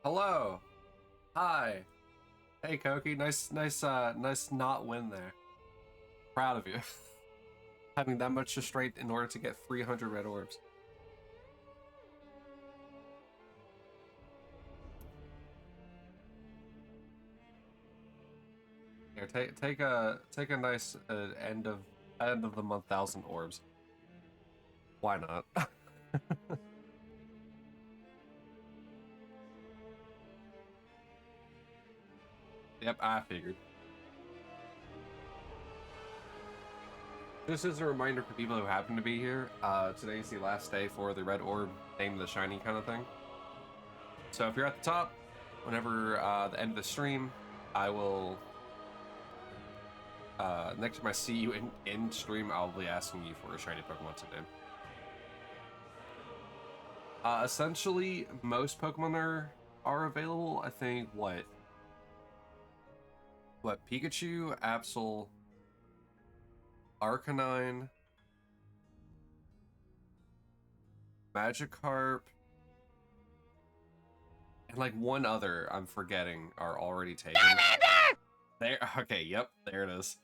Hello. Hi. Hey, Koki. Nice not win there. Proud of you. Having that much restraint in order to get 300 red orbs. Here, take a nice end of the month 1,000 orbs. Why not? Yep, I figured. Just as a reminder for people who happen to be here, today is the last day for the red orb, name the shiny kind of thing. So if you're at the top, whenever the end of the stream, I will next time I see you in stream, I'll be asking you for a shiny Pokemon to name. Essentially, most Pokemon are available. I think what Pikachu, Absol, Arcanine, Magikarp, and like one other I'm forgetting are already taken. There. Okay. Yep. There it is.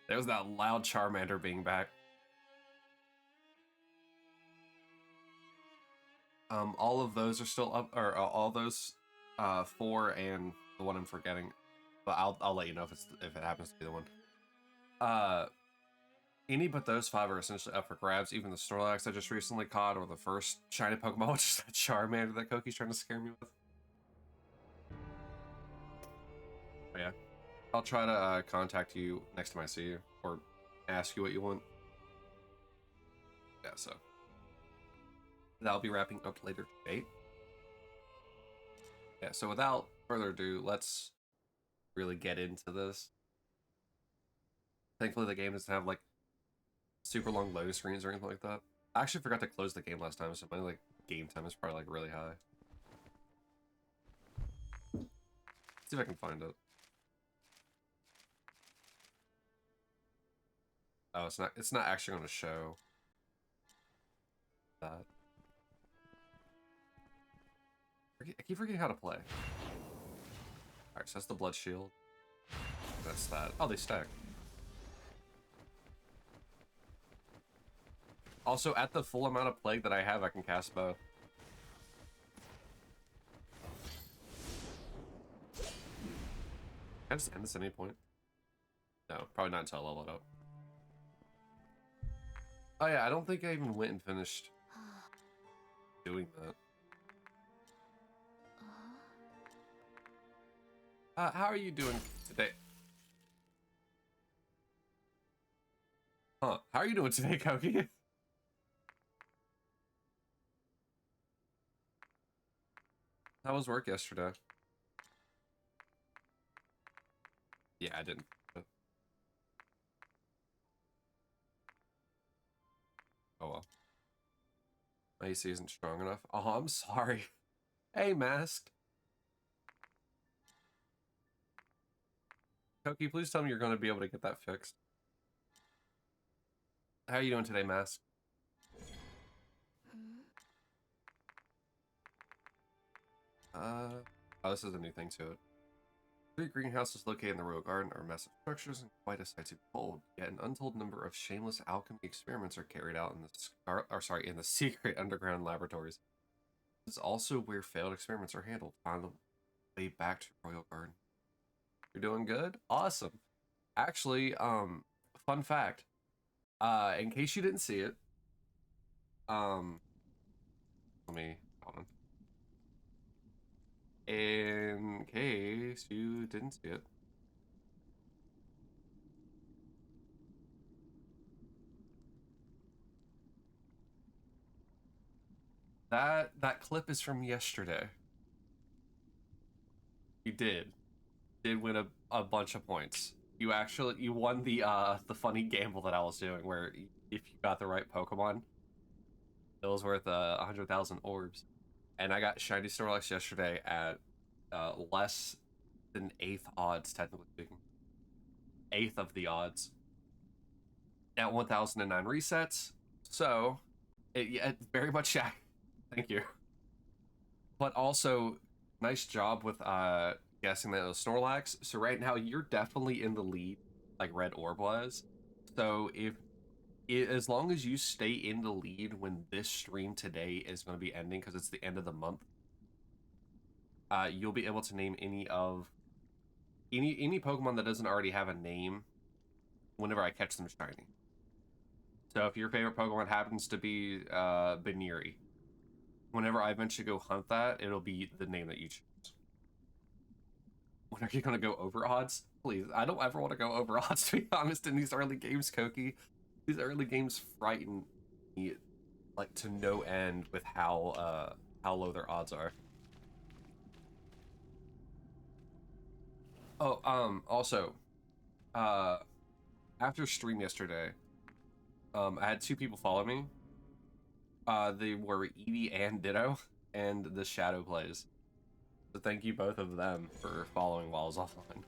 There's that loud Charmander being back. All of those are still up, or all those, four and the one I'm forgetting. But I'll let you know if it happens to be the one. Any but those five are essentially up for grabs. Even the Snorlax I just recently caught, or the first shiny Pokemon, which is that Charmander that Koki's trying to scare me with. But yeah, I'll try to contact you next time I see you, or ask you what you want. Yeah, so that'll be wrapping up later today. Yeah, so without further ado, let's really get into this. Thankfully, the game doesn't have like super long loading screens or anything like that. I actually forgot to close the game last time, so my like game time is probably like really high. Let's see if I can find it. Oh, it's not actually going to show that. I keep forgetting how to play. Alright, so that's the blood shield. That's that. Oh, they stack. Also, at the full amount of plague that I have, I can cast both. Can I just end this at any point? No, probably not until I level it up. Oh yeah, I don't think I even went and finished doing that. How are you doing today? Huh, how are you doing today, Koki? How was work yesterday? Yeah, I didn't. Oh well. My AC isn't strong enough. Oh, I'm sorry. Hey, Masked. Koki, please tell me you're going to be able to get that fixed. How are you doing today, Mask? Oh, this is a new thing to it. 3 greenhouses located in the royal garden are massive structures and quite a sight to behold. Yet an untold number of shameless alchemy experiments are carried out in the secret underground laboratories. This is also where failed experiments are handled. Find the way back to royal garden. You're doing good? Awesome. Actually, fun fact. In case you didn't see it, let me hold on. In case you didn't see it. That clip is from yesterday. You did win a bunch of points. You won the funny gamble that I was doing, where if you got the right Pokemon, it was worth 100,000 orbs. And I got shiny Snorlax yesterday at less than eighth odds, technically speaking. Eighth of the odds at 1,009 resets. So it very much, yeah. Thank you. But also, Nice job with guessing that it was Snorlax. So right now you're definitely in the lead, like Red Orb was. So as long as you stay in the lead when this stream today is going to be ending, because it's the end of the month, you'll be able to name any Pokemon that doesn't already have a name whenever I catch them shiny. So if your favorite Pokemon happens to be Baniri, whenever I eventually go hunt that, it'll be the name that you choose. When are you going to go over odds? Please, I don't ever want to go over odds, to be honest, in these early games, Koki. These early games frighten me, like, to no end with how low their odds are. Oh, also, after stream yesterday, I had two people follow me. They were Eevee and Ditto, and the Shadow Plays. So thank you both of them for following while I was offline.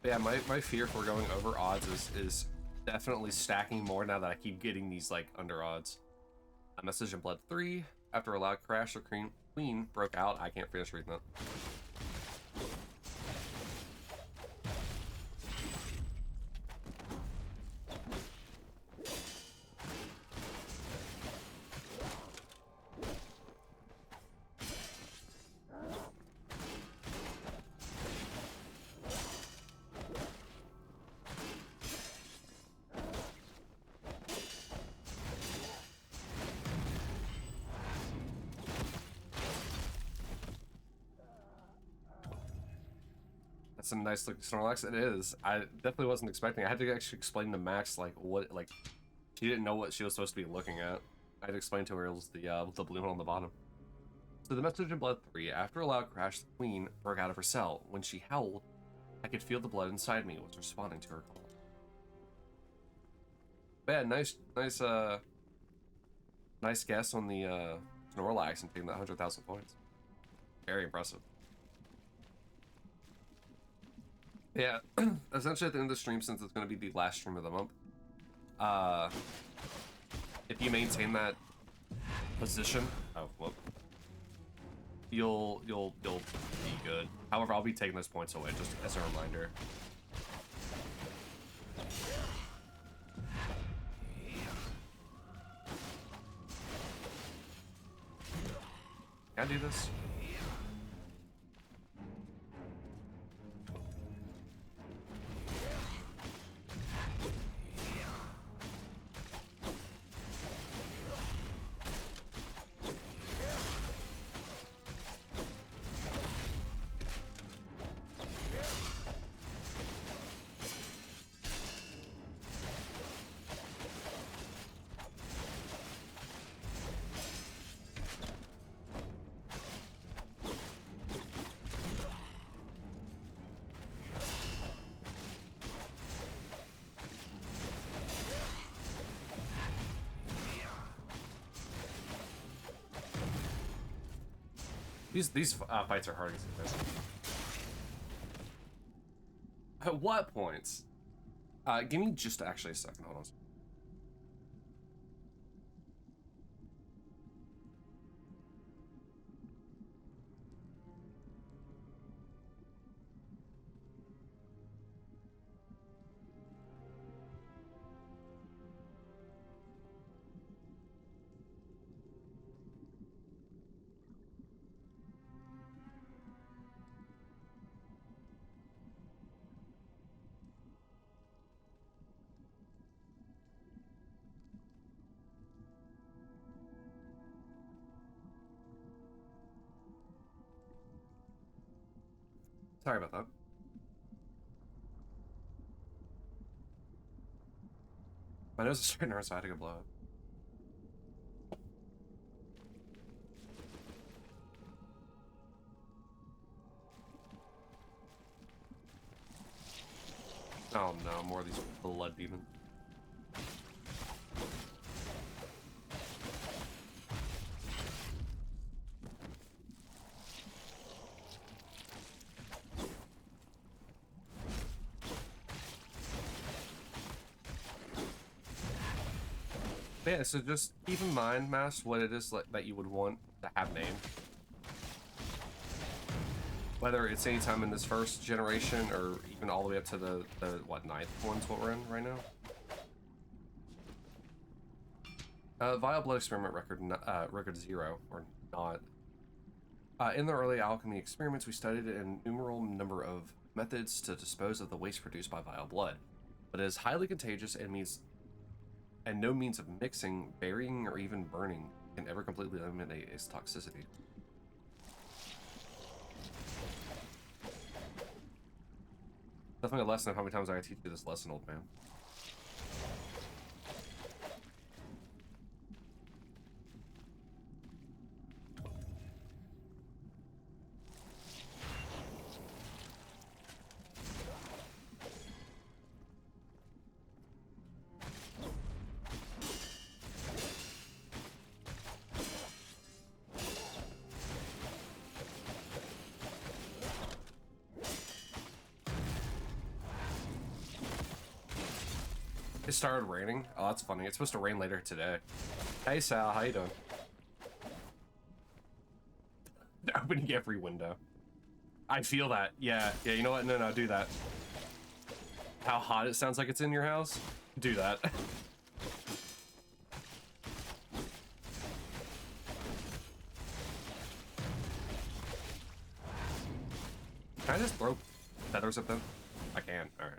But yeah, my fear for going over odds is definitely stacking more now that I keep getting these like under odds. A message in Blood 3. After a loud crash, the queen broke out. I can't finish reading that. That's a nice looking Snorlax. It is. I definitely wasn't expecting. I had to actually explain to Max like what she didn't know what she was supposed to be looking at. I had to explain to her it was the blue one on the bottom. So the message in Blood 3. After a loud crash, the queen broke out of her cell. When she howled, I could feel the blood inside me was responding to her call. But yeah, nice guess on the Snorlax and taking that 100,000 points. Very impressive. Yeah, essentially at the end of the stream, since it's going to be the last stream of the month, if you maintain that position, you'll be good. However, I'll be taking those points away just as a reminder. Can I do this? These fights are hard as it is. At what points? Give me just actually a second. Hold on. Sorry about that. My nose is starting to hurt, so I had to go blow it. Oh no, more of these blood demons. Yeah, so just keep in mind, Mass, what it is like that you would want to have named. Whether it's anytime in this first generation or even all the way up to the what, ninth one's what we're in right now. Vile blood experiment record record 0 or not. In the early alchemy experiments, we studied an innumerable number of methods to dispose of the waste produced by vile blood, but it is highly contagious and no means of mixing, burying, or even burning can ever completely eliminate its toxicity. Definitely a lesson of how many times I teach you this lesson, old man. It started raining. Oh, that's funny. It's supposed to rain later today. Hey, Sal, how you doing? Opening every window. I feel that. Yeah, you know what? No, do that. How hot it sounds like it's in your house? Do that. Can I just throw feathers at them? I can. Alright.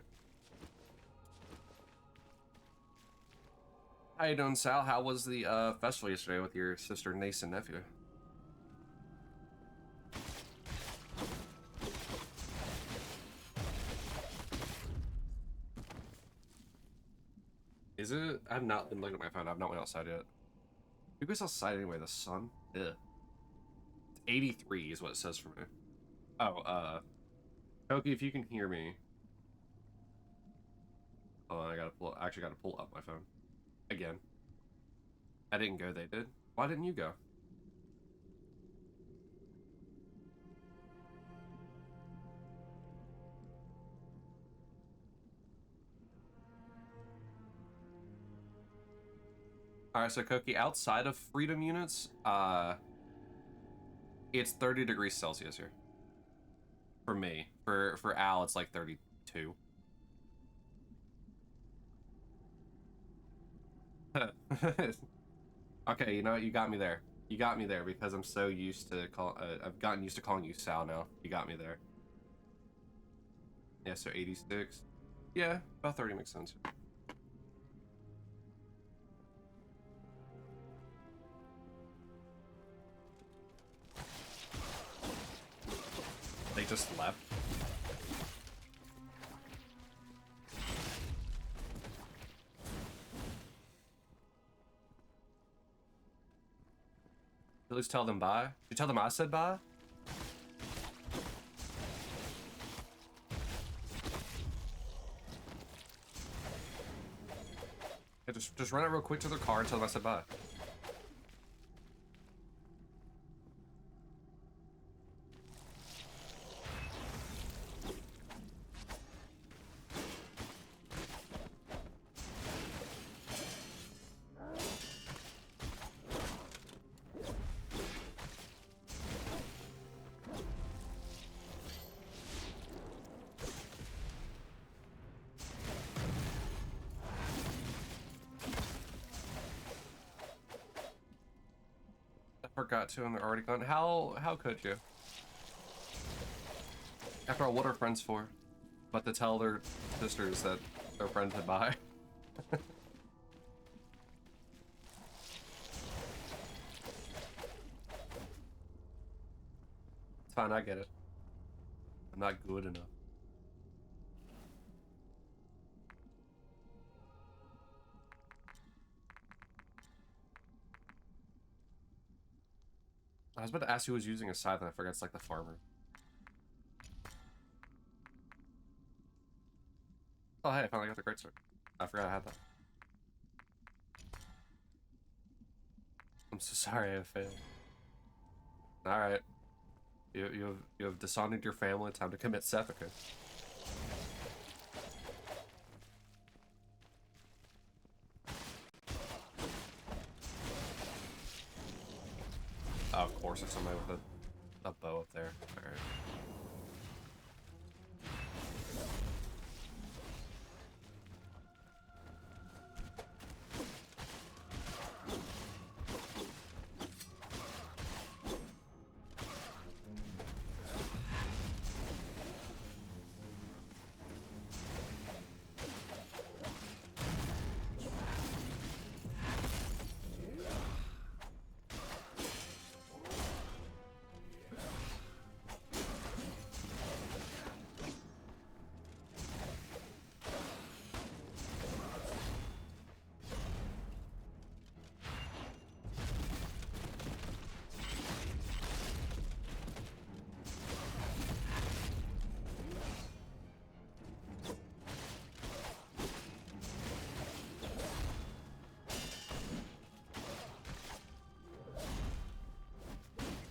How you doing, Sal? How was the festival yesterday with your sister, niece, and nephew? Is it? I've not been looking at my phone. I've not went outside yet. Who goes outside anyway? The sun? Ugh. 83 is what it says for me. Oh, Koki, if you can hear me. Oh, I actually gotta pull up my phone. Again. I didn't go, they did. Why didn't you go? Alright, so Koki, outside of freedom units, it's 30 degrees Celsius here. For me. For Al, it's like 32. Okay, you know what? You got me there. You got me there because I'm so used to I've gotten used to calling you Sal now. You got me there. Yeah, so 86. Yeah, about 30 makes sense. They just left. At least tell them bye. Did you tell them I said bye? Yeah, just run it real quick to their car and tell them I said bye. Forgot to and they're already gone. How could you? After all, what are friends for? But to tell their sisters that their friend had bye. It's fine, I get it. I'm not good enough. I was about to ask who was using a scythe and I forgot it's like the farmer. Oh hey, I finally got the great sword. I forgot I had that. I'm so sorry I failed. Alright. You have dishonored your family, time to commit seppuku. forcing somebody with a bow up there. Alright.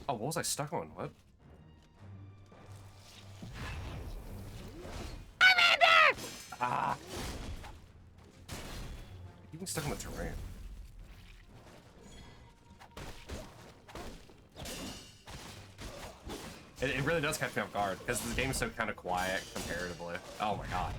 Oh, what was I stuck on? What? Ah! You can stuck on the terrain. It really does catch me off guard because the game is so kind of quiet comparatively. Oh my god.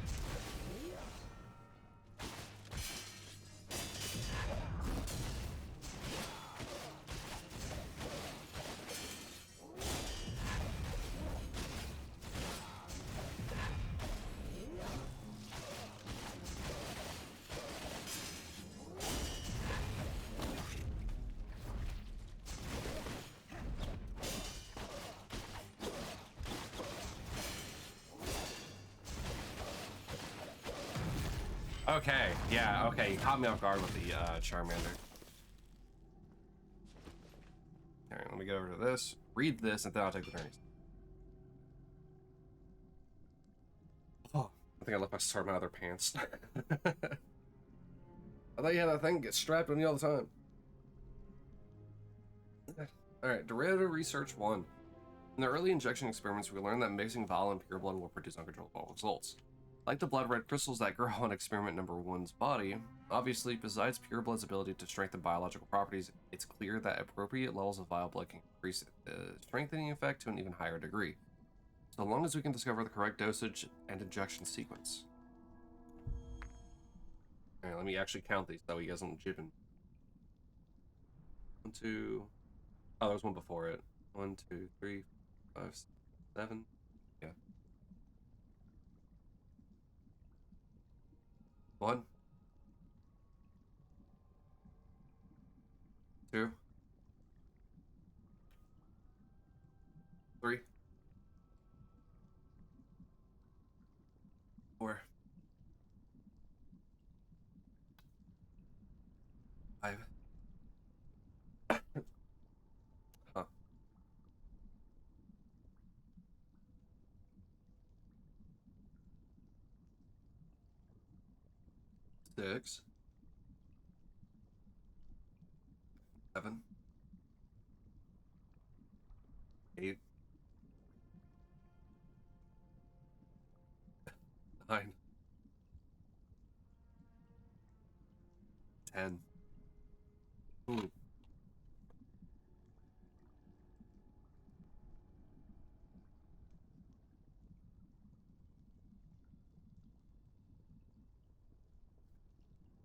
Okay, yeah, okay, you caught me off guard with the Charmander. Alright, let me get over to this, read this, and then I'll take the journeys. Oh, I think I left my start in my other pants. I thought you had that thing get strapped on you all the time. Alright, derivative research 1. In the early injection experiments, we learned that mixing Val and pure blood will produce uncontrollable results. Like the blood red crystals that grow on experiment number 1's body, obviously, besides pure blood's ability to strengthen biological properties, it's clear that appropriate levels of vile blood can increase the strengthening effect to an even higher degree, so long as we can discover the correct dosage and injection sequence. Alright, let me actually count these so you guys aren't jibbing. 1, 2... Oh, there's one before it. 1, 2, 3, 5, 7. Yeah. 1, 2, 3, 4, 5. Huh. 6, 7, 8, 9, 10. Ooh,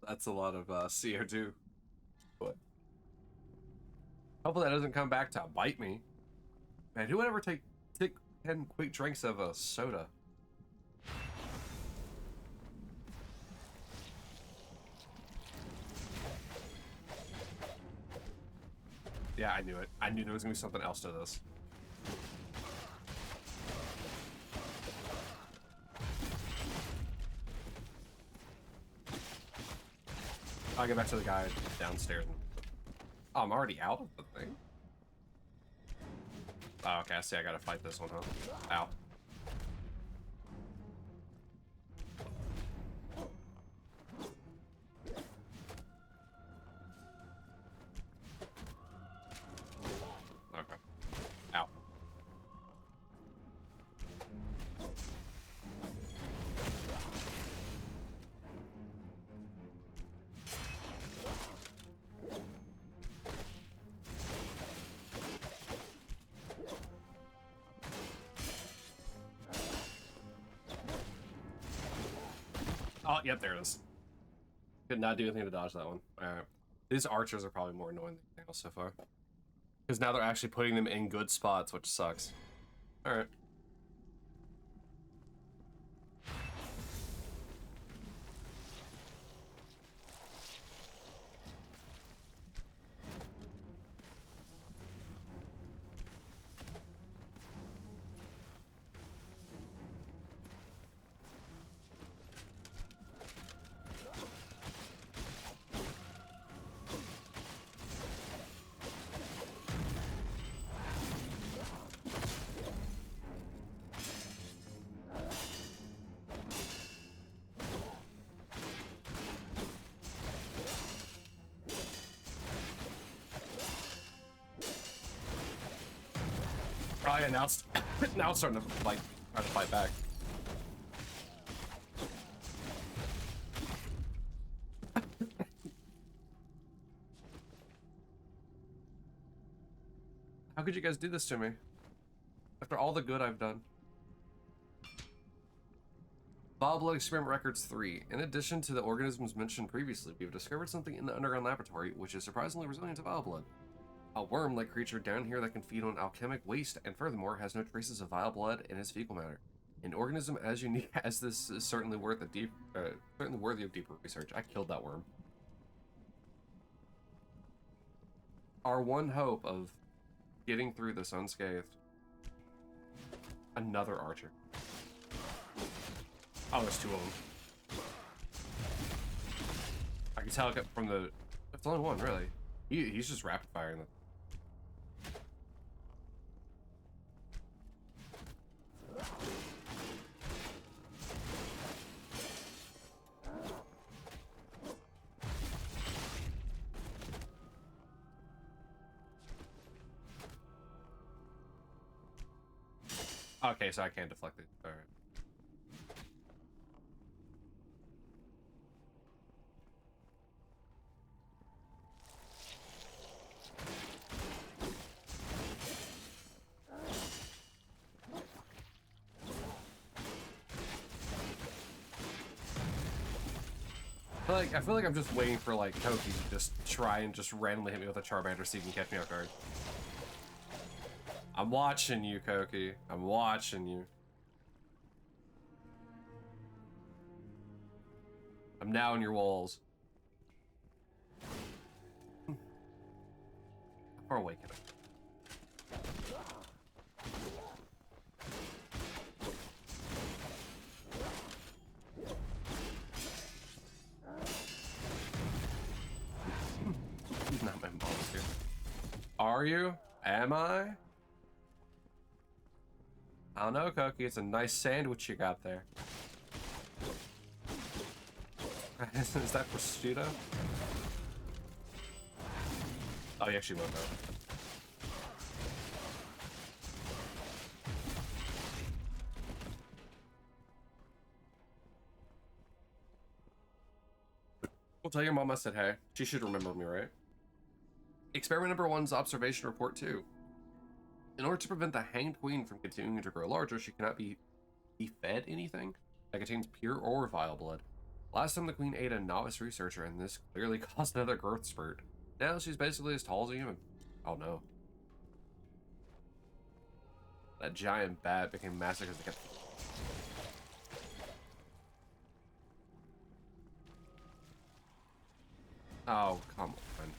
that's a lot of CO2. But hopefully that doesn't come back to bite me. Man, who would ever take 10 quick drinks of a soda? Yeah, I knew it. I knew there was gonna be something else to this. I'll get back to the guy downstairs. Oh, I'm already out of the thing. Oh, okay, I see. I gotta fight this one, huh? Ow. Okay. Ow. Oh, yep, there it is. Could not do anything to dodge that one. Alright. These archers are probably more annoying than anything else so far. Because now they're actually putting them in good spots, which sucks. Alright. Oh yeah, now it's now it's starting to like try to fight back. How could you guys do this to me? After all the good I've done. Blood Experiment Records 3. In addition to the organisms mentioned previously, we've discovered something in the underground laboratory which is surprisingly resilient to blood. A worm-like creature down here that can feed on alchemic waste and furthermore has no traces of vile blood in its fecal matter. An organism as unique as this is certainly worthy of deeper research. I killed that worm. Our one hope of getting through this unscathed. Another archer. Oh, there's two of them. I can tell from the... It's only one, really. He's just rapid firing them. Okay, so I can't deflect it. All right. I feel like I'm just waiting for like Koki to just try and just randomly hit me with a Charmander so he can catch me off guard. I'm watching you, Koki. I'm watching you. I'm now in your walls. How far away can I? Not my monster. Are you? Am I? I don't know, Koki. It's a nice sandwich you got there. Is that prosciutto? Oh, you actually won't know. Well, tell your mom I said hey. She should remember me, right? Experiment number 1's observation report 2. In order to prevent the hanged queen from continuing to grow larger, she cannot be fed anything that contains pure or vile blood. Last time the queen ate a novice researcher, and this clearly caused another growth spurt. Now she's basically as tall as a human. Oh no. That giant bat became massive because they kept... Oh, come on.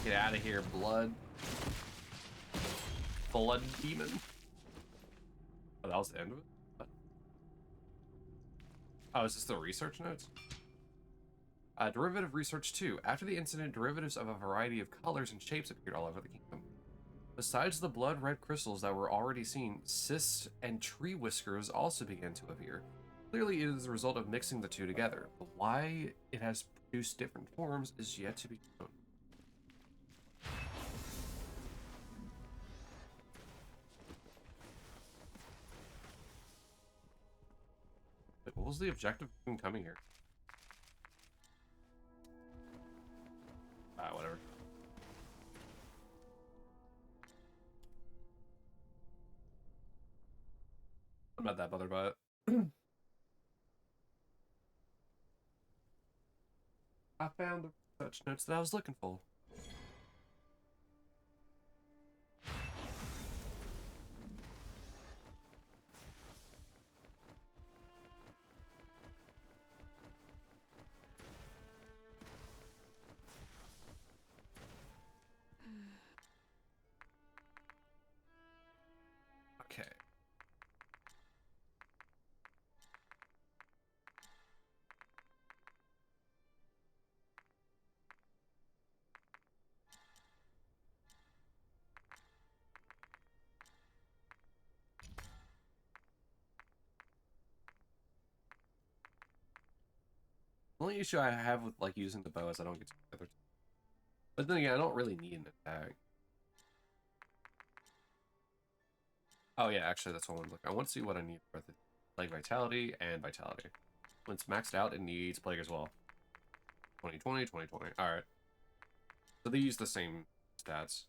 Get out of here, blood. Blood demon. Oh, that was the end of it? What? Oh, is this the research notes? Derivative research 2. After the incident, derivatives of a variety of colors and shapes appeared all over the kingdom. Besides the blood red crystals that were already seen, cysts and tree whiskers also began to appear. Clearly, it is the result of mixing the two together, but why it has produced different forms is yet to be known. Wait, what was the objective in coming here? Whatever. I'm not that bothered by it. I found the research notes that I was looking for. Okay. The only issue I have with like using the bow is I don't get to the other two. But then again, I don't really need an attack. Oh yeah, actually that's what I want to look. I want to see what I need for the Plague Vitality and Vitality. When it's maxed out, it needs Plague as well. 2020, 2020. Alright. So they use the same stats.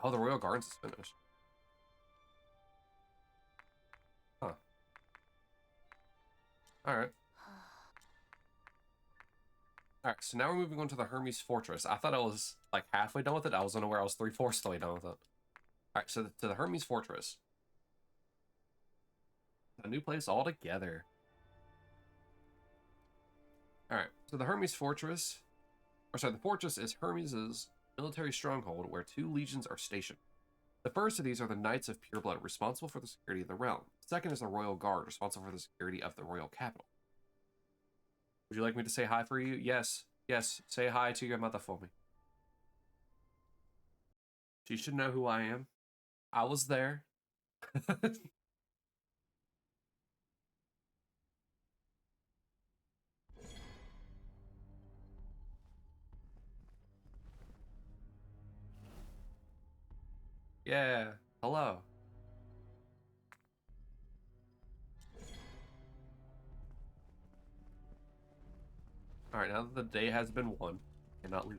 Oh, the Royal Gardens is finished. Huh. Alright. Alright, so now we're moving on to the Hermes Fortress. I thought I was like halfway done with it. I was unaware I was 3/4 the way done with it. Alright, so to the Hermes Fortress. A new place altogether. Alright, so the Hermes Fortress, the fortress is Hermes's military stronghold where 2 legions are stationed. The first of these are the Knights of Pure Blood, responsible for the security of the realm. The second is the Royal Guard, responsible for the security of the royal capital. Would you like me to say hi for you? Yes. Yes, say hi to your mother for me. She should know who I am. I was there. Yeah, hello. Alright, now that the day has been won, I cannot leave.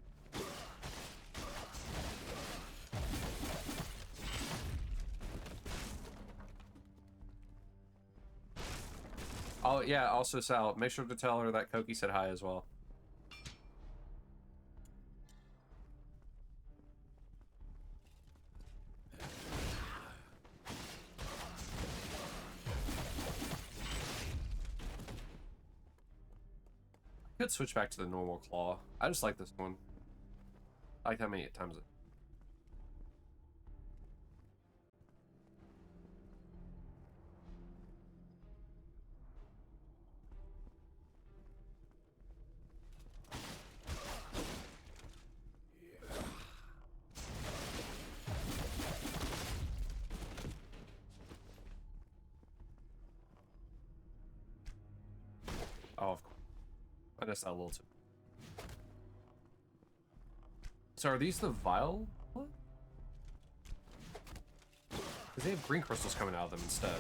Oh, yeah, also, Sal, make sure to tell her that Koki said hi as well. I could switch back to the normal claw. I just like this one. I like how many times it. Oh, of course. I missed that a little too. So are these the Vile? What? Because they have green crystals coming out of them instead.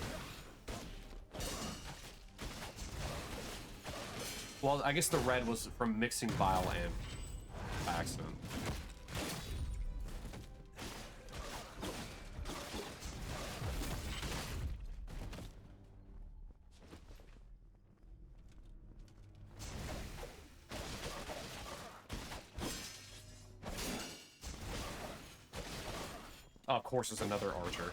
Well, I guess the red was from mixing Vile and by accident. Oh, of course, is another archer.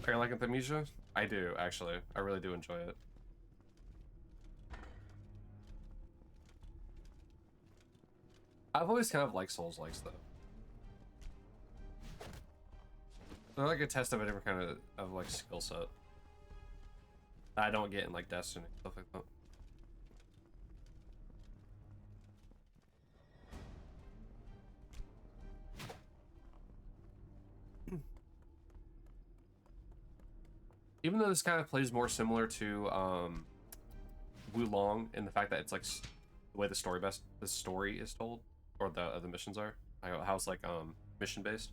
Are you liking Thymesia? I do, actually. I really do enjoy it. I've always kind of liked Souls-likes, though. They're like a test of a different kind of like, skill set. I don't get in, like, Destiny, stuff like that. Even though this kind of plays more similar to Wulong in the fact that it's like the way the story is told, or the missions are, how it's like mission based.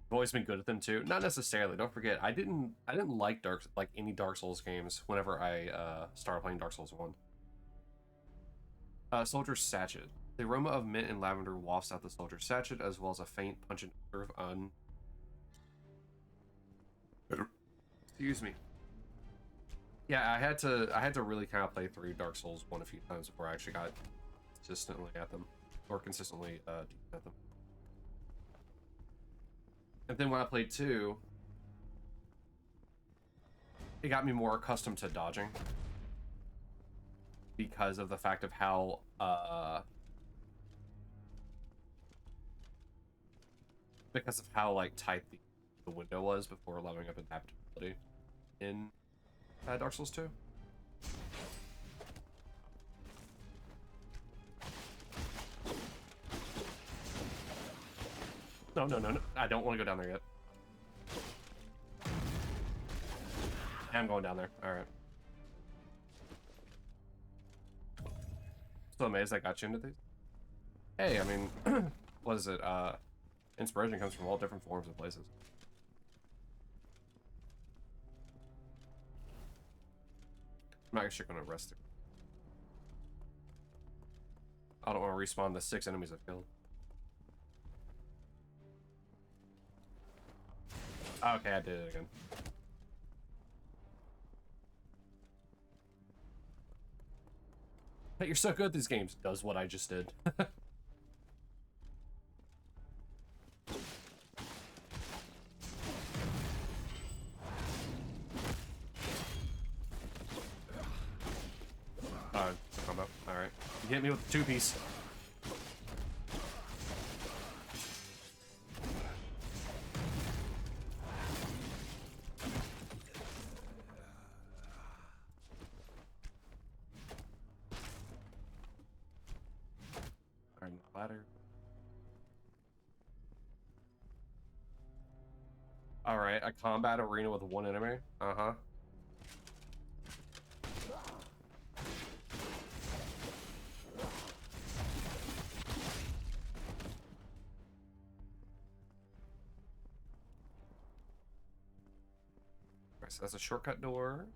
I've always been good at them too. Not necessarily. Don't forget, I didn't like any Dark Souls games whenever I started playing Dark Souls 1. Soldier's Sachet. The aroma of mint and lavender wafts out the Soldier's Sachet, as well as a faint pungent odor of excuse me. Yeah, I had to really kind of play through Dark Souls 1 a few times before I actually got consistently at them, or consistently deep at them. And then when I played 2, it got me more accustomed to dodging because of the fact of how like tight the window was before leveling up adaptability in Dark Souls 2. No. I don't want to go down there yet. I'm going down there. Alright. Still amazed I got you into these. Hey, I mean, what is it? Inspiration comes from all different forms and places. I'm actually going to rest it. I don't want to respawn the 6 enemies I've killed. Okay, I did it again. Hey, you're so good at these games. Does what I just did. Combo. Alright. You hit me with the 2-piece. Ladder. Alright, a combat arena with 1 enemy. Uh-huh. Alright, so that's a shortcut door.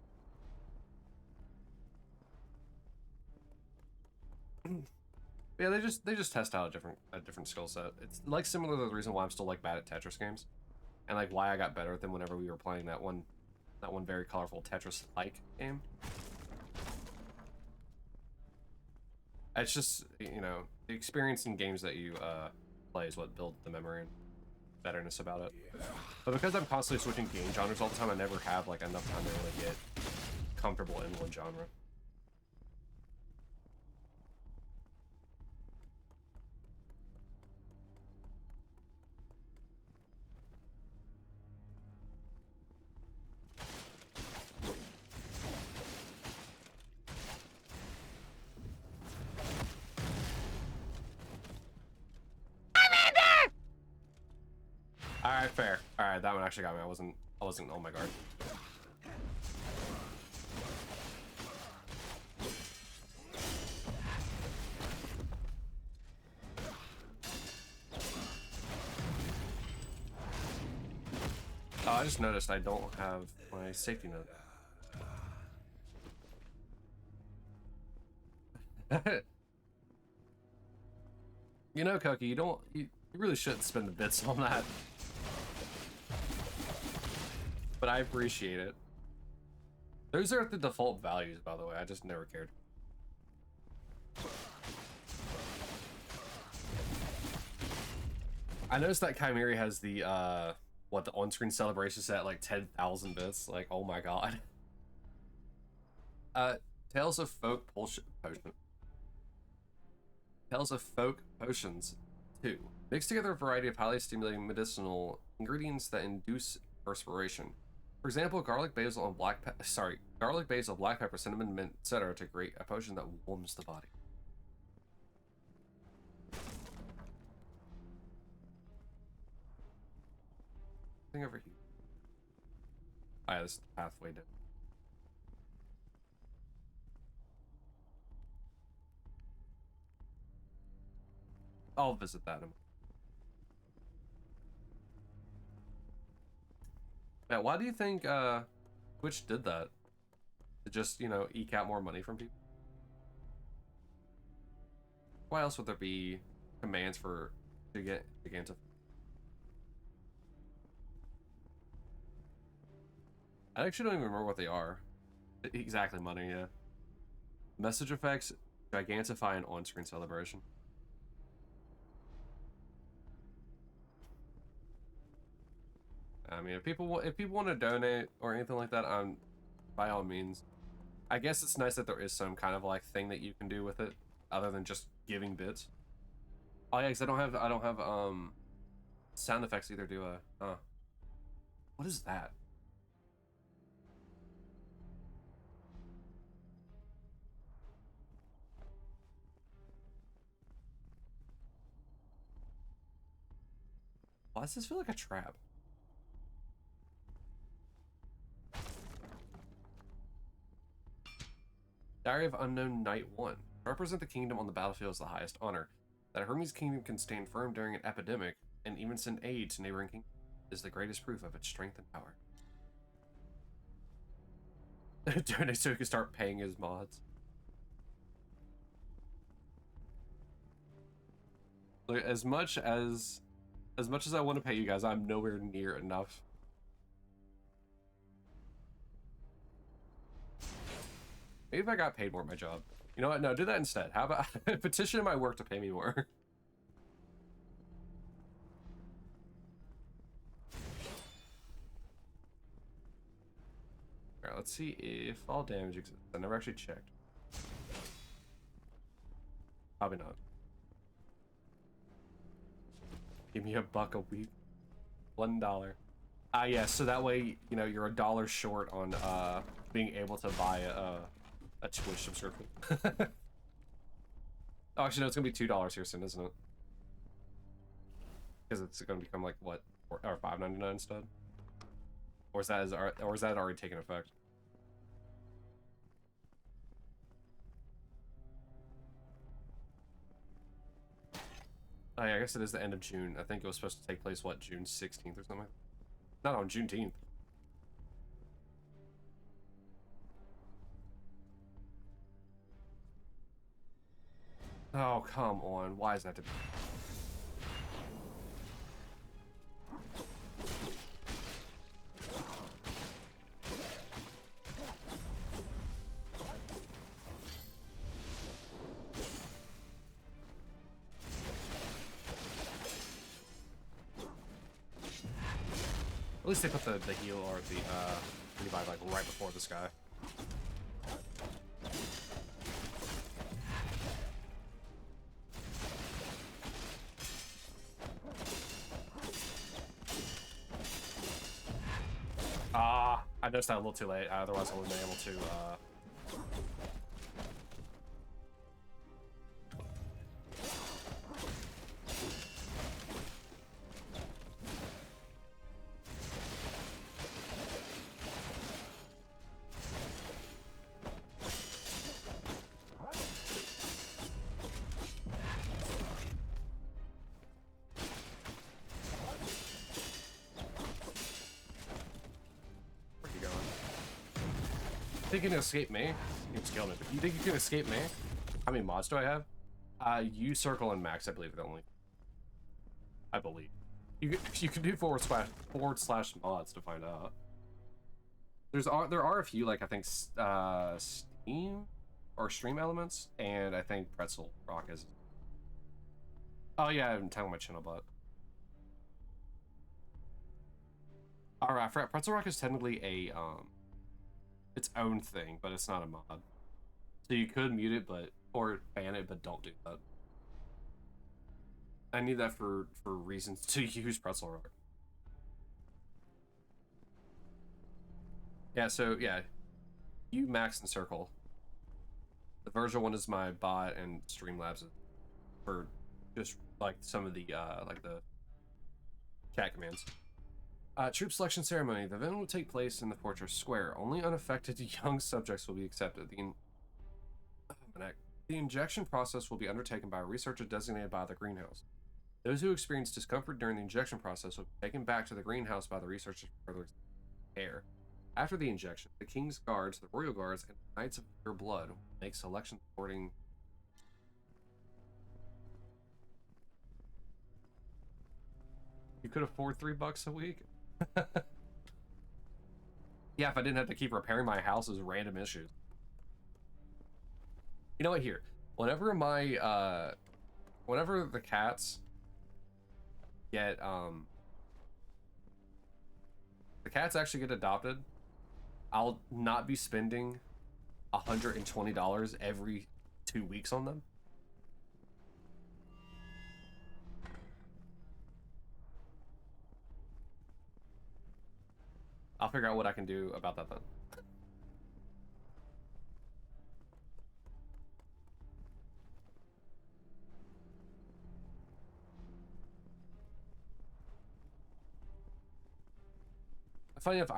Yeah, they just test out a different skill set. It's like similar to the reason why I'm still like bad at Tetris games, and like why I got better at them whenever we were playing that one very colorful Tetris-like game. It's just, you know, the experience in games that you play is what builds the memory and betterness about it. But because I'm constantly switching game genres all the time, I never have like enough time to really get comfortable in one genre. Alright, fair. Alright, that one actually got me. I wasn't on my guard. Oh, I just noticed I don't have my safety net. You know, Koki, You really shouldn't spend the bits on that. But I appreciate it. Those are the default values, by the way. I just never cared. I noticed that Chimera has the, what, the on-screen celebration set at like 10,000 bits. Like, oh my god. Tales of Folk Potion. Tales of Folk Potions 2. Mix together a variety of highly stimulating medicinal ingredients that induce perspiration. For example, garlic, basil, and garlic, basil, black pepper, cinnamon, mint, etc. to create a potion that warms the body. Thing over here. Oh yeah, this is the pathway down. I'll visit that. Yeah, why do you think Twitch did that? To just, you know, eke out more money from people? Why else would there be commands for Giganta? I actually don't even remember what they are. Exactly, money, yeah. Message effects, Gigantify, and on-screen celebration. I mean, if people want to donate or anything like that, by all means. I guess it's nice that there is some kind of like thing that you can do with it, other than just giving bits. Oh yeah, because I don't have sound effects either, do I? Huh. What is that? Why does this feel like a trap? Diary of Unknown Knight 1. Represent the kingdom on the battlefield is the highest honor. That Hermes' kingdom can stand firm during an epidemic and even send aid to neighboring kingdoms is the greatest proof of its strength and power. Donate so he can start paying his mods. Like, as much as I want to pay you guys, I'm nowhere near enough. Maybe if I got paid more at my job. You know what? No, do that instead. How about petition my work to pay me more? Alright, let's see if all damage exists. I never actually checked. Probably not. Give me $1 a week. $1. Yeah, so that way, you know, you're $1 short on being able to buy a Twitch subscription. Oh, actually, no, it's gonna be $2 here soon, isn't it? Because it's gonna become like what, or $5.99 instead? Or is that already taken effect? Oh yeah, I guess it is the end of June. I think it was supposed to take place, what, June 16th or something? Not on Juneteenth. Oh, come on. Why is that to be? At least they put the heal or the revive like right before this guy. I noticed that a little too late, otherwise I would have been able to think you can escape me? You just killed me, but you think you can escape me? How many mods do I have? You, Circle, and Max, I believe, are the only. I believe. You can do forward slash mods to find out. There are a few, like I think Steam or Stream Elements, and I think Pretzel Rock is. Oh yeah, I'm telling my channel, but all right, Pretzel Rock is technically a its own thing, but it's not a mod. So you could mute it, but or ban it, but don't do that. I need that for reasons to use Pretzel Rock. Yeah, so yeah, you max and circle. The Virgil one is my bot, and Streamlabs is for just like some of the like the chat commands. Troop selection ceremony. The event will take place in the fortress square. Only unaffected young subjects will be accepted. The injection process will be undertaken by a researcher designated by the greenhouse. Those who experience discomfort during the injection process will be taken back to the greenhouse by the researchers for further care. After the injection, the King's Guards, the Royal Guards, and the Knights of Pure Blood will make selections according. You could afford $3 a week? Yeah, if I didn't have to keep repairing my house's random issues. You know what, here. Whenever whenever the cats get, the cats actually get adopted, I'll not be spending $120 every 2 weeks on them. I'll figure out what I can do about that then. Funny enough,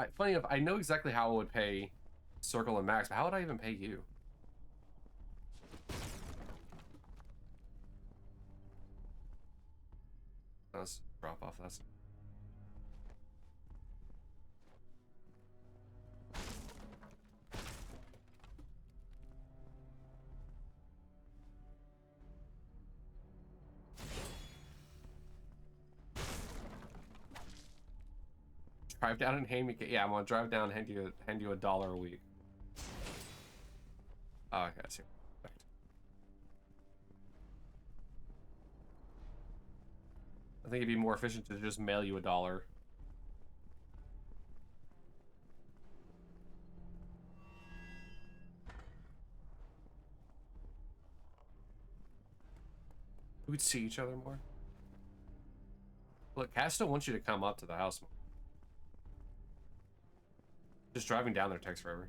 I know exactly how I would pay Circle and Max, but how would I even pay you? Let's drop off. That's. Drive down and hand me. Yeah, I'm gonna drive down and hand you $1 a week. Oh, okay, I see. I think it'd be more efficient to just mail you $1. We'd see each other more. Look, Cass still wants you to come up to the house more. Just driving down there takes forever.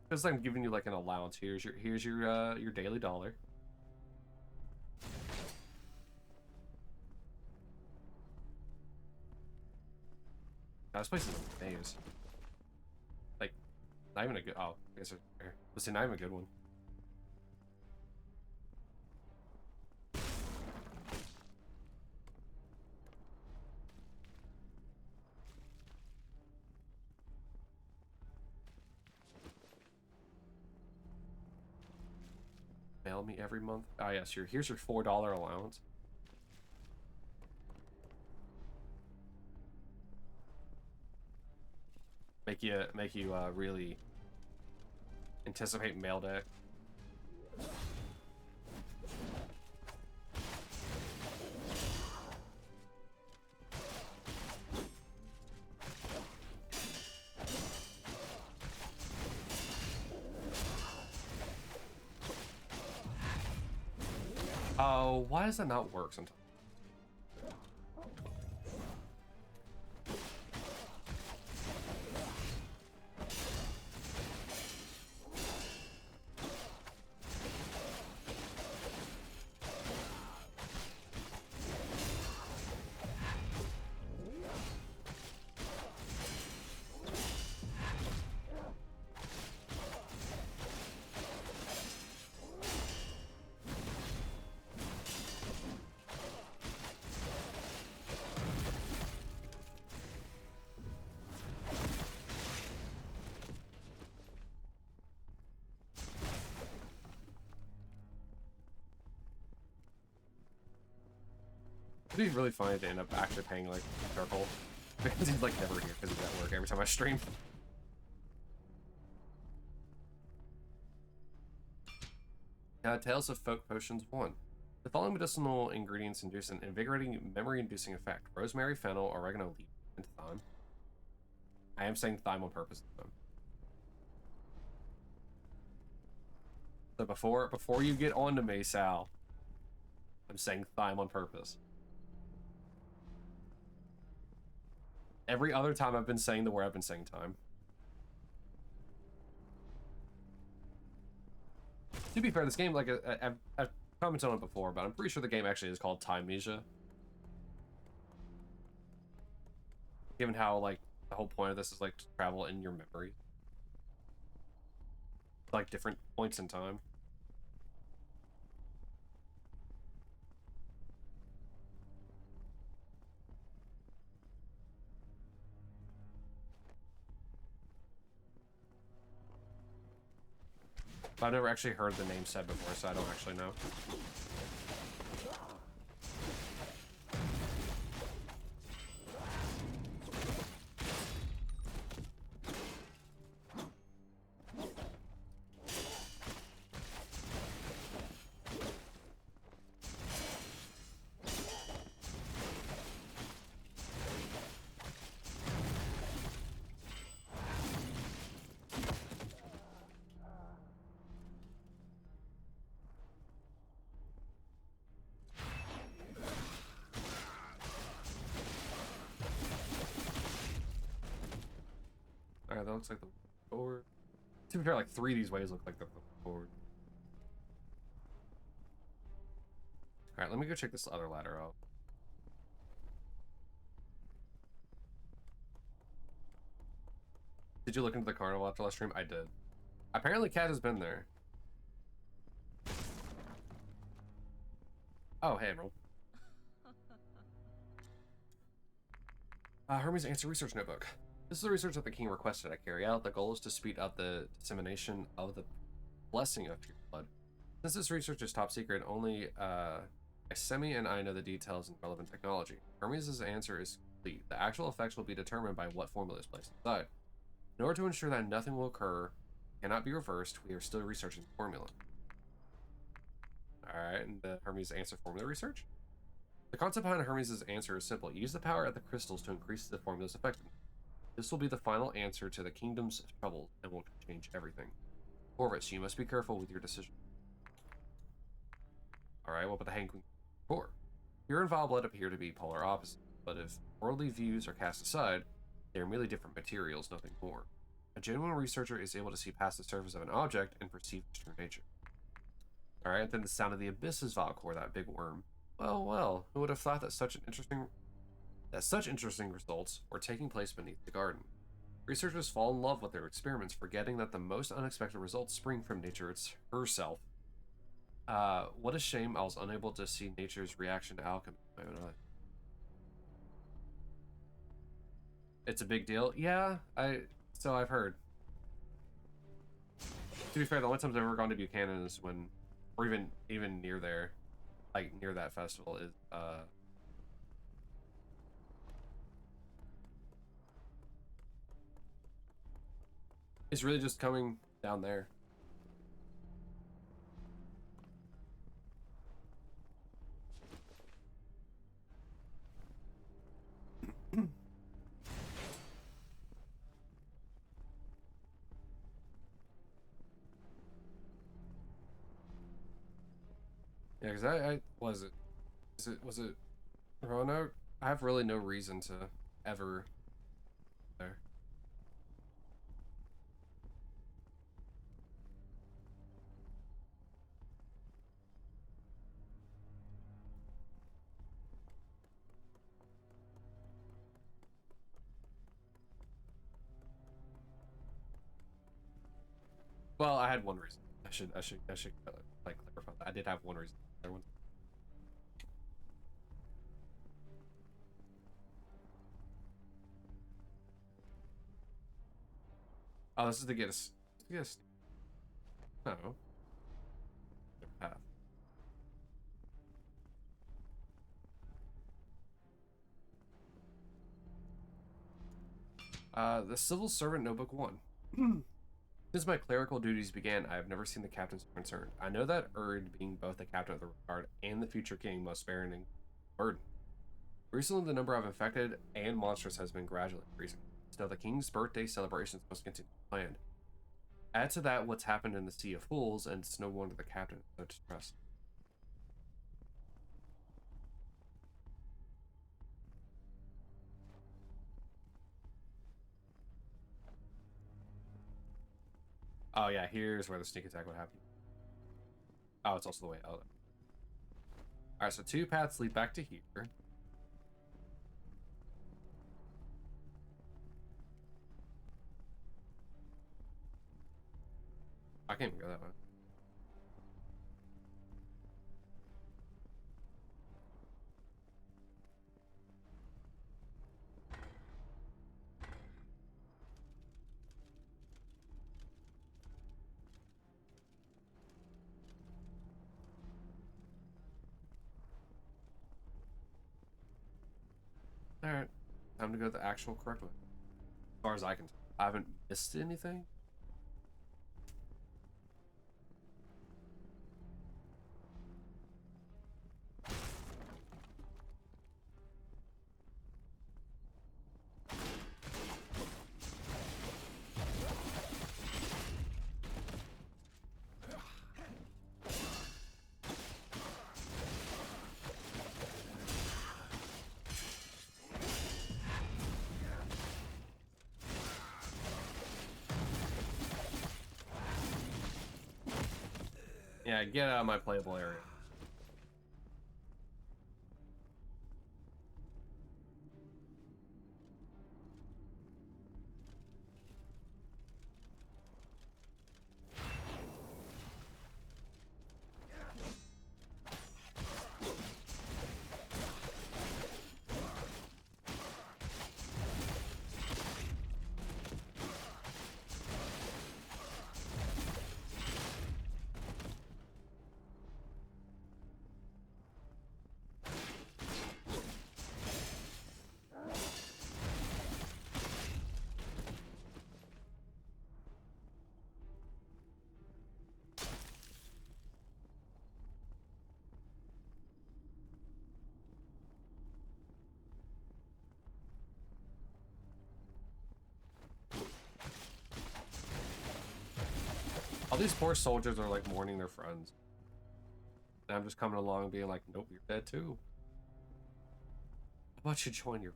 Because I'm giving you like an allowance. Here's your daily dollar. Now, this place is a maze. Like, not even a good. Oh, I guess it's fair. Listen, not even a good one. Mail me every month. Ah, yes. Here's your $4 allowance. Make you really anticipate mail day. Oh, why does that not work sometimes? It'd be really funny to end up actually paying like Circle. Because he's like never here because he's at work every time I stream. Tales of Folk Potions 1. The following medicinal ingredients induce an invigorating, memory-inducing effect. Rosemary, fennel, oregano leaf, and thyme. I am saying thyme on purpose, though. So before you get on to me, Sal, I'm saying thyme on purpose. Every other time I've been saying the word, I've been saying thyme. To be fair, this game, like, I've commented on it before, but I'm pretty sure the game actually is called Thymesia. Given how, like, the whole point of this is, like, to travel in your memory. Like, different points in time. But I've never actually heard the name said before, so I don't actually know. Alright, that looks like the forward. To be fair, like 3 of these ways look like the forward. Alright, let me go check this other ladder out. Did you look into the carnival after last stream? I did. Apparently Cat has been there. Oh, hey, Emerald. Hermes Answer Research Notebook. This is the research that the king requested I carry out. The goal is to speed up the dissemination of the blessing of pure blood. Since this research is top secret, only Semi and I know the details and relevant technology. Hermes' answer is complete. The actual effects will be determined by what formula is placed inside. In order to ensure that nothing will occur, cannot be reversed, we are still researching the formula. Alright, and the Hermes answer formula research? The concept behind Hermes' answer is simple. Use the power of the crystals to increase the formula's effectiveness. This will be the final answer to the kingdom's troubles and will change everything. Corvus, you must be careful with your decision. Alright, what about the Hang Queen 4? Pure and vile blood appear to be polar opposites, but if worldly views are cast aside, they are merely different materials, nothing more. A genuine researcher is able to see past the surface of an object and perceive its true nature. Alright, then the Sound of the Abyss's vile core, that big worm. Well, who would have thought that such interesting results were taking place beneath the garden? Researchers fall in love with their experiments, forgetting that the most unexpected results spring from nature herself. What a shame I was unable to see nature's reaction to alchemy with my own eye. It's a big deal? Yeah, so I've heard. To be fair, the only times I've ever gone to Buchanan is when, or even near there, like near that festival is, it's really just coming down there. Yeah, because I was it Roanoke? I have really no reason to ever there. Well, I had one reason. I should like clarify that. I did have one reason. Everyone. Oh, this is to get us. No. Path. The Civil Servant Notebook 1. Since my clerical duties began, I have never seen the captain so concerned. I know that Erd, being both the captain of the guard and the future king, must bear an burden. Recently, the number of infected and monsters has been gradually increasing. Still, the king's birthday celebrations must continue as planned. Add to that what's happened in the Sea of Fools, and it's no wonder the captain is so distressed. Oh yeah, here's where the sneak attack would happen. Oh, it's also the way out. Alright, so two paths lead back to here. I can't even go that way. Alright, time to go the actual correct way. As far as I can tell. I haven't missed anything. Yeah, get out of my playable area. All these poor soldiers are like mourning their friends. And I'm just coming along and being like, nope, you're dead too. How about you join your...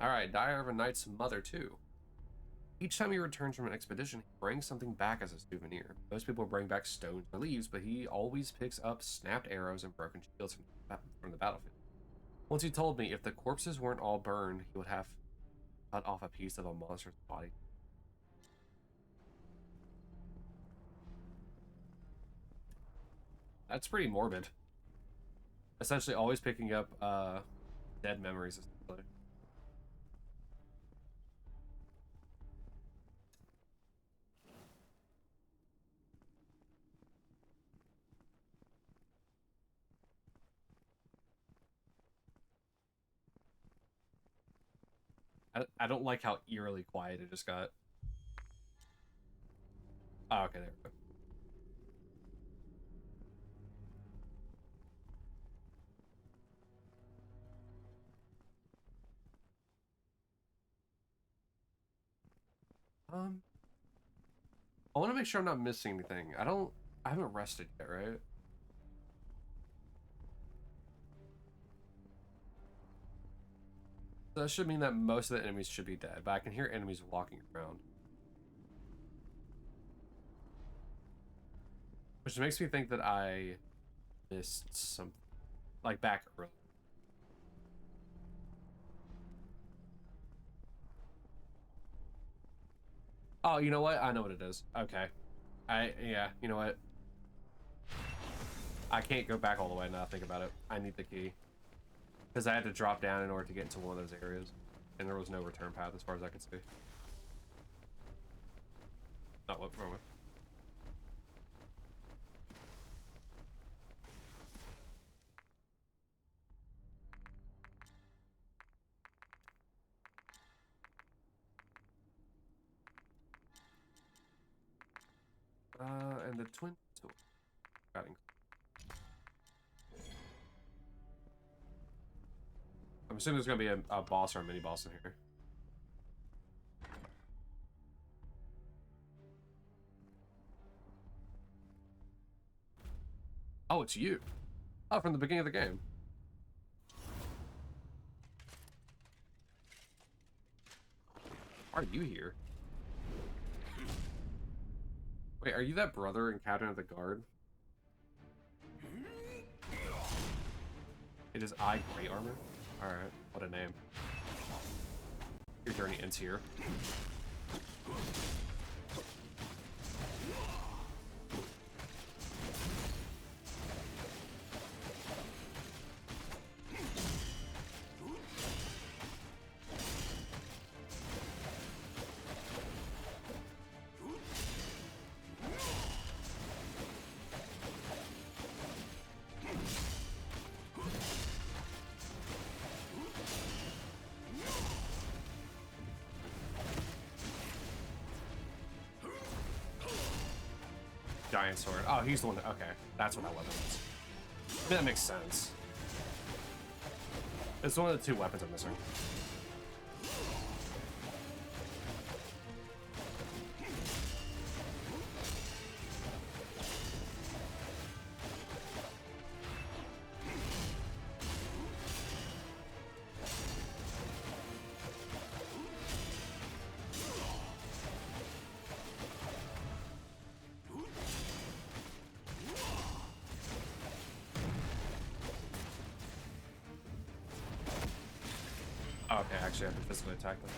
Alright, Diary of a Knight's Mother too. Each time he returns from an expedition, he brings something back as a souvenir. Most people bring back stones or leaves, but he always picks up snapped arrows and broken shields from the battlefield. Once he told me if the corpses weren't all burned, he would have cut off a piece of a monster's body. That's pretty morbid. Essentially always picking up dead memories, essentially. I don't like how eerily quiet it just got. Oh, okay, there we go. I want to make sure I'm not missing anything. I haven't rested yet, right? So that should mean that most of the enemies should be dead, but I can hear enemies walking around. Which makes me think that I missed some, like back early. Oh, you know what? I know what it is. Okay. Yeah, you know what? I can't go back all the way now. Think about it. I need the key. Because I had to drop down in order to get into one of those areas. And there was no return path as far as I could see. Not what wrong with. And the twin tool. I'm assuming there's gonna be a boss or a mini boss in here. Oh, it's you. Oh, from the beginning of the game. Why are you here? Wait, are you that brother in Captain of the Guard? It is I Great Armor? Alright, what a name. Your journey ends here. Giant sword. Oh, he's the one that, okay. That's what that weapon is. That makes sense. It's one of the two weapons I'm missing. Oh, okay, actually I have to physically attack them.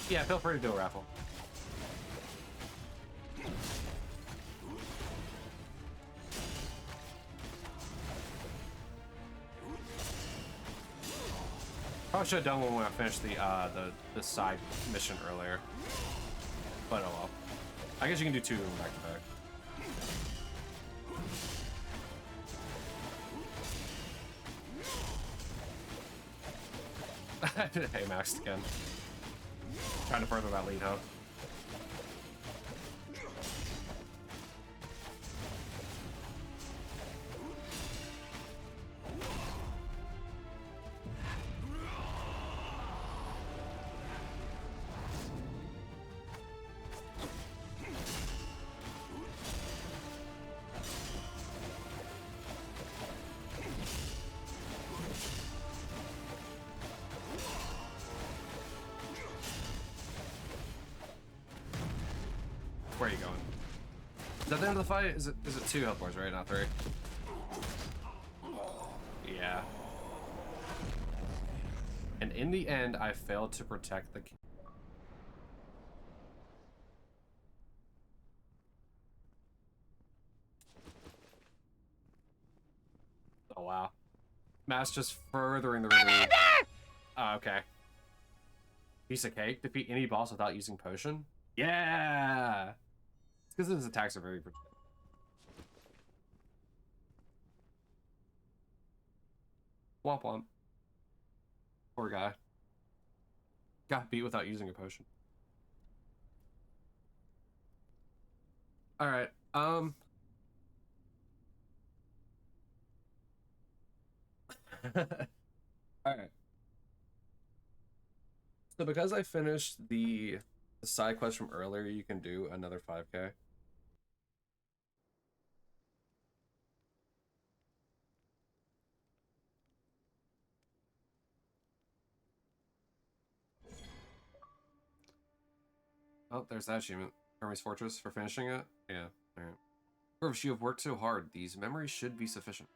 Yeah, feel free to do a raffle. Probably should have done one when I finished the side mission earlier. But oh well. I guess you can do two back to back. Hey, maxed again. Trying to further that lead, huh? Where are you going? Is that the end of the fight? Is it 2 health bars, right? Not 3. Yeah. And in the end, I failed to protect the... Oh, wow. Mass just furthering the relief. Oh, okay. Piece of cake. Defeat any boss without using potion? Yeah! It's because his attacks are very... Womp womp. Poor guy. Got beat without using a potion. Alright, Alright. So because I finished the side quest from earlier, you can do another 5K. Oh, there's that achievement. Hermes Fortress for finishing it? Yeah, alright. If you have worked so hard, these memories should be sufficient.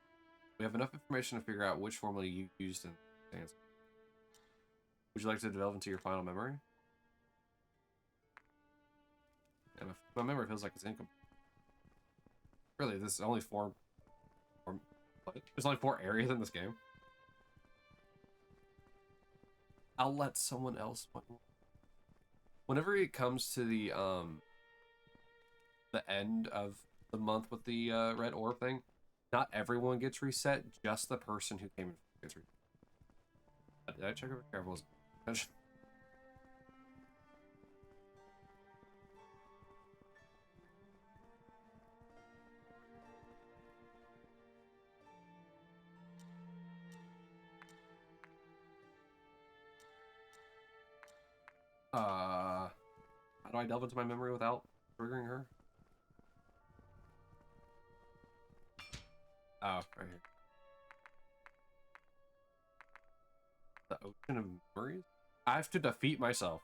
We have enough information to figure out which formula you used in the answer. Would you like to delve into your final memory? Yeah, my memory feels like it's incomplete. Really, there's only 4... There's only 4 areas in this game. I'll let someone else... Whenever it comes to the end of the month with the red orb thing, not everyone gets reset, just the person who came in gets reset. Did I check over careful? How do I delve into my memory without triggering her? Oh, right here. The Ocean of Memories? I have to defeat myself.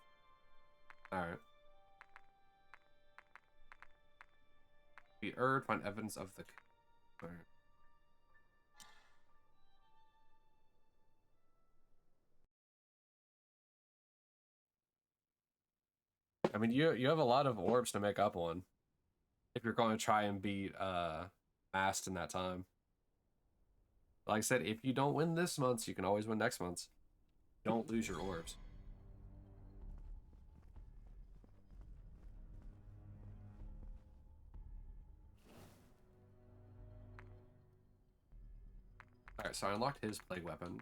Alright. Defeat Erd, find evidence of the... Alright. I mean, you have a lot of orbs to make up on if you're going to try and beat Mast in that time. Like I said, if you don't win this month, you can always win next month. Don't lose your orbs. Alright, so I unlocked his plague weapon.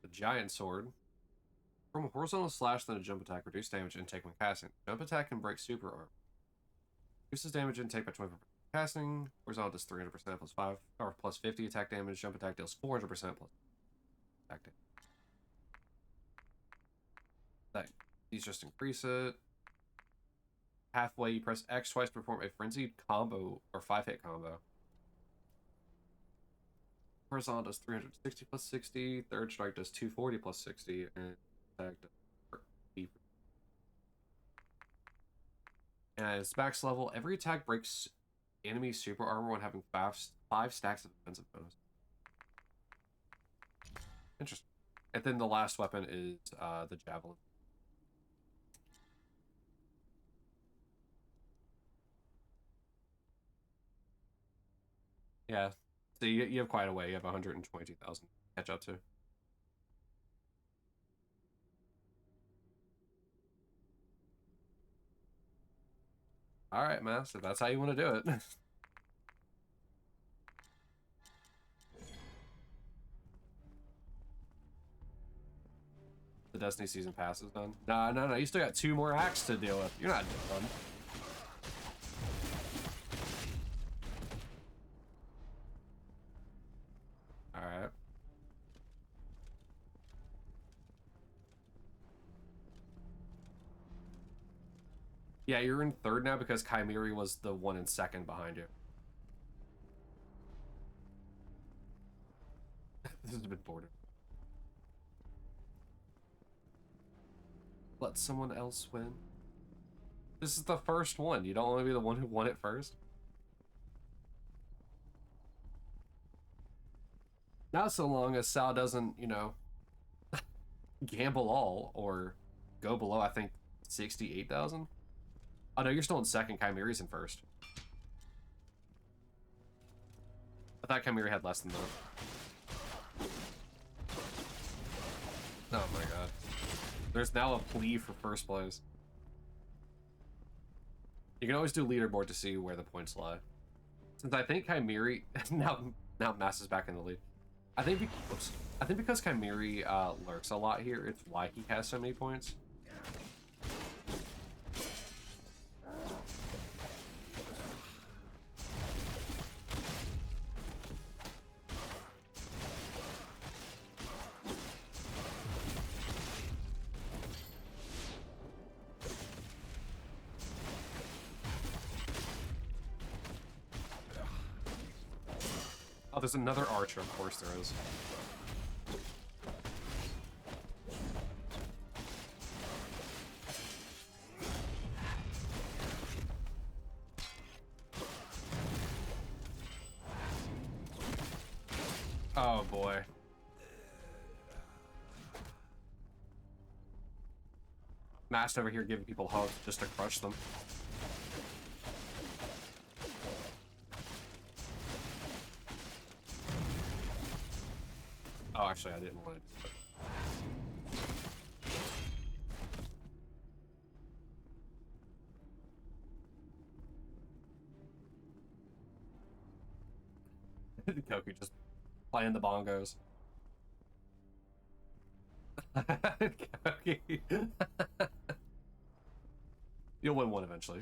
The giant sword. From a horizontal slash, then a jump attack, reduce damage intake when casting. Jump attack can break super armor. Reduces damage intake by 20% casting. Horizontal does 300% plus 5 or plus 50 attack damage. Jump attack deals 400% plus attack damage. These just increase it. Halfway, you press X twice to perform a frenzied combo or 5-hit combo. Horizontal does 360 plus 60. Third strike does 240 plus 60. And attack does and at its max level, every attack breaks enemy super armor when having five stacks of defensive bonus. Interesting. And then the last weapon is the javelin. Yeah. So you have quite a way. You have 122,000 to catch up to. All right, Mass. If that's how you want to do it. The Destiny season pass is done. No. You still got 2 more acts to deal with. You're not done. All right. Yeah, you're in 3rd now because Chimeri was the one in 2nd behind you. This has been border. Let someone else win. This is the first one. You don't want to be the one who won it first. Not so long as Sal doesn't, you know, gamble all or go below, I think, 68,000. Oh no, you're still in 2nd. Chimeri's in 1st. I thought Chimeri had less than that. Oh my god. There's now a plea for 1st place. You can always do leaderboard to see where the points lie. Since I think Chimeri now Mass is back in the lead. I think because Chimeri lurks a lot here, it's why he has so many points. Oh, there's another archer, of course there is. Oh boy. Mast over here giving people hugs just to crush them. Oh, actually, I didn't want to do that. Koki just playing the bongos. Koki. You'll win one eventually.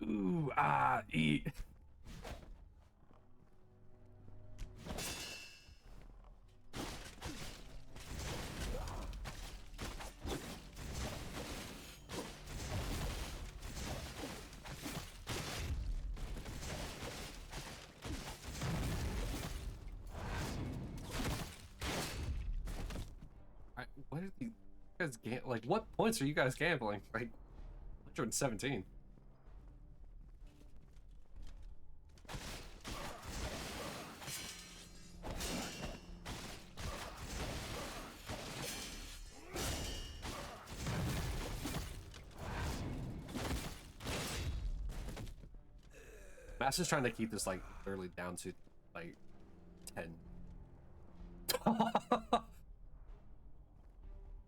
Ooh, eat. What are these guys like? What points are you guys gambling? Like 117. Master's trying to keep this like literally down to like 10.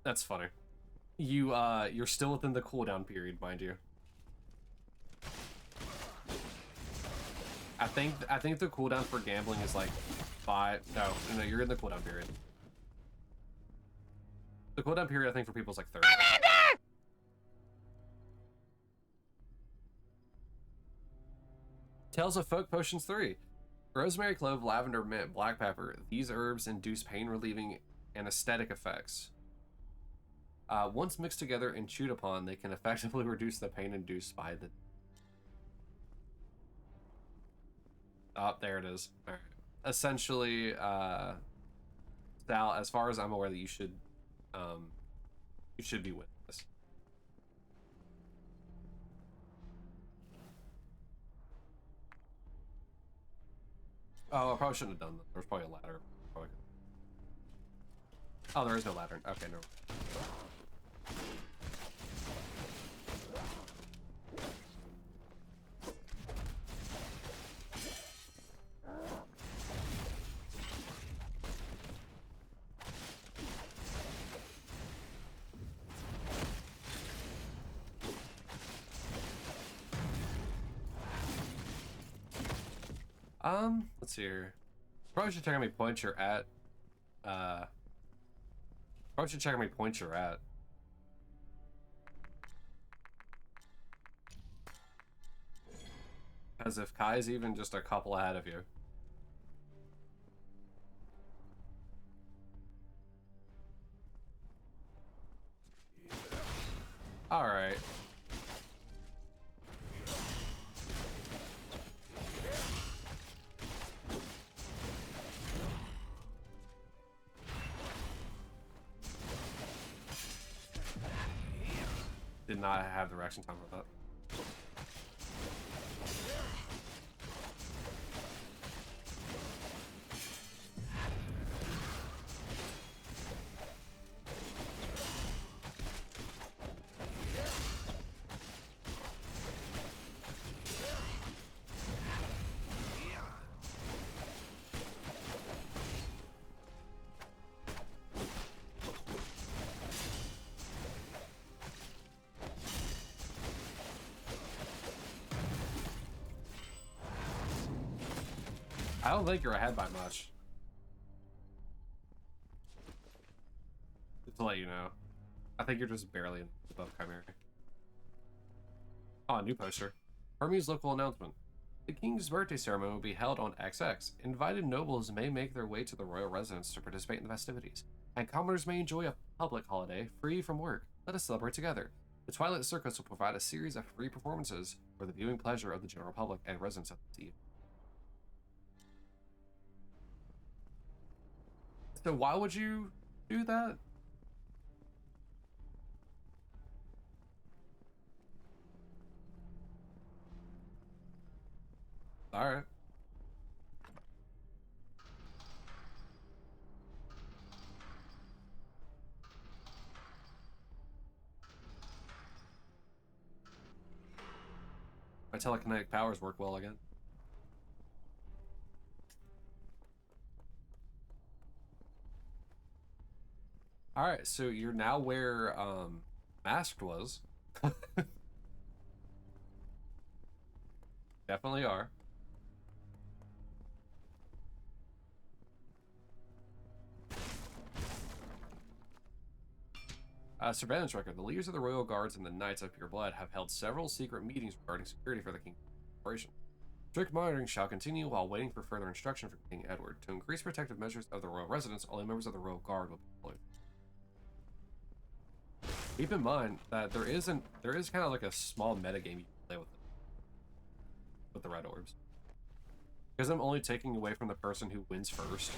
That's funny. You're still within the cooldown period, mind you. I think the cooldown for gambling is like 5. No, you're in the cooldown period. The cooldown period I think for people is like 30. Tales of Folk Potions 3. Rosemary, clove, lavender, mint, black pepper. These herbs induce pain-relieving anesthetic effects. Once mixed together and chewed upon, they can effectively reduce the pain induced by the... Oh, there it is. All right. Essentially, Sal, as far as I'm aware, that you should be winning this. Oh, I probably shouldn't have done that. There's probably a ladder. Probably. Oh, there is no ladder. Okay, no. Let's see here. Probably should check how many points you're at. Probably should check how many points you're at. As if Kai's even just a couple ahead of you. Alright. Did not have the reaction time for that. I don't think you're ahead by much. Just to let you know. I think you're just barely above Chimera. Oh, new poster. Hermes local announcement. The king's birthday ceremony will be held on XX. Invited nobles may make their way to the royal residence to participate in the festivities, and commoners may enjoy a public holiday free from work. Let us celebrate together. The Twilight Circus will provide a series of free performances for the viewing pleasure of the general public and residents of the city. So why would you do that? All right. My telekinetic powers work well again. All right, so you're now where Masked was. Definitely are. Surveillance record. The leaders of the Royal Guards and the Knights of Pure Blood have held several secret meetings regarding security for the King's operation. Strict monitoring shall continue while waiting for further instruction from King Edward. To increase protective measures of the royal residence, only members of the Royal Guard will be deployed. Keep in mind that there is kind of like a small metagame you can play with the red orbs. Because I'm only taking away from the person who wins first.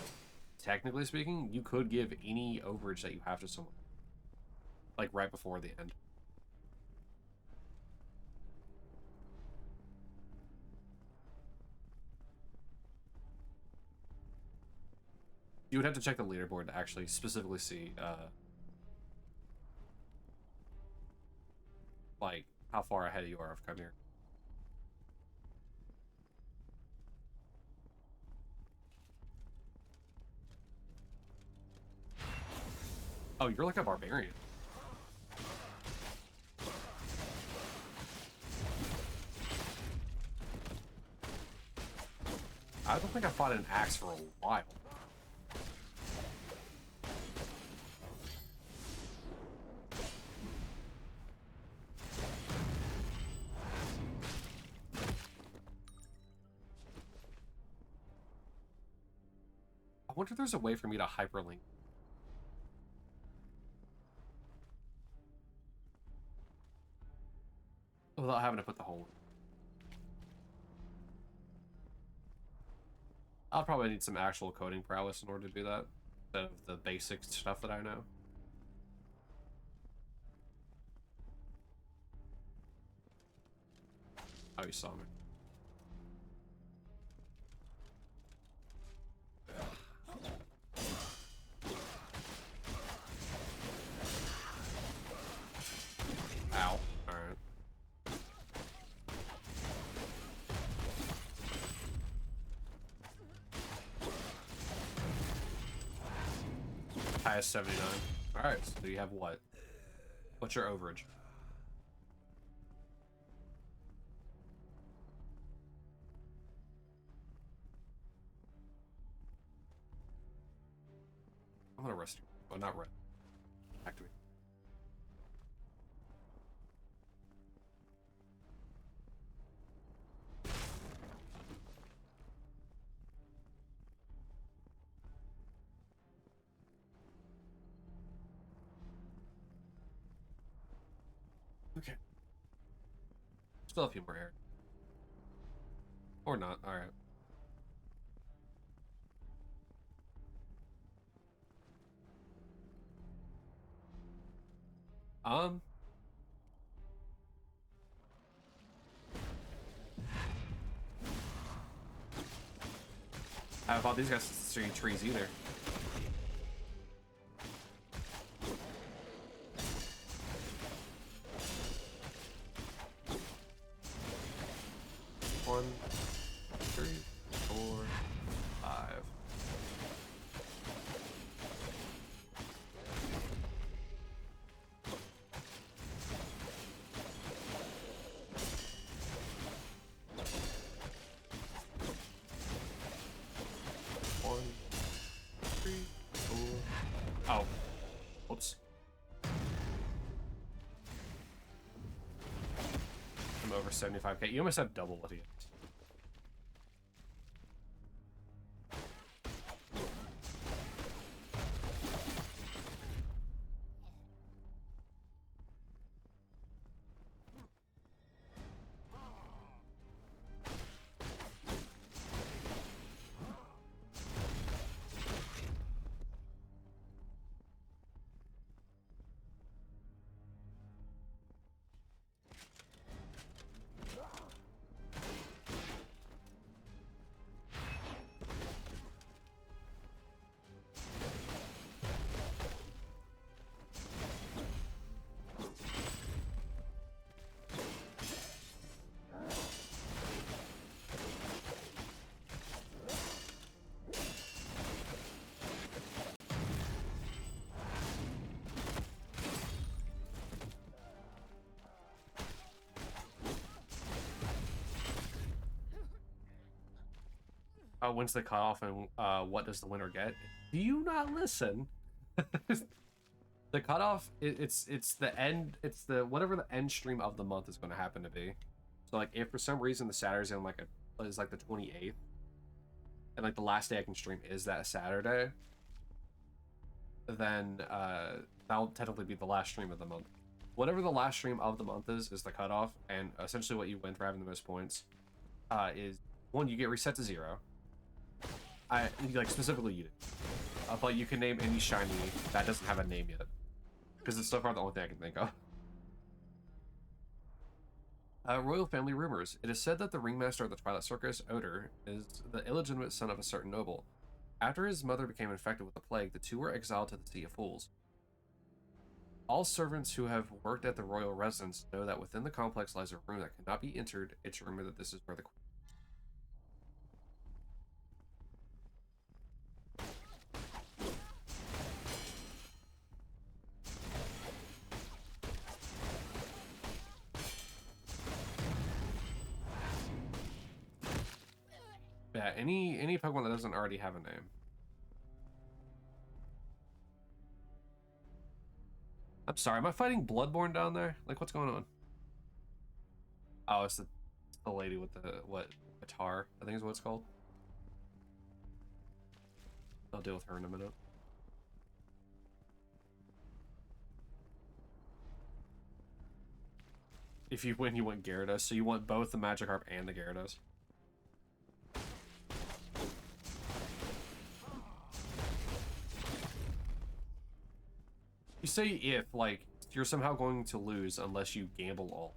Technically speaking, you could give any overage that you have to someone, like right before the end. You would have to check the leaderboard to actually specifically see, like, how far ahead you are of Chimera. Oh, you're like a barbarian. I don't think I fought an axe for a while. I wonder if there's a way for me to hyperlink. Without having to put the whole... I'll probably need some actual coding prowess in order to do that, instead of the basic stuff that I know. Oh, you saw me. Ow. Alright. Highest 79. Alright, so you have what? What's your overage? I'm gonna rest you. Oh, not rest. Activate. Okay. Still a few more air. Or not. Alright. Um... I haven't fought these guys since trees either. One, three, four, five. One, three, four. Oh. Whoops. I'm over 75k. You almost have double what he is. When's the cutoff and what does the winner get? Do you not listen? The cutoff, it's the end, it's the whatever the end stream of the month is going to happen to be. So like if for some reason the Saturday's in like is like the 28th, and like the last day I can stream is that Saturday, then that'll technically be the last stream of the month. Whatever the last stream of the month is the cutoff, and essentially what you win for having the most points is one, you get reset to 0. Like specifically you, but you can name any shiny that doesn't have a name yet, because it's so far the only thing I can think of. Royal family rumors. It is said that the ringmaster of the Twilight Circus, Odur, is the illegitimate son of a certain noble. After his mother became infected with the plague, the two were exiled to the Sea of Fools. All servants who have worked at the royal residence know that within the complex lies a room that cannot be entered. It's rumored that this is where the yeah, any Pokemon that doesn't already have a name. I'm sorry, am I fighting Bloodborne down there? Like, what's going on? Oh, it's the lady with the, what, guitar, I think is what it's called. I'll deal with her in a minute. If you win, you want Gyarados, so you want both the Magikarp and the Gyarados. You say if, like, you're somehow going to lose unless you gamble all.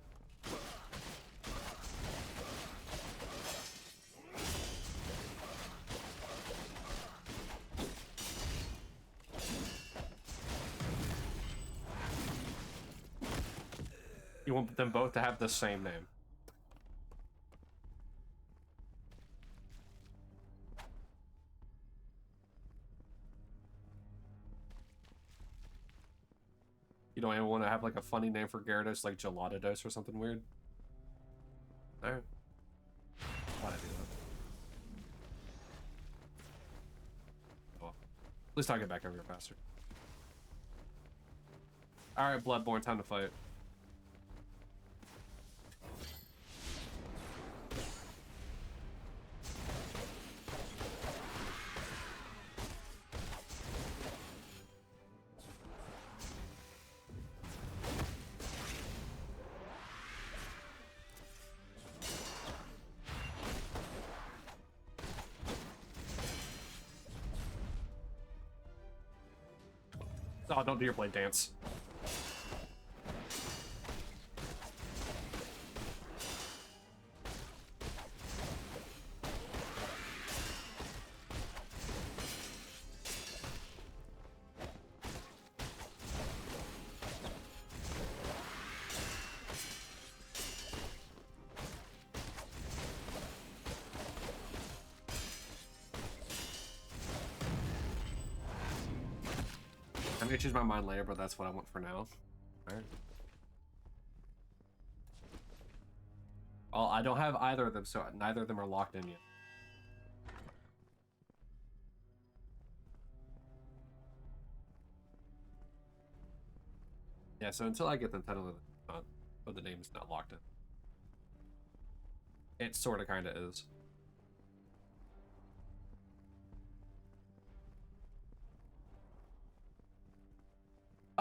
You want them both to have the same name. You don't even want to have like a funny name for Gyarados, like Gelatidos or something weird? Alright. Why'd I do that? Well, at least I'll get back over here faster. Alright, Bloodborne, time to fight. Oh, don't do your blade dance. I'm gonna change my mind later, but that's what I want for now. Alright. Well, I don't have either of them, so neither of them are locked in yet. Yeah, so until I get them technically not, but the name is not locked in. It sort of kind of is.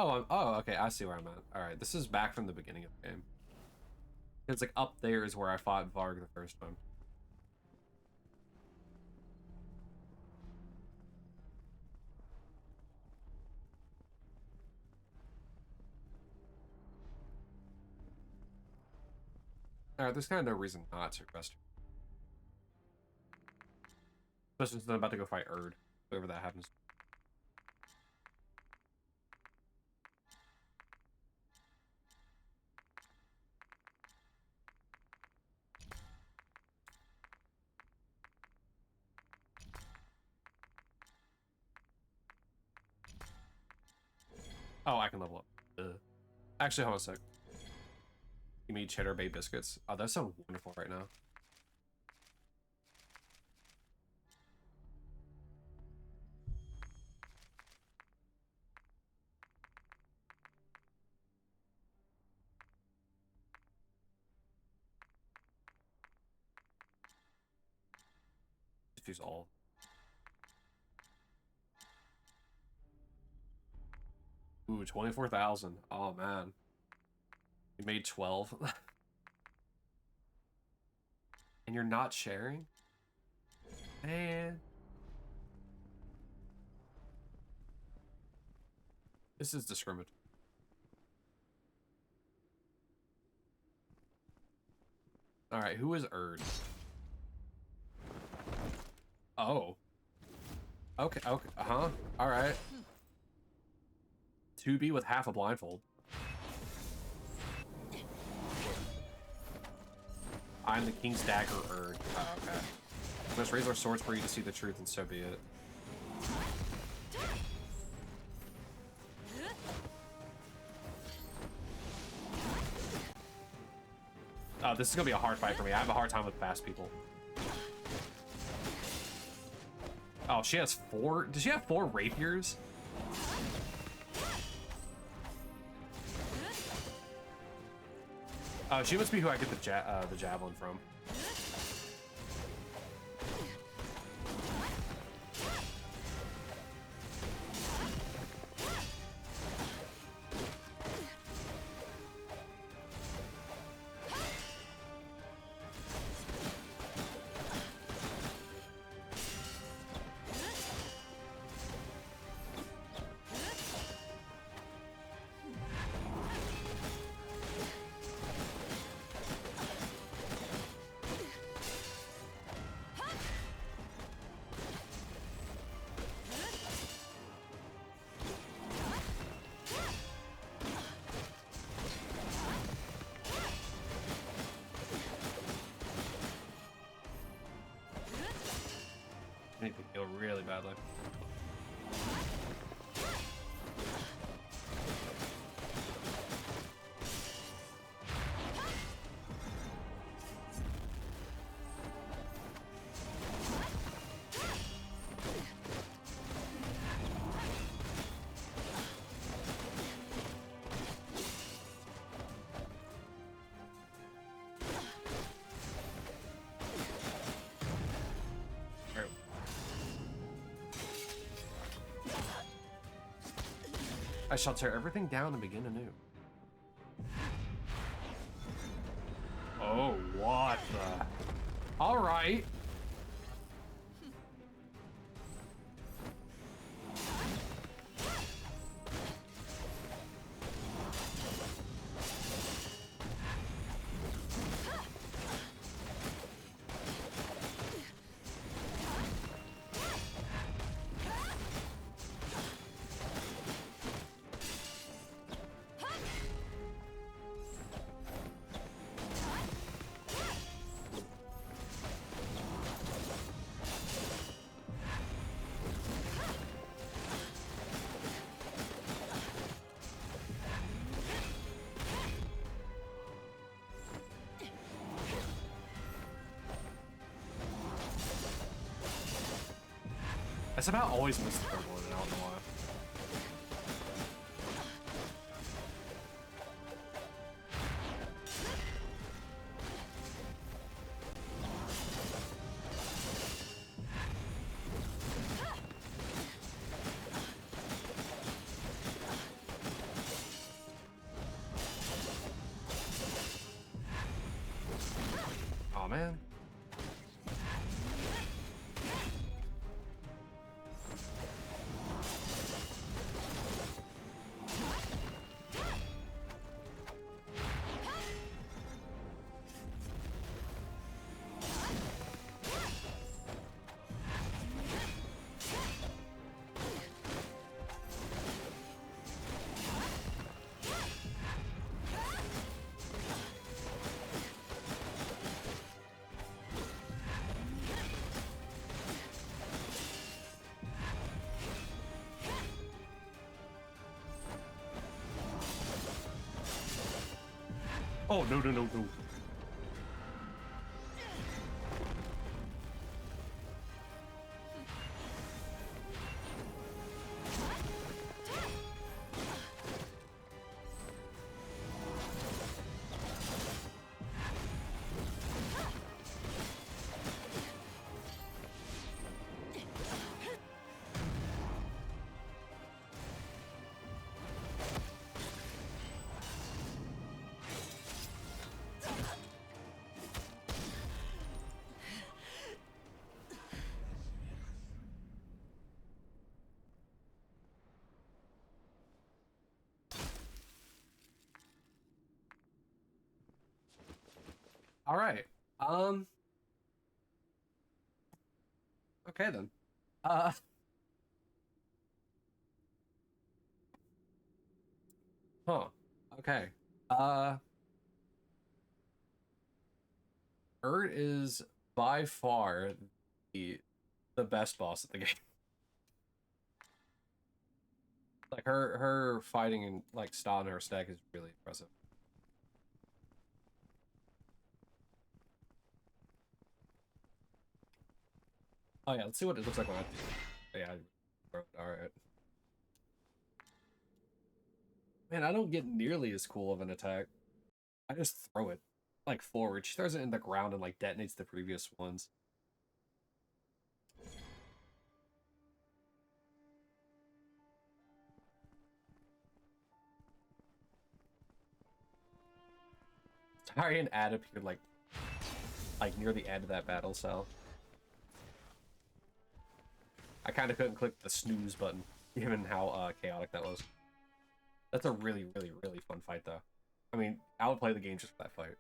Oh, okay, I see where I'm at. Alright, this is back from the beginning of the game. It's like up there is where I fought Varg the first time. Alright, there's kind of no reason not to request her. Especially since I'm about to go fight Erd, whoever that happens. Oh, I can level up. Actually, hold on a sec. Give me Cheddar Bay biscuits. Oh, that sounds wonderful right now. use all. Ooh, 24,000. Oh, man. You made 12. And you're not sharing? Man. This is discriminatory. Alright, who is Erd? Oh. Okay, okay, alright. 2B with half a blindfold. I'm the King's Dagger Erd. Oh, okay. Let's raise our swords for you to see the truth, and so be it. Oh, this is gonna be a hard fight for me. I have a hard time with fast people. Oh, she has 4? Does she have 4 rapiers? Oh, she must be who I get the javelin from. I need to heal really badly. I shall tear everything down and begin anew. Oh, what the? All right. I somehow always miss the third one, and I don't know why. Oh man. Oh, no, no, no, no. All right. Okay then. Uh, huh. Okay. Uh, Urt is by far the the best boss at the game. Like her fighting and like style and her stack is really impressive. Oh yeah, let's see what it looks like when I do. Yeah. All right. Man, I don't get nearly as cool of an attack. I just throw it like forward. She throws it in the ground and like detonates the previous ones. Tarian ad appeared like near the end of that battle cell. I kind of couldn't click the snooze button, given how chaotic that was. That's a really, really, really fun fight, though. I mean, I would play the game just for that fight.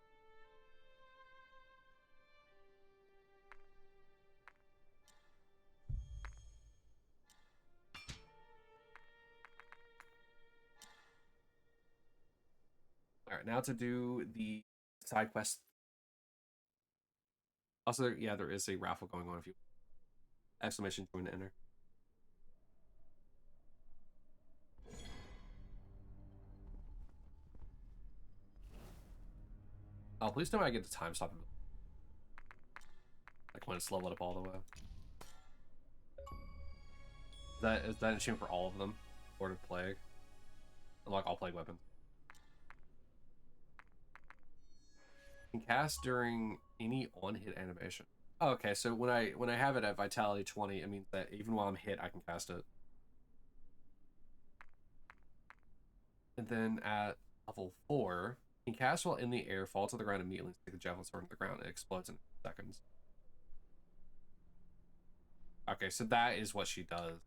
All right, now to do the side quest. Also, yeah, there is a raffle going on if you exclamation join to enter. Oh, please tell me I get the time stop. Like when it's leveled up all the way. Is that an achievement for all of them? Lord of Plague. Unlock all plague weapons. You can cast during any on-hit animation. Oh, okay, so when I have it at Vitality 20, it means that even while I'm hit, I can cast it. And then at level 4, you can cast while in the air, fall to the ground immediately, stick the javelin sword in the ground, it explodes in seconds. Okay, so that is what she does.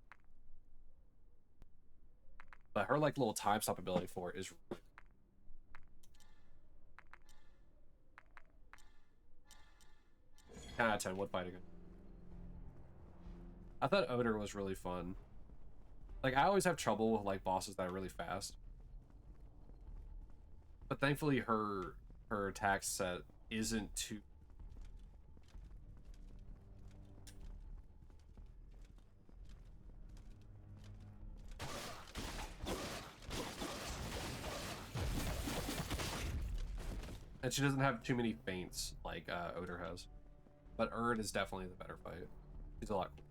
But her like little time stop ability for it is really 10 out of 10 would fight again. I thought Odor was really fun. Like I always have trouble with like bosses that are really fast. But thankfully her attack set isn't too and she doesn't have too many feints like Odor has. But Erd is definitely the better fight. She's a lot cooler.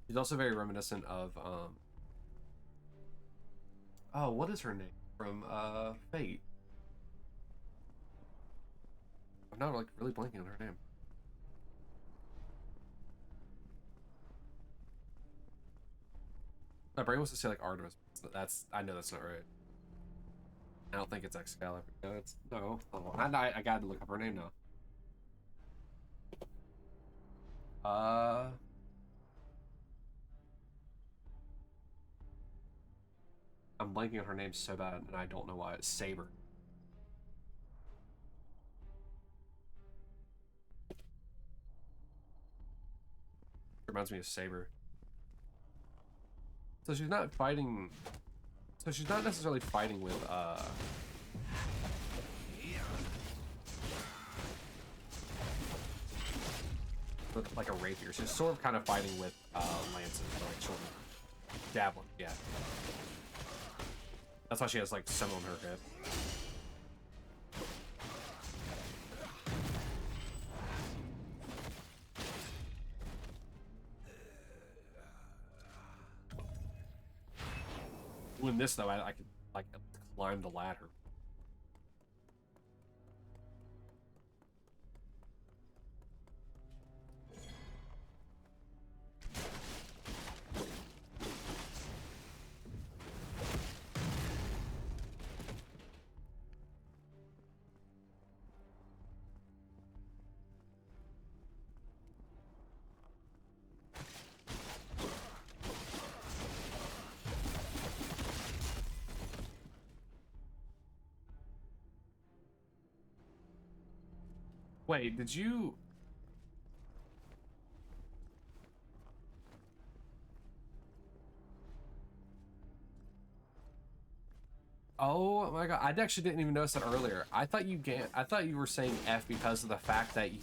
She's also very reminiscent of oh, what is her name from Fate? I'm not like really blanking on her name. My brain wants to say like Artemis. That's I know that's not right. I don't think it's Excalibur. No, it's no. Oh, I got to look up her name now. Uh, I'm blanking on her name so bad, and I don't know why. It's Saber. Reminds me of Saber. So she's not fighting. So she's not necessarily fighting with like a rapier. She's sort of kind of fighting with lances, or like short javelin. Yeah. That's why she has like some on her hip. In this though, I could like climb the ladder. Wait, did you? Oh my god, I actually didn't even notice that earlier. I thought I thought you were saying F because of the fact that you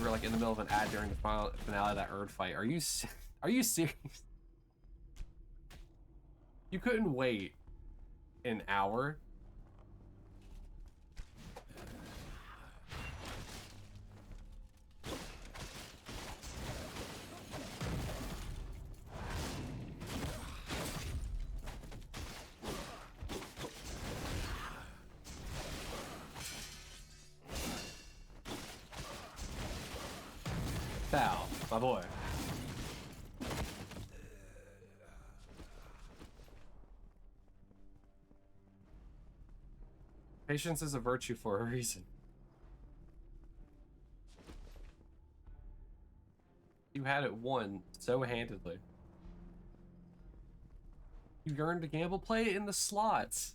were like in the middle of an ad during the finale of that Erd fight. Are you serious? You couldn't wait an hour? Val, my boy. Patience is a virtue for a reason. You had it won so handedly. You yearn to gamble? Play it in the slots.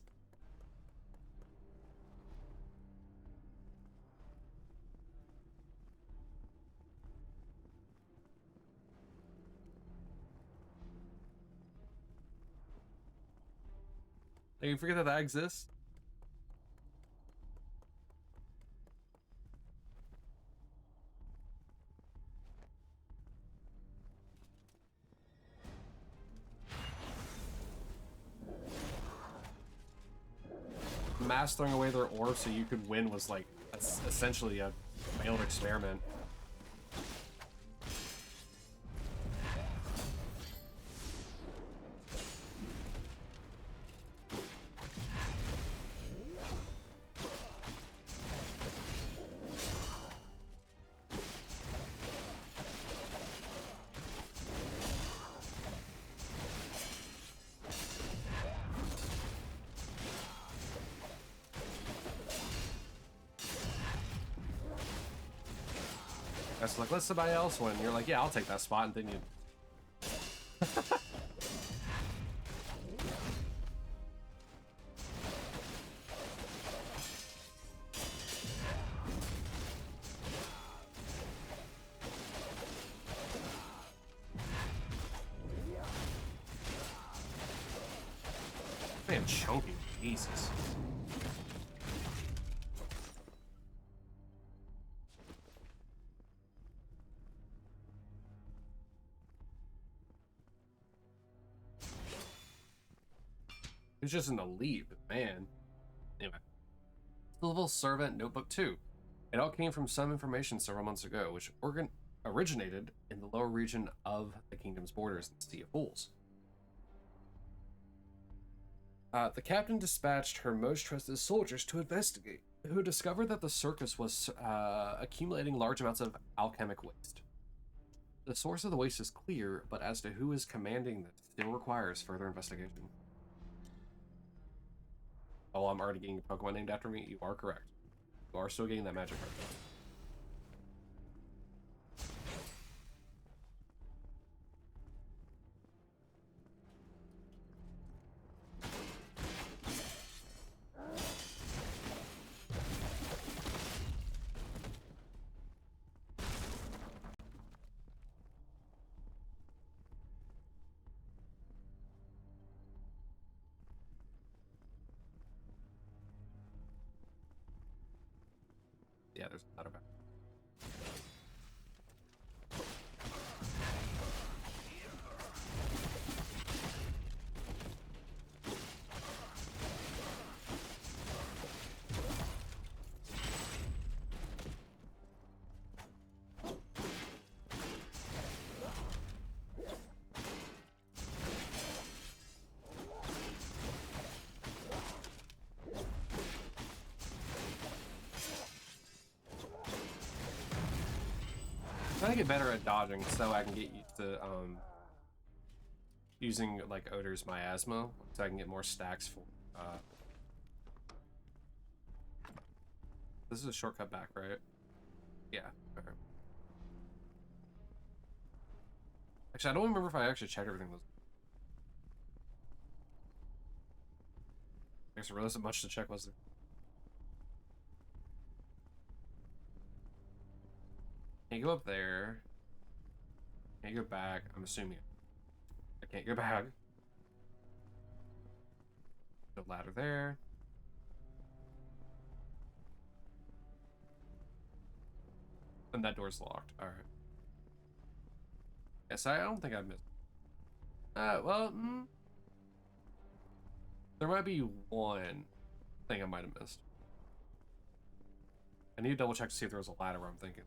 Like, you forget that that exists? Mass throwing away their orb so you could win was like essentially a failed experiment. That's like, let somebody else win. You're like, yeah, I'll take that spot, and then you. Man, chunky, Jesus. It's just an elite, but man. Anyway. Civil Servant Notebook 2. It all came from some information several months ago, which originated in the lower region of the kingdom's borders in the Sea of Fools. The captain dispatched her most trusted soldiers to investigate, who discovered that the circus was accumulating large amounts of alchemic waste. The source of the waste is clear, but as to who is commanding this still requires further investigation. Oh, I'm already getting a Pokemon named after me? You are correct. You are still getting that magic card. Yeah, there's a lot of it. I'm trying to get better at dodging so I can get used to using like Odor's miasma so I can get more stacks for this is a shortcut back, right? Yeah. Okay. Actually, I don't remember if I actually checked everything. I guess there wasn't much to check, was there? Can't go up there. Can't go back. I'm assuming I can't go back. The ladder there. And that door's locked. All right. Yes, I don't think I missed. Well, there might be one thing I might have missed. I need to double check to see if there was a ladder where I'm thinking.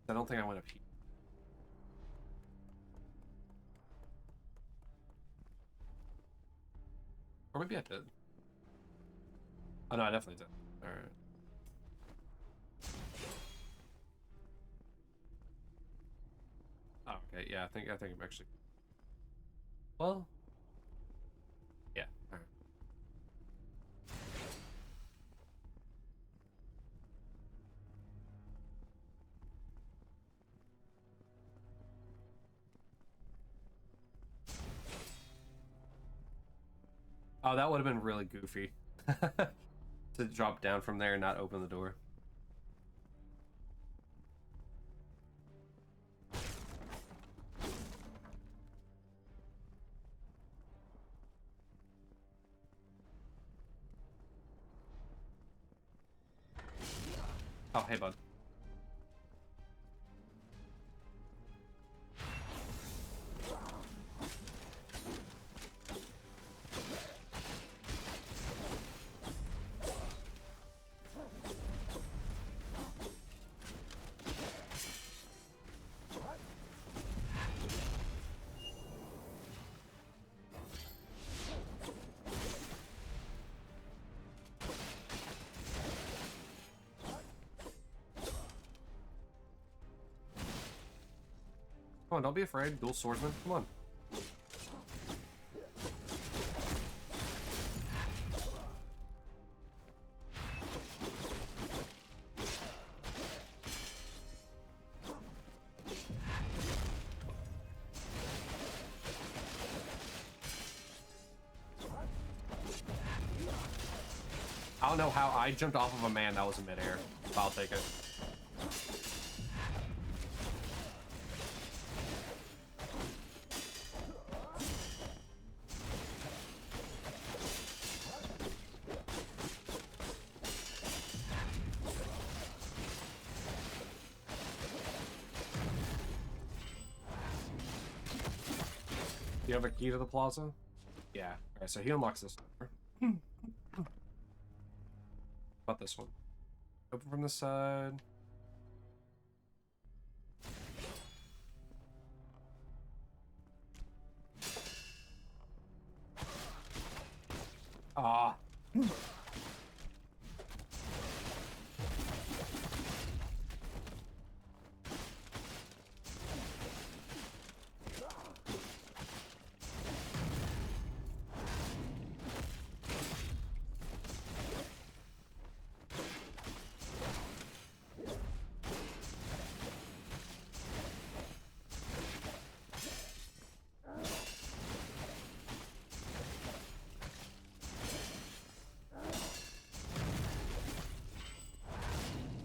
I don't think I went up here. Or maybe I did. Oh no, I definitely did. All right. Oh, okay. Yeah, I think I'm actually. Well. Yeah. All right. Oh, that would have been really goofy to drop down from there and not open the door. Oh, hey, bud. Come on, don't be afraid. Dual swordsman. Come on. I don't know how I jumped off of a man that was in midair. I'll take it. Do you have a key to the plaza? Yeah. Alright, so he unlocks this door. About this one. Open from the side. Ah.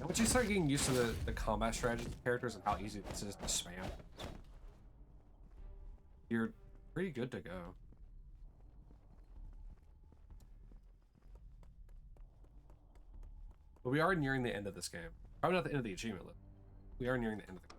Once you start getting used to the combat strategy of the characters and how easy this is to spam, you're pretty good to go. But we are nearing the end of this game. Probably not the end of the achievement list. We are nearing the end of the game.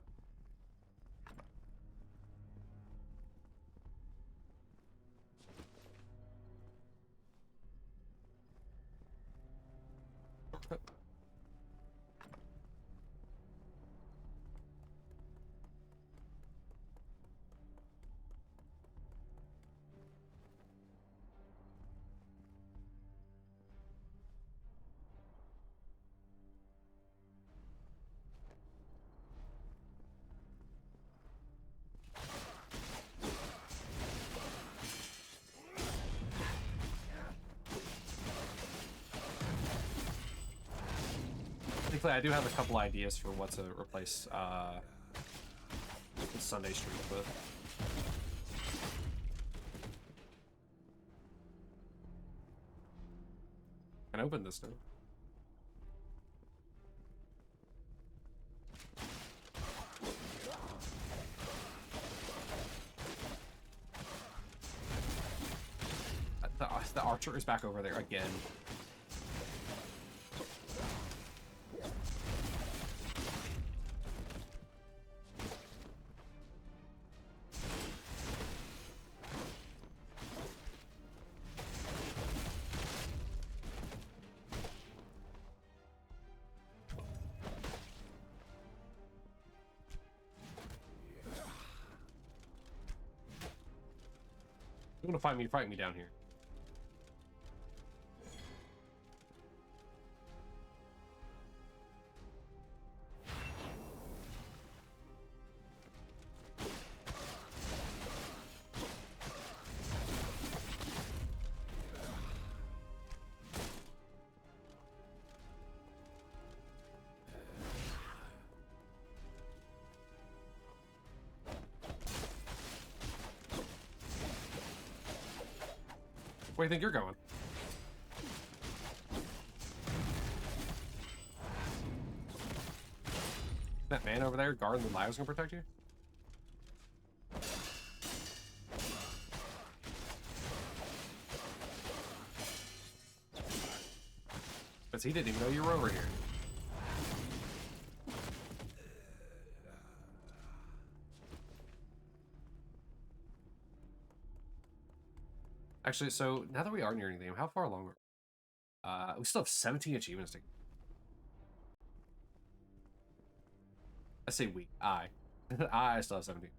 Thankfully, I do have a couple ideas for what to replace It's Sunday street, but I can open this now. The archer is back over there again. You want to fight me down here. Where do you think you're going? That man over there guarding the lives gonna protect you? Because he didn't even know you were over here. Actually, so now that we are nearing the game, how far along are we? We still have 17 achievements to. I say we. I. I still have 17.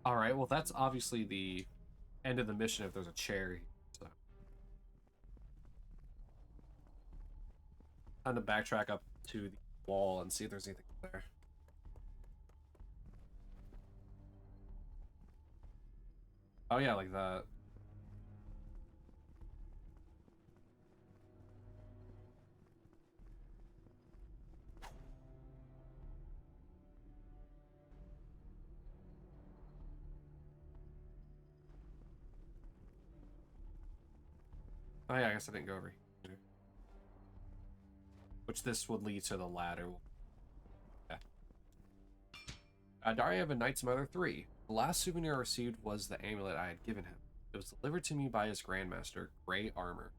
All right. Well, that's obviously the end of the mission if there's a chair. So time to backtrack up to the wall and see if there's anything there. Oh yeah, like that. Oh yeah, I guess I didn't go over here. Which this would lead to the ladder. Yeah. Diary of a Knight's Mother 3. The last souvenir I received was the amulet I had given him. It was delivered to me by his grandmaster, Grey Armor.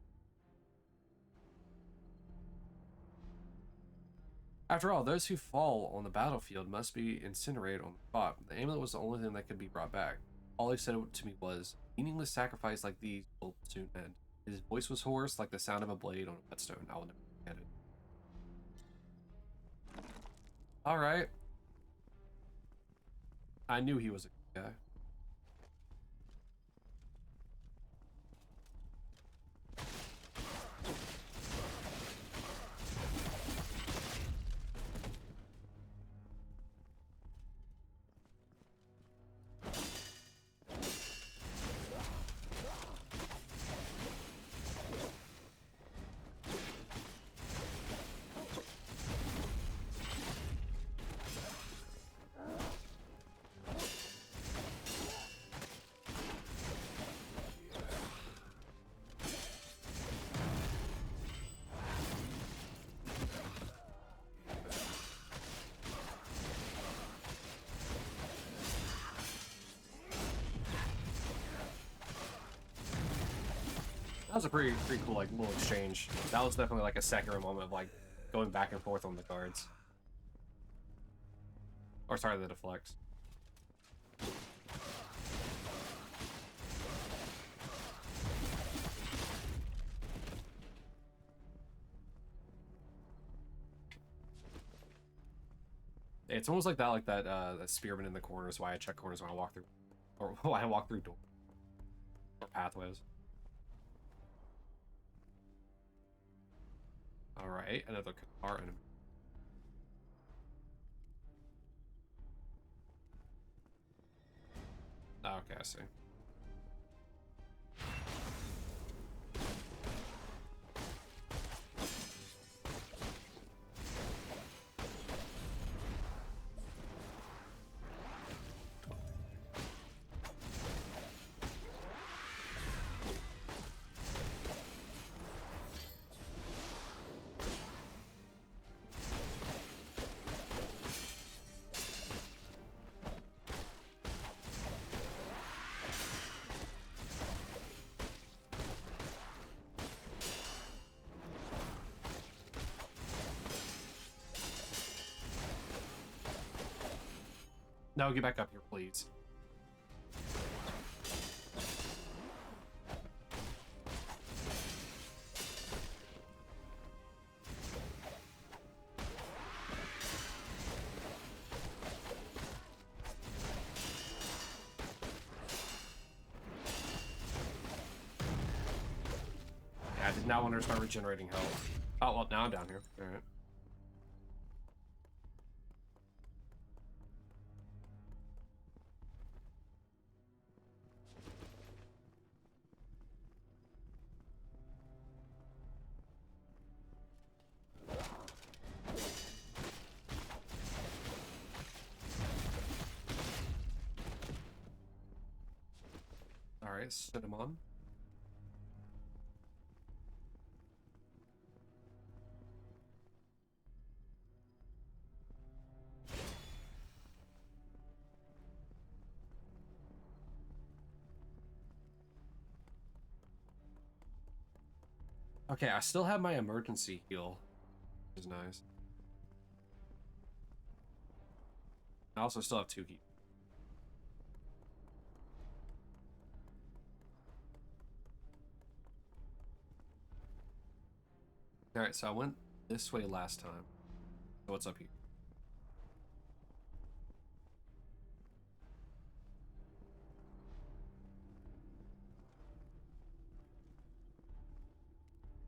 After all, those who fall on the battlefield must be incinerated on the spot. The amulet was the only thing that could be brought back. All he said to me was, meaningless sacrifice like these will soon end. His voice was hoarse, like the sound of a blade on a whetstone. I will never forget it. Alright. I knew he was a good guy. That was a pretty cool like little exchange. That was definitely like a Sekiro moment of like going back and forth on the guards. Or sorry, the deflects. It's almost like that spearman in the corners. Why I check corners when I walk through, or why I walk through doors or pathways. Alright, another Qatar enemy. Oh, okay, I see. No, get back up here, please. Yeah, I did not want her to start regenerating health. Oh, well, now I'm down here. Alright. Alright, Cinnamon. Okay, I still have my emergency heal, which is nice. I also still have 2 heat. Alright, so I went this way last time. So what's up here?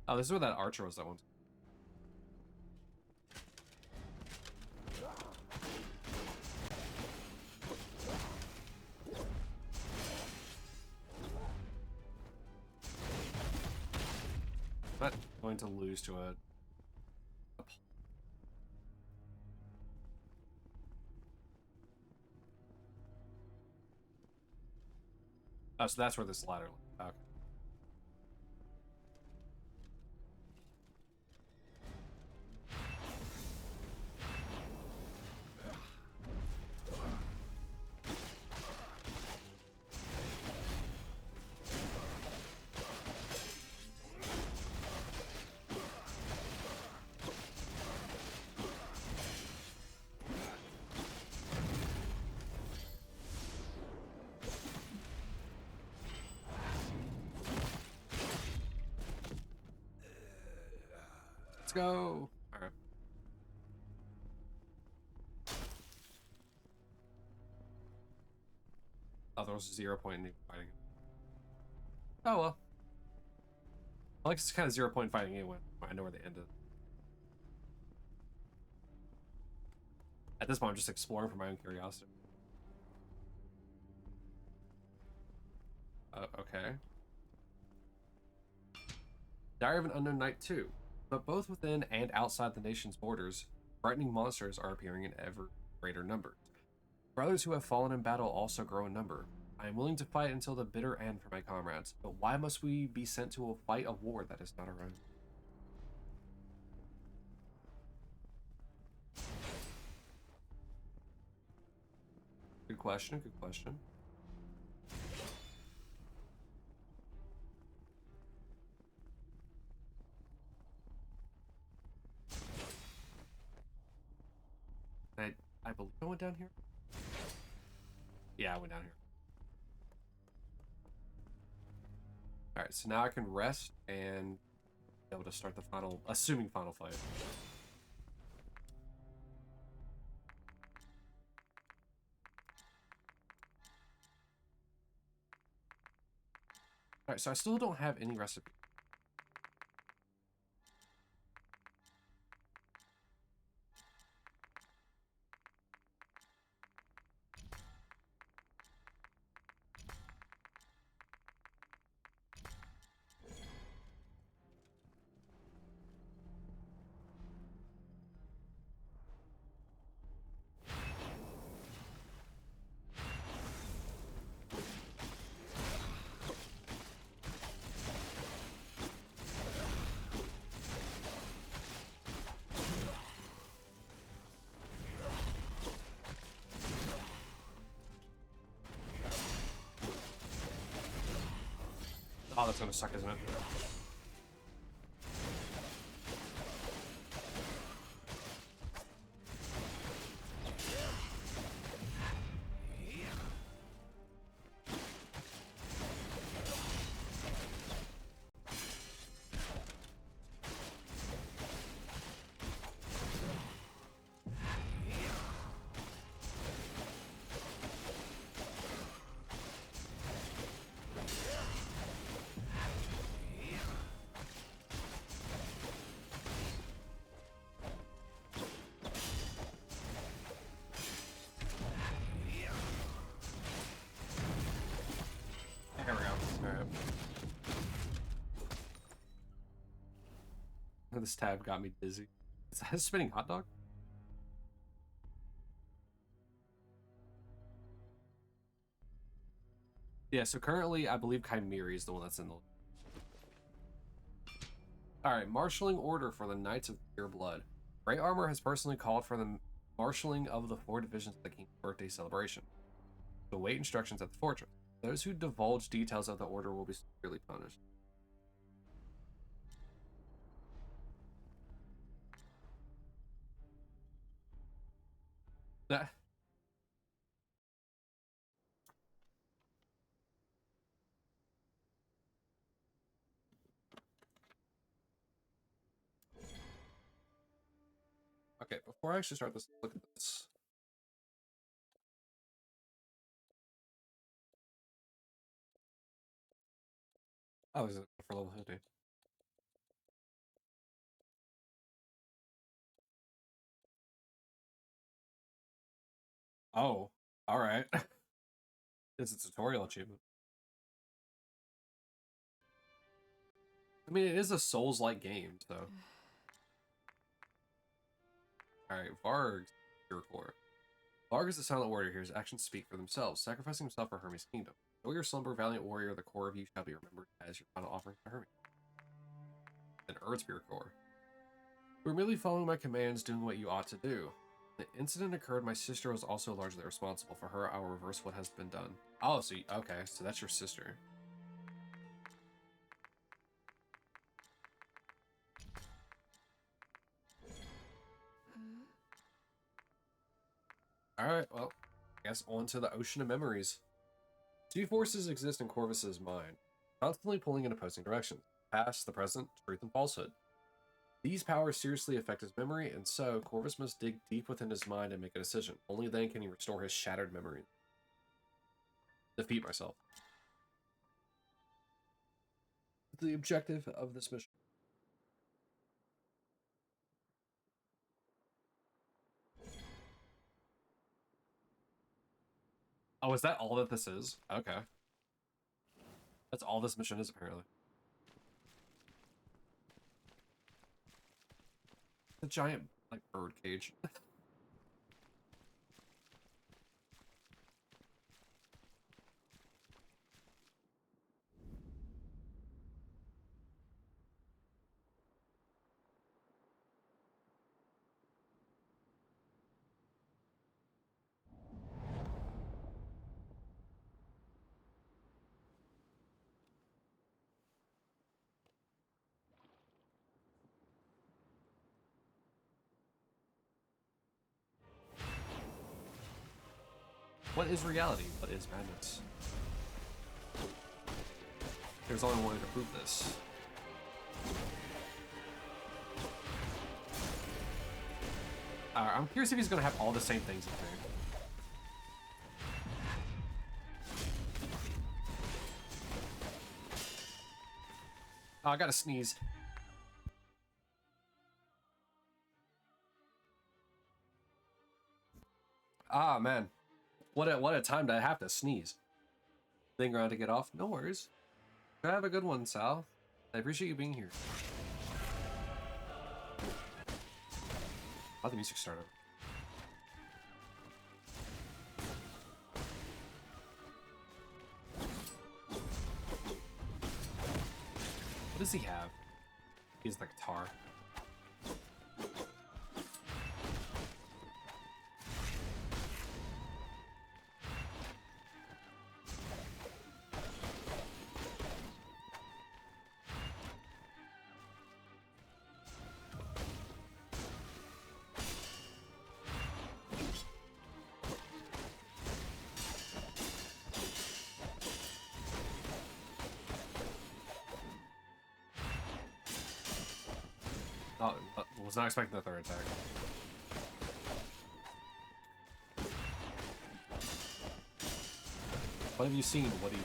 Oh, this is where that archer was that one. I'm not going to lose to a... Oh, so that's where this ladder... Okay. Let's go! Alright. Oh, there was 0 point in fighting. Oh, well. I like it's kind of 0 point fighting anyway. I know where they ended. At this point, I'm just exploring for my own curiosity. Okay. Diary of an Unknown Knight 2. But both within and outside the nation's borders, frightening monsters are appearing in ever greater numbers. Brothers who have fallen in battle also grow in number. I am willing to fight until the bitter end for my comrades, but why must we be sent to fight a war that is not our own? Good question, good question. I believe I went down here? Yeah, I went down here. Alright, so now I can rest and be able to start the final, assuming final fight. Alright, so I still don't have any recipe. Oh, that's gonna suck, isn't it? There we go. Alright. This tab got me dizzy. Is that a spinning hot dog? Yeah, so currently I believe Chimera is the one that's in the... Alright, marshalling order for the Knights of Pure Blood. Grey Armor has personally called for the marshalling of the 4 divisions of the King's birthday celebration. To await instructions at the fortress. Those who divulge details of the order will be severely punished. Nah. Okay, before I actually start this, look at this. Oh, is it for level 50? Oh, alright. It's a tutorial achievement. I mean, it is a Souls-like game, so... Alright, Varg's Pure Core. Varg is a silent warrior. His actions speak for themselves, sacrificing himself for Hermes' kingdom. Enjoy your slumber, valiant warrior. The core of you shall be remembered as your final offering to Hermes. Then Erd's Pure Core. We're merely following my commands, doing what you ought to do. The incident occurred. My sister was also largely responsible. For her, I will reverse what has been done. Oh, so okay, so that's your sister. Alright, well, I guess on to the ocean of memories. 2 forces exist in Corvus's mind, constantly pulling in opposing directions. Past, the present, truth, and falsehood. These powers seriously affect his memory, and so Corvus must dig deep within his mind and make a decision. Only then can he restore his shattered memory. Defeat myself. The objective of this mission. Oh, is that all that this is? Okay. That's all this mission is, apparently. A giant, like, bird cage. What is reality? What is madness? There's only one way to prove this. I'm curious if he's gonna have all the same things in there. Oh, I gotta sneeze. Ah, man. What a time to have to sneeze. Thing around to get off. No worries. Have a good one, Sal. I appreciate you being here. How the music started. What does he have? He has the guitar. Oh, was not expecting the third attack. What have you seen, Woody?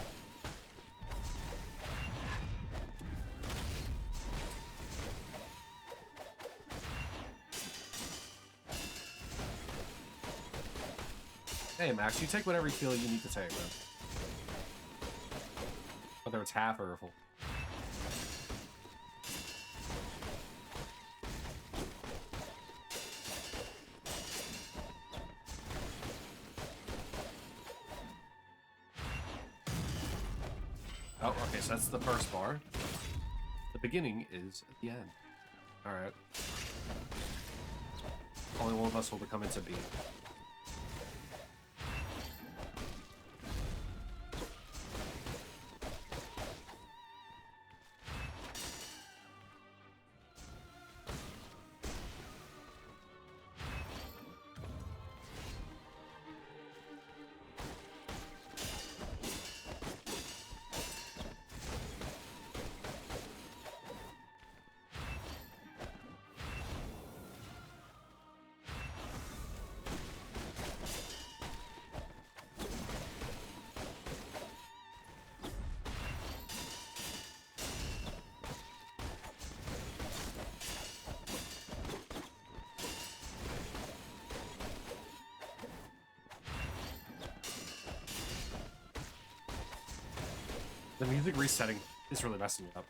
Hey, Max, you take whatever you feel you need to take, man. Whether it's half or full. Oh, okay, so that's the first bar. The beginning is the end. Alright. Only one of us will become into being. The music resetting is really messing me up.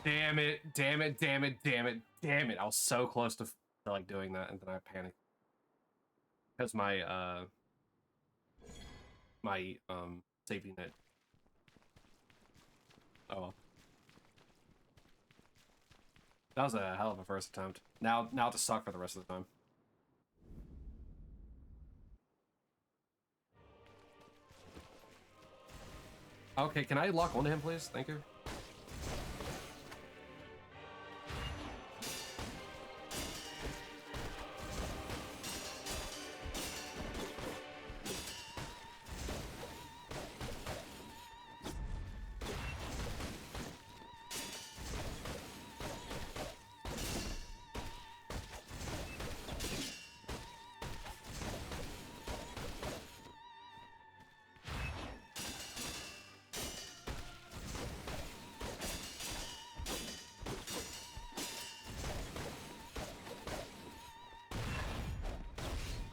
Damn it, damn it, damn it, damn it, damn it. I was so close to like doing that and then I panicked. Because my safety net. Oh well. That was a hell of a first attempt. Now to suck for the rest of the time. Okay, can I lock onto him, please? Thank you.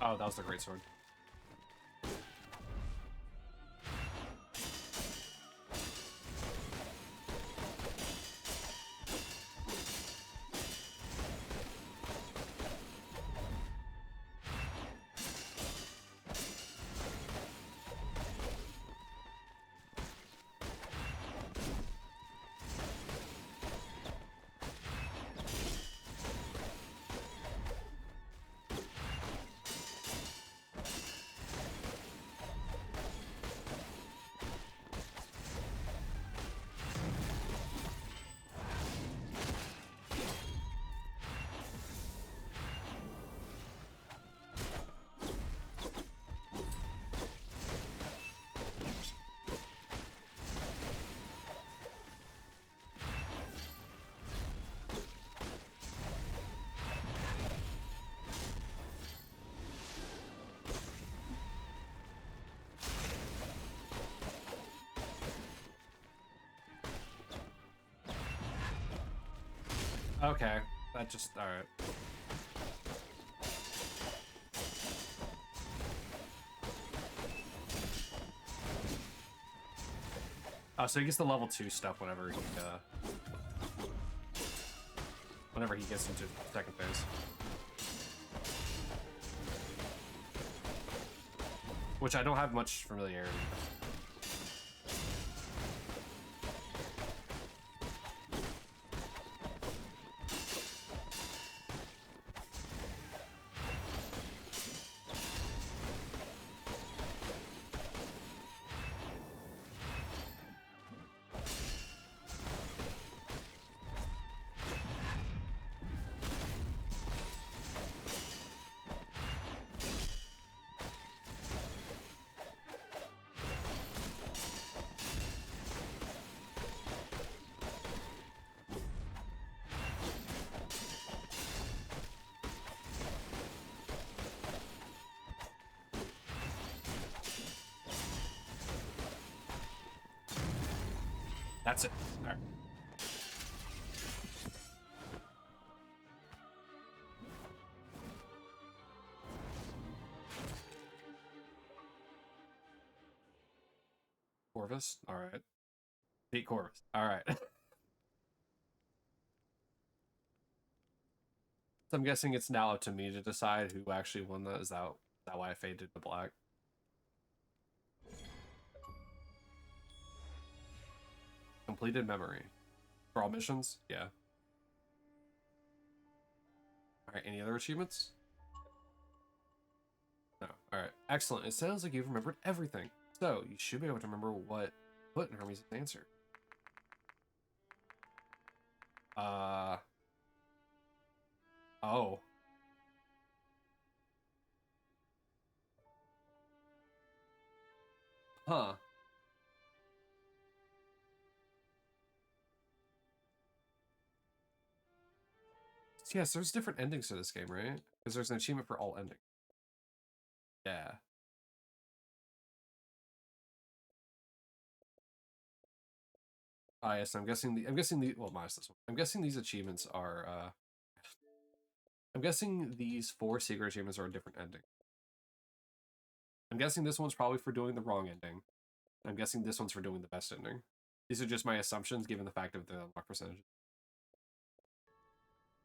Oh, that was the great sword. Okay, that just, alright. Oh, so he gets the level 2 stuff whenever he gets into second phase. Which I don't have much familiarity with. That's it. All right. Corvus. All right. Beat Corvus. All right. So I'm guessing it's now up to me to decide who actually won that. Is that why I faded to black? Completed memory. For all missions? Yeah. Alright, any other achievements? No. Alright. Excellent. It sounds like you've remembered everything. So, you should be able to remember what put in Hermes' answer. Oh. Huh. Yes, there's different endings to this game, right? Because there's an achievement for all endings. Yeah. Ah, yes, I'm guessing the well, minus this one. I'm guessing these achievements are I'm guessing these 4 secret achievements are a different ending. I'm guessing this one's probably for doing the wrong ending. I'm guessing this one's for doing the best ending. These are just my assumptions given the fact of the unlock percentage.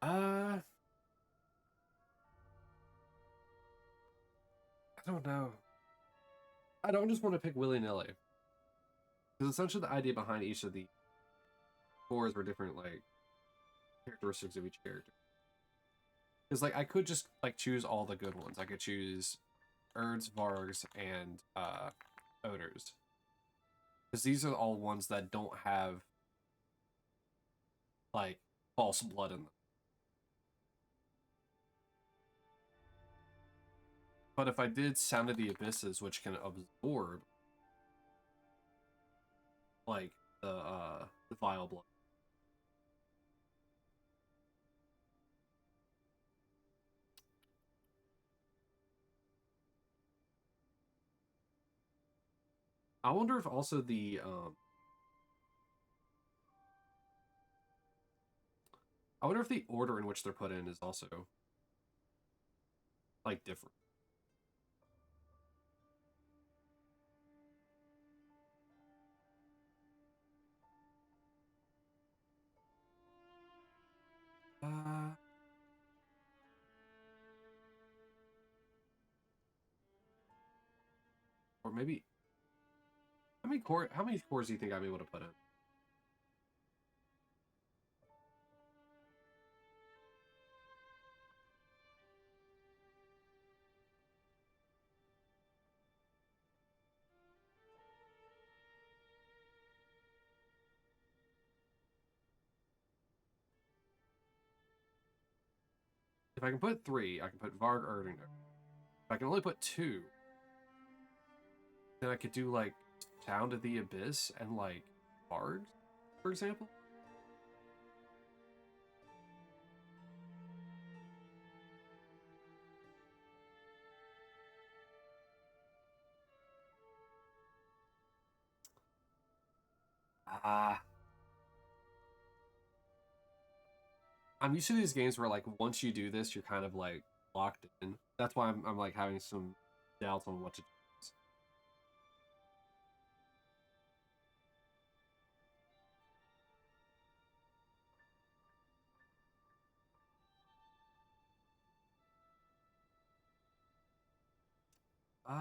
I don't know. I don't just want to pick willy-nilly. Because essentially the idea behind each of the 4s were different, like, characteristics of each character. Because, like, I could just, like, choose all the good ones. I could choose Erds, Vargs, and, Odors. Because these are all ones that don't have, like, false blood in them. But if I did Sound of the Abysses, which can absorb, like, the vile blood. I wonder if also I wonder if the order in which they're put in is also, like, different. Uh, or maybe, how many cores do you think I'm able to put in? If I can put 3, I can put Varg, Erd, and If I can only put 2, then I could do, like, Sound of the Abyss and, like, Varg, for example. Ah. I'm used to these games where, like, once you do this, you're kind of, like, locked in. That's why I'm like, having some doubts on what to choose. Uh,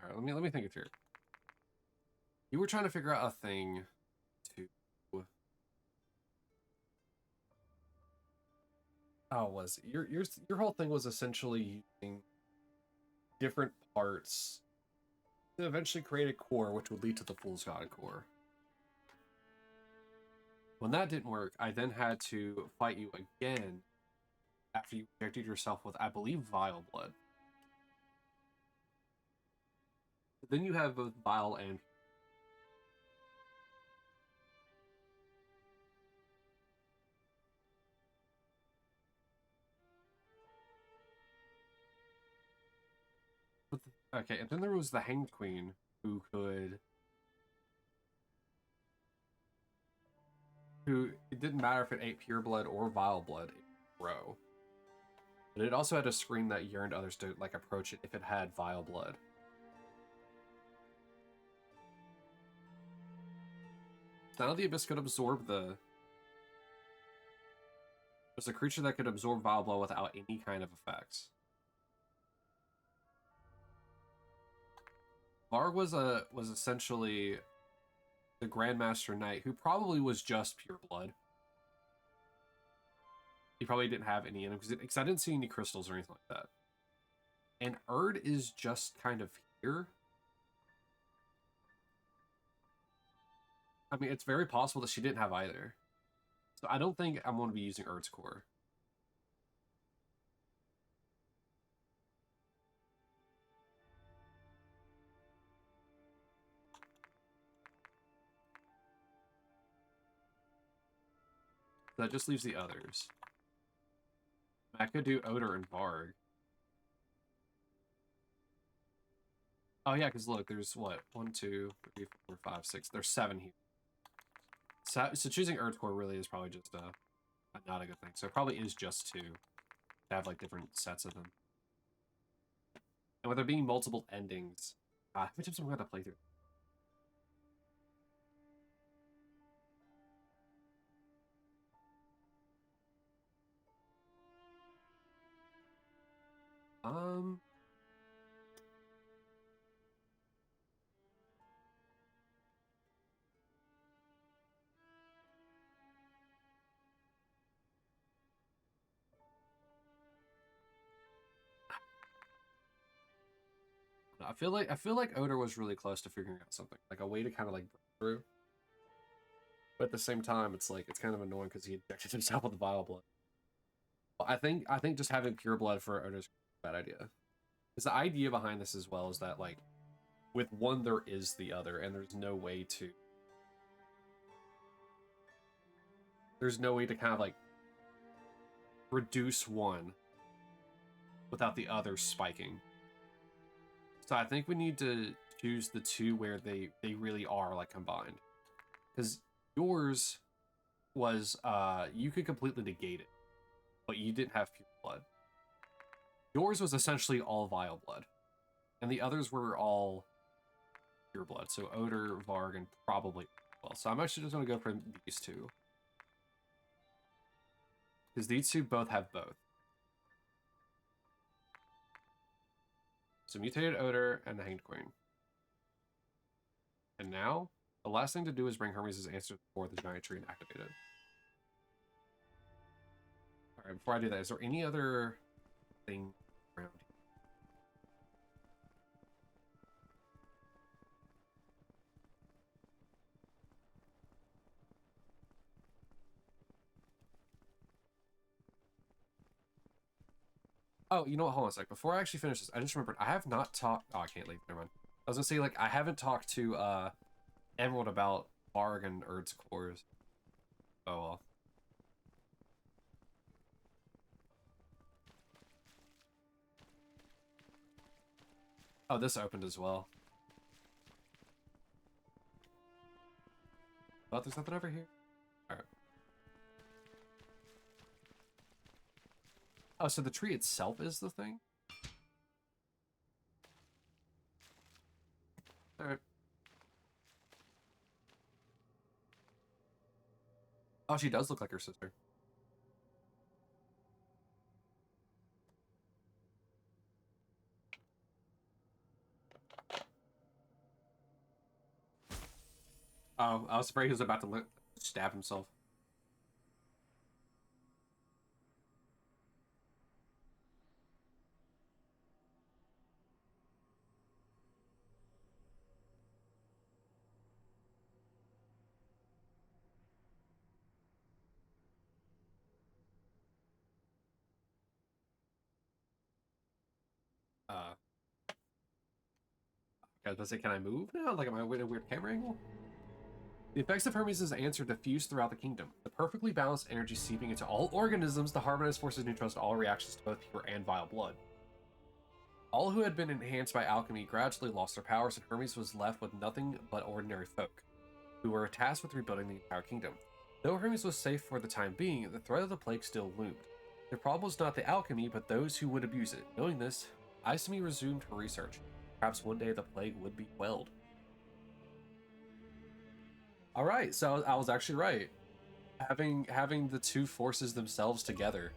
all right, let me think it through. You were trying to figure out a thing to. How was it? Your whole thing was essentially using different parts to eventually create a core, which would lead to the Fool's God core. When that didn't work, I then had to fight you again after you injected yourself with, I believe, vile blood. Then you have both vile and... Okay, and then there was the Hanged Queen, who could... Who, it didn't matter if it ate pure blood or vile blood, it would grow. But it also had a screen that yearned others to, like, approach it if it had vile blood. Now the Abyss could absorb the... It was a creature that could absorb vile blood without any kind of effects. Varg was essentially the Grandmaster Knight, who probably was just pure blood. He probably didn't have any in him, because I didn't see any crystals or anything like that. And Erd is just kind of here. I mean, it's very possible that she didn't have either. So I don't think I'm going to be using Erd's core. That just leaves the others. I could do Odor and Varg. Oh yeah, because look, there's what? 1, 2, 3, 4, 5, 6. There's 7 here. So choosing Erd's core really is probably just not a good thing. So it probably is just to have like different sets of them. And with there being multiple endings, how many times am I going to play through? I feel like Odor was really close to figuring out something, like a way to kind of like break through. But at the same time, it's like it's kind of annoying because he injected himself with vile blood. But I think just having pure blood for Odor is a bad idea. Because the idea behind this as well is that like with one there is the other, and there's no way to kind of like reduce one without the other spiking. So I think we need to choose the two where they really are like combined. Because yours was you could completely negate it, but you didn't have pure blood. Yours was essentially all vile blood, and the others were all pure blood. So Odor, Varg, and probably well. So I'm actually just going to go for these two. Because these two both have both. So Mutated Odor and the Hanged Queen. And now, the last thing to do is bring Hermes' answer for the giant tree and activate it. Alright, before I do that, is there any other thing around here? Oh, you know what? Hold on a sec. Before I actually finish this, I just remembered I have not talked. Oh, I can't leave. Never mind. I was gonna say, like, I haven't talked to Emerald about Varg and Erd's cores. Oh well. Oh, this opened as well. But there's nothing over here. Alright. Oh, so the tree itself is the thing? Alright. Oh, she does look like her sister. Oh, I was afraid he was about to stab himself. I was about to say, can I move now? Like, am I in a weird camera angle? The effects of Hermes' answer diffuse throughout the kingdom. The perfectly balanced energy seeping into all organisms, the harmonized forces neutralized all reactions to both pure and vile blood. All who had been enhanced by alchemy gradually lost their powers, and Hermes was left with nothing but ordinary folk, who were tasked with rebuilding the entire kingdom. Though Hermes was safe for the time being, the threat of the plague still loomed. The problem was not the alchemy, but those who would abuse it. Knowing this, Isami resumed her research. Perhaps one day the plague would be quelled. All right, so I was actually right. Having the two forces themselves together.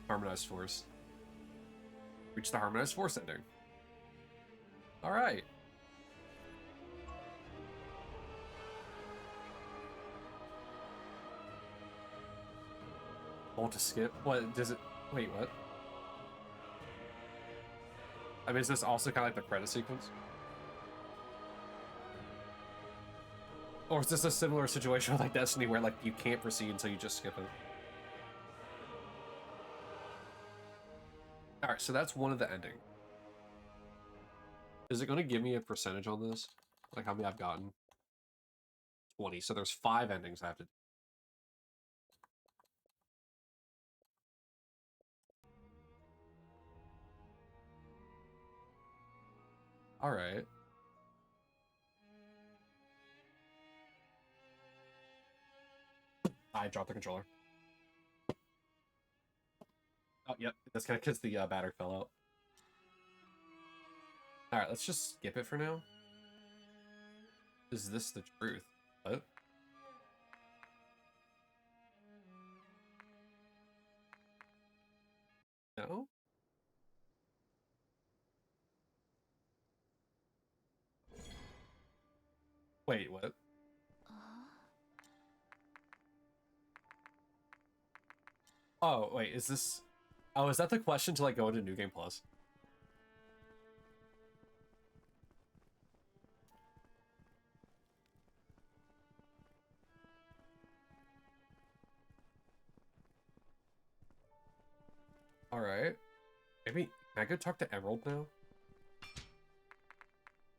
Harmonized force. Reach the harmonized force ending. All right. Hold to skip. What does it? Wait, what? I mean, is this also kind of like the credit sequence? Or is this a similar situation with like Destiny where like you can't proceed until you just skip it? Alright, so that's one of the ending. Is it going to give me a percentage on this? Like how many I've gotten? 20. So there's 5 endings I have to do. Alright. I dropped the controller. Oh, yep. That's kind of because the battery fell out. Alright, let's just skip it for now. Is this the truth? What? No? Wait, what? Oh, wait, is this... Oh, is that the question to, like, go into New Game Plus? Alright. Maybe... Can I go talk to Emerald now?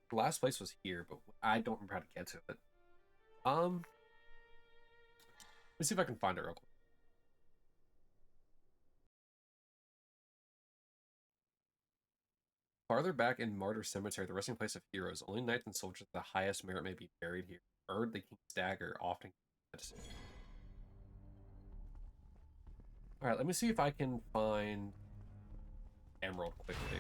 The last place was here, but I don't remember how to get to it. Let me see if I can find it real quick. Farther back in Martyr Cemetery, the resting place of heroes, only knights and soldiers of the highest merit may be buried here. Bird, the king's dagger, often medicine. Alright, let me see if I can find Emerald quickly.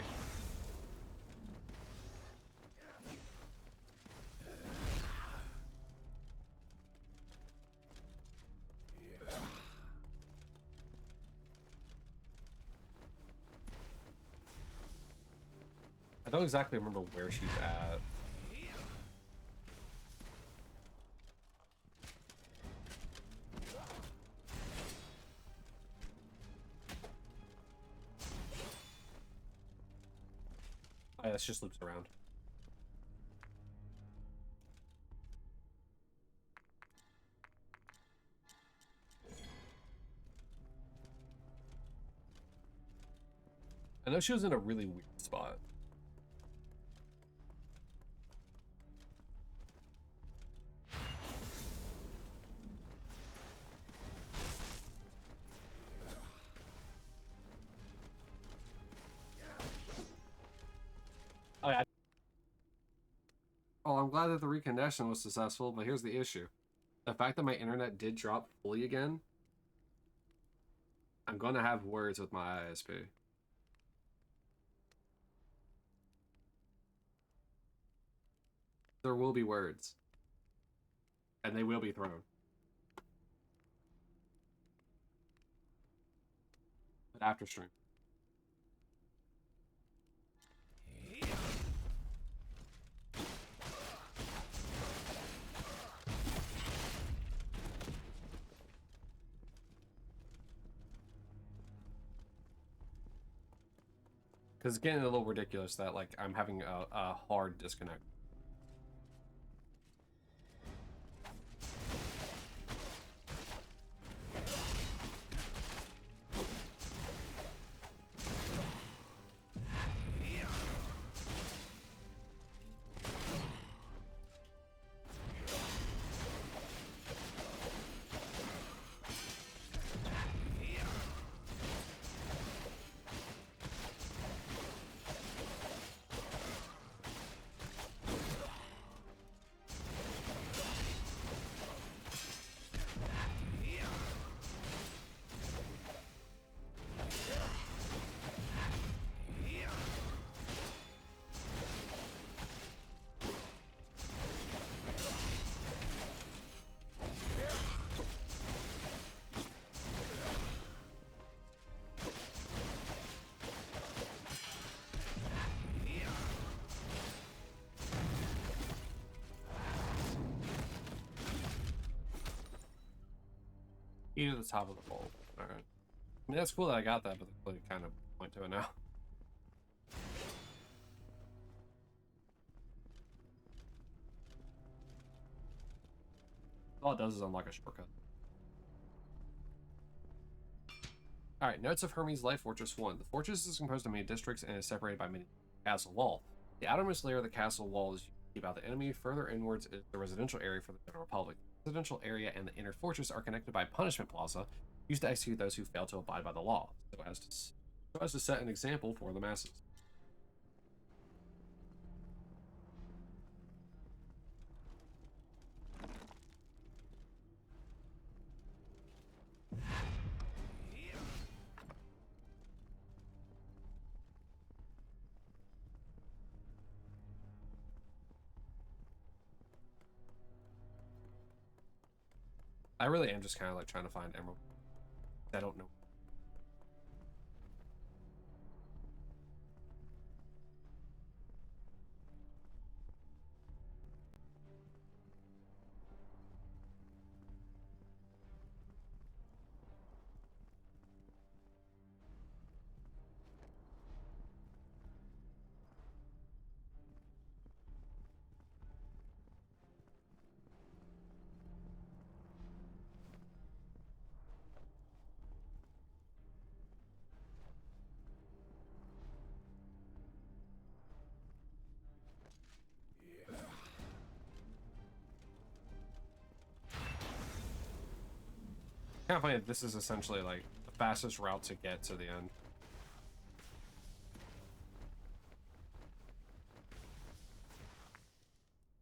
I don't exactly remember where she's at. Oh, yeah, this just loops around. I know she was in a really weird spot. Oh, yeah. Oh, I'm glad that the reconnection was successful, but here's the issue. The fact that my internet did drop fully again, I'm going to have words with my ISP. There will be words. And they will be thrown. But after stream. Because it's getting a little ridiculous that, like, I'm having a hard disconnect. key to the top of the bowl. All right. I mean, that's cool that I got that, but there's really kind of point to it now. All it does is unlock a shortcut. Alright, Notes of Hermes Life Fortress 1. The fortress is composed of many districts and is separated by many castle wall. The outermost layer of the castle wall is used to keep out the enemy. Further inwards is the residential area for the general public. The residential area and the inner fortress are connected by Punishment Plaza, used to execute those who fail to abide by the law, so as to set an example for the masses. I really am just kind of like trying to find emerald. I don't know. Kind of funny that this is essentially like the fastest route to get to the end.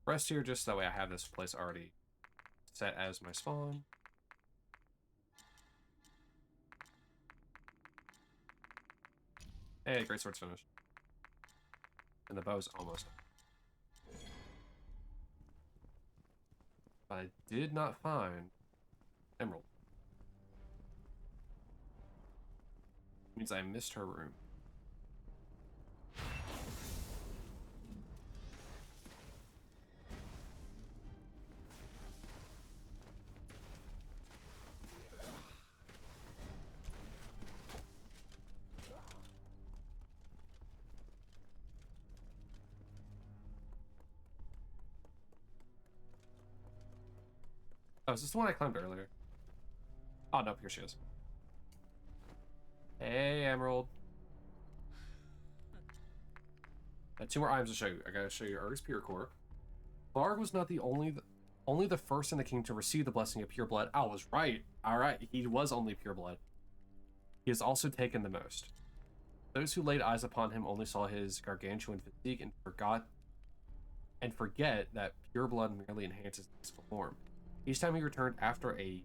Rest here just that way I have this place already set as my spawn. Hey, great sword's finished. And the bow's almost done. But I did not find emerald. Means I missed her room. Oh, is this the one I climbed earlier? Oh, no, here she is. Hey, Emerald. Two more items to show you. I gotta show you Urg's Pure Core. Varg was not the only the first in the kingdom to receive the blessing of pure blood. I was right. Alright, he was only pure blood. He has also taken the most. Those who laid eyes upon him only saw his gargantuan physique and forget that pure blood merely enhances his form. Each time he returned after a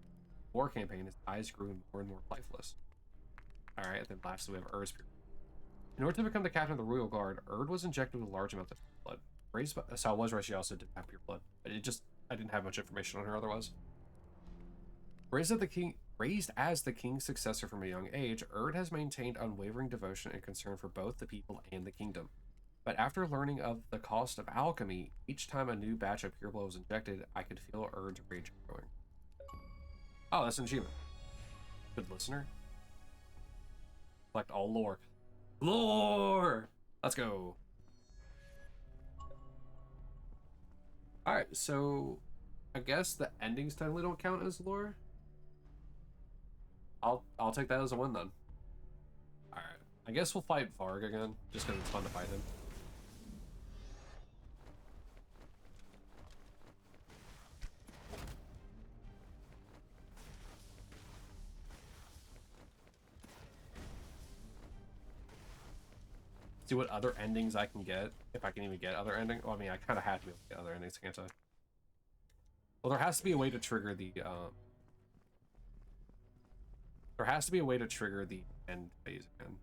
war campaign, his eyes grew more and more lifeless. Alright, and then lastly we have Urd's Pure. In order to become the captain of the Royal Guard, Urd was injected with large amounts of blood. So I was right, she also didn't have pure blood. But I didn't have much information on her otherwise. Raised as the king's successor from a young age, Urd has maintained unwavering devotion and concern for both the people and the kingdom. But after learning of the cost of alchemy, each time a new batch of pure blood was injected, I could feel Urd's rage growing. Oh, that's an achievement. Good listener. Collect all lore. Lore! Let's go. Alright, so I guess the endings technically don't count as lore. I'll take that as a win then. Alright. I guess we'll fight Varg again, just because it's fun to fight him. See what other endings I can get, if I can even get other endings. Well, I mean, I kind of have to be able to get other endings, can't I? Well, there has to be a way to trigger the, there has to be a way to trigger the end phase again.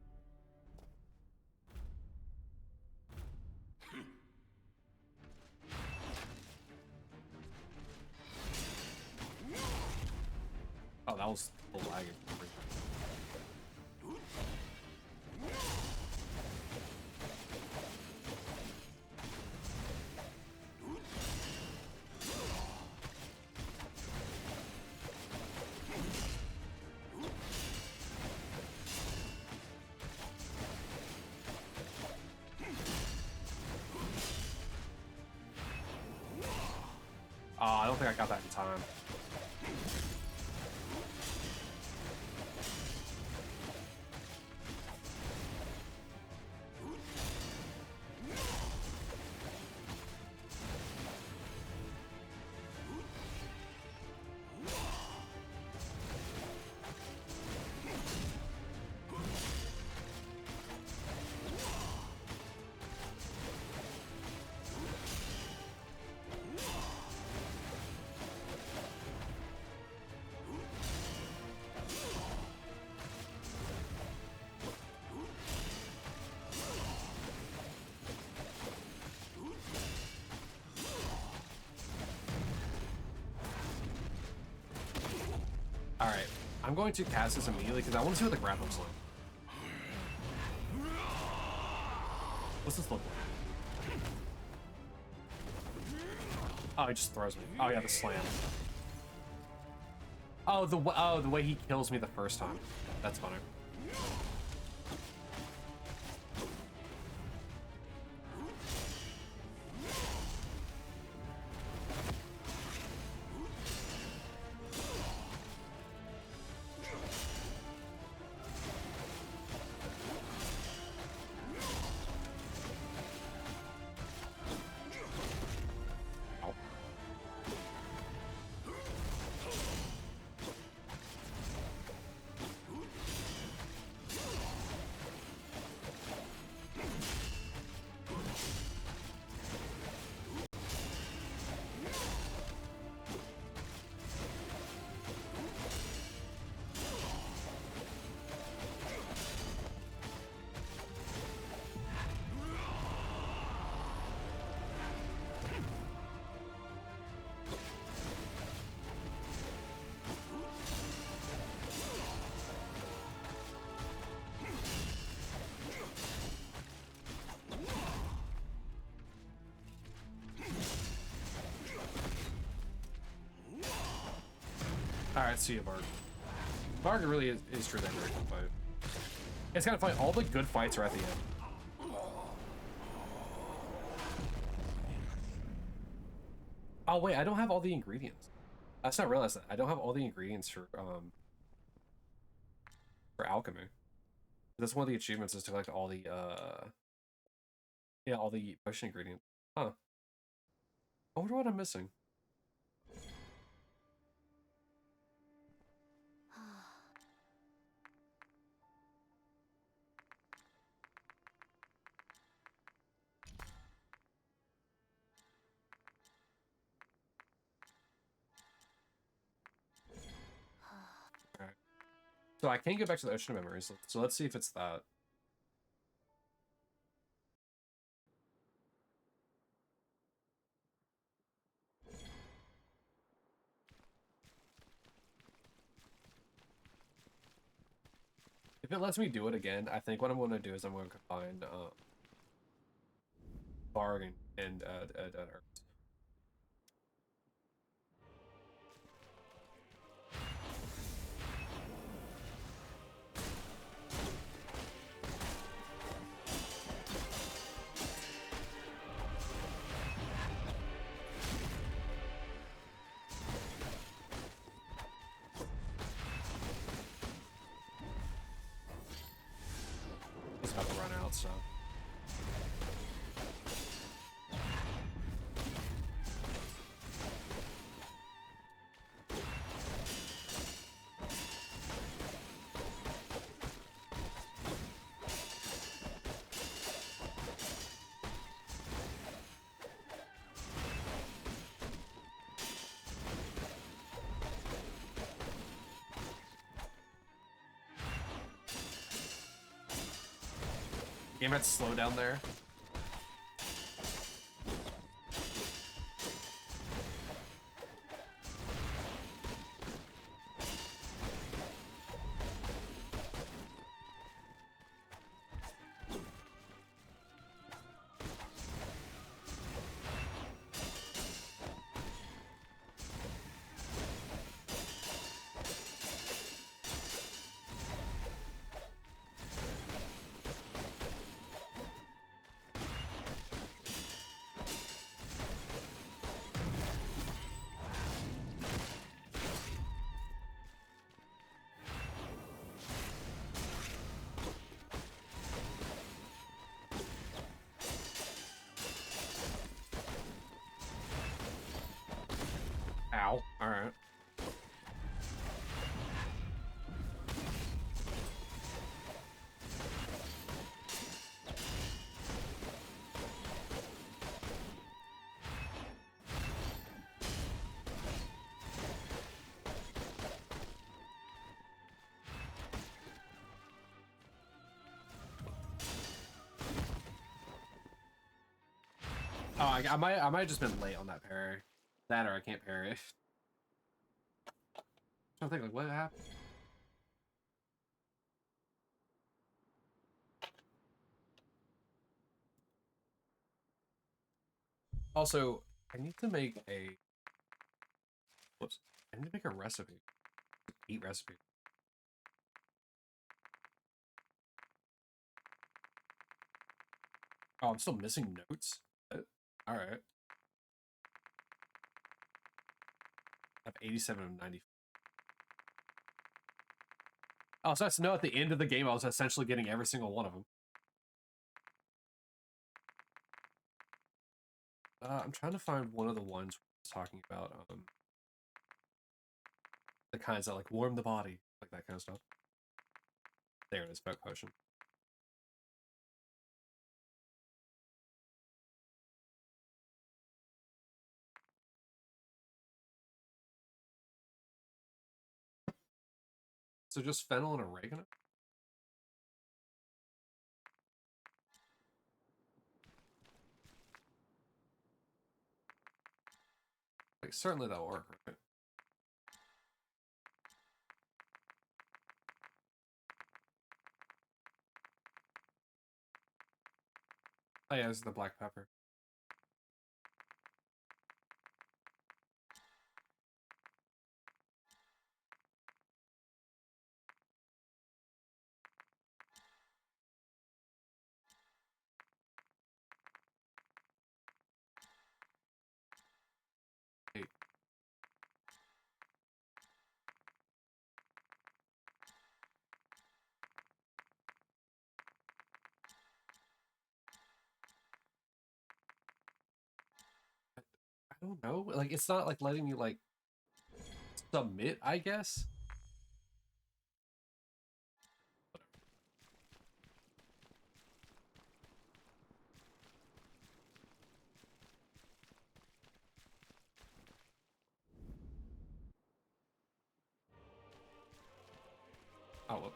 Oh, that was a little lagging. don't think I got that in time. Alright, I'm going to cast this immediately because I want to see what the grappling's like. What's this look like? Oh, he just throws me. Oh yeah, the slam. Oh, the way he kills me the first time. That's funny. Alright, see you, Barg. Barg really is true that very good fight. It's kind of funny, all the good fights are at the end. Oh wait, I don't have all the ingredients. I just not realized that. I don't have all the ingredients for alchemy. That's one of the achievements is to collect all the yeah, all the potion ingredients. Huh. I wonder what I'm missing. Alright. So I can't get back to the Ocean of Memories, so let's see if it's that. If it lets me do it again, I think what I'm going to do is I'm going to combine Barg and Earth. It's about to run out, so. Game had slow down there. Ow. Alright. Oh, I might have just been late on that parry. That or I can't parry it. I'm trying to think, like, what happened? Also, I need to make a... Whoops. I need to make a recipe. Eat recipe. Oh, I'm still missing notes? Alright. I have 87 of 90. Oh, so that's no, at the end of the game, I was essentially getting every single one of them. I'm trying to find one of the ones talking about, the kinds that, like, warm the body, like that kind of stuff. There it is, Folk Potion. So just fennel and oregano? Like, certainly that'll work, right? Oh yeah, this is the black pepper. Hey. I don't know. Like, it's not, like, letting you, like, submit, I guess? Oh, well.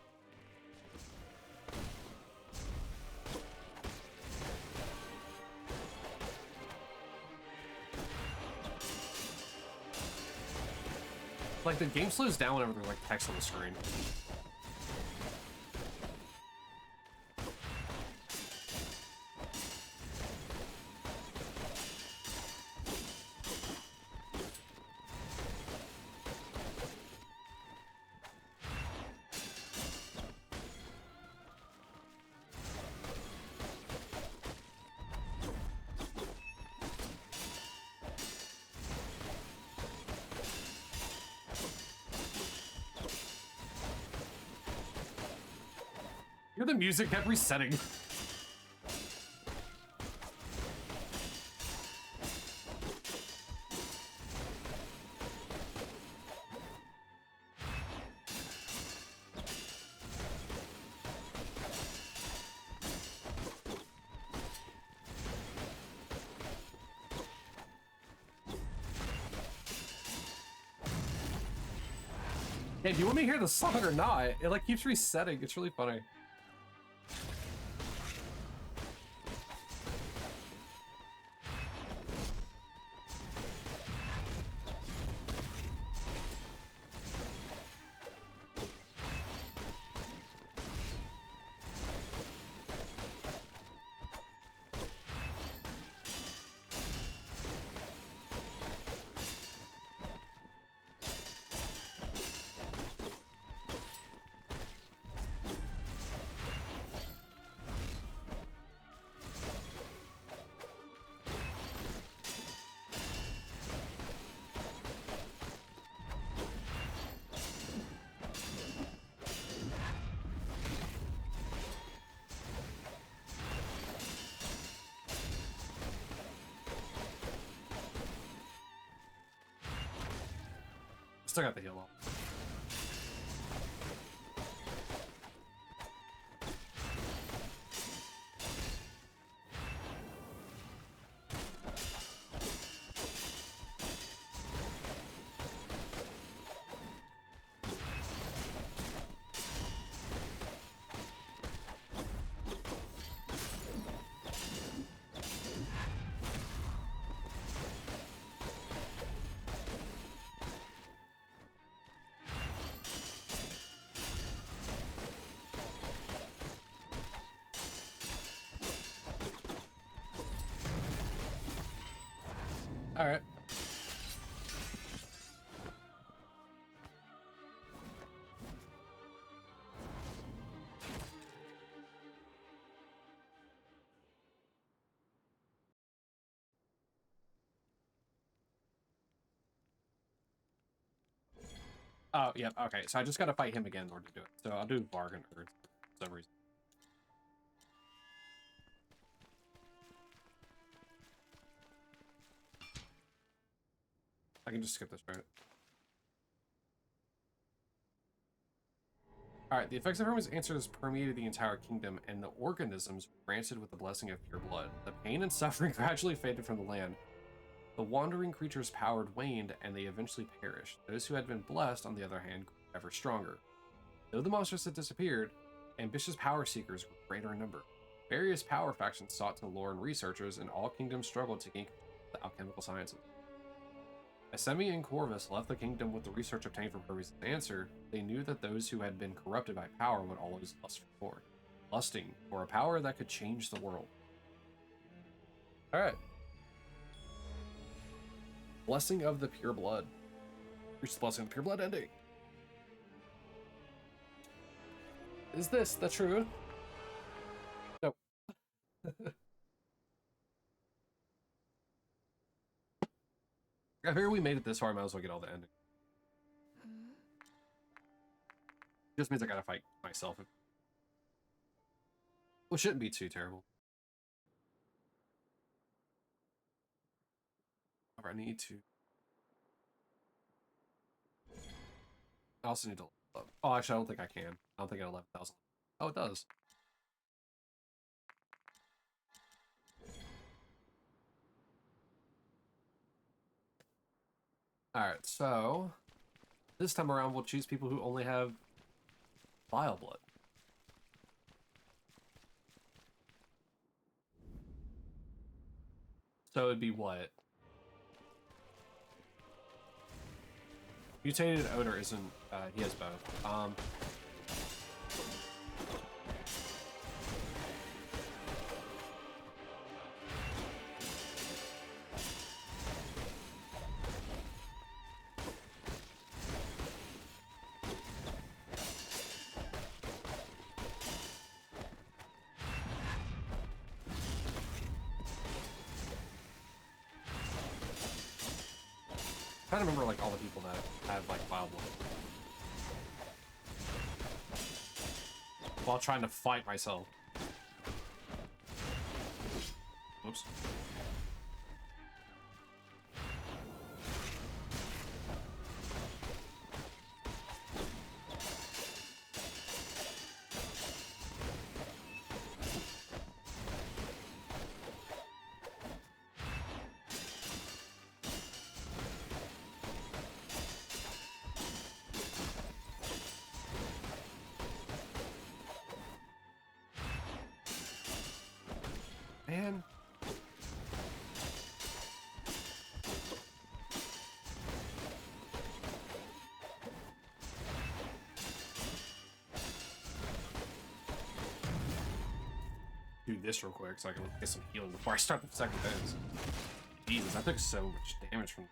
Like, the game slows down whenever there's, like, text on the screen. Hear the music kept resetting. Hey, do you want me to hear the song or not? It, like, keeps resetting. It's really funny. still got the heal up. All right. Oh, yeah, okay. So I just gotta fight him again in order to do it. So I'll do Bargain for some reason. I can just skip this, right? Alright, the effects of Herman's answers permeated the entire kingdom, and the organisms were granted with the blessing of pure blood. The pain and suffering gradually faded from the land. The wandering creatures' power waned, and they eventually perished. Those who had been blessed, on the other hand, grew ever stronger. Though the monsters had disappeared, ambitious power seekers were greater in number. Various power factions sought to lure in researchers, and all kingdoms struggled to gain the alchemical sciences. As Semi and Corvus left the kingdom with the research obtained from Hermes' answer, they knew that those who had been corrupted by power would always lust for more, lusting for a power that could change the world. Alright. Blessing of the Pure Blood. Reach the blessing of the Pure Blood ending. Is this the truth? Nope. I figure we made it this far, I might as well get all the ending. Just means I gotta fight myself. Which shouldn't be too terrible. I need to. I also need to. Oh, actually, I don't think I can. I don't think I have 11,000. Oh, it does. Alright, so this time around we'll choose people who only have vile blood. So it'd be what? Mutated odor isn't, he has both. I kind of remember like all the people that have like vile blood. While trying to fight myself. Oops. Man. Do this real quick so I can get some healing before I start the second phase. Jesus, I took so much damage from.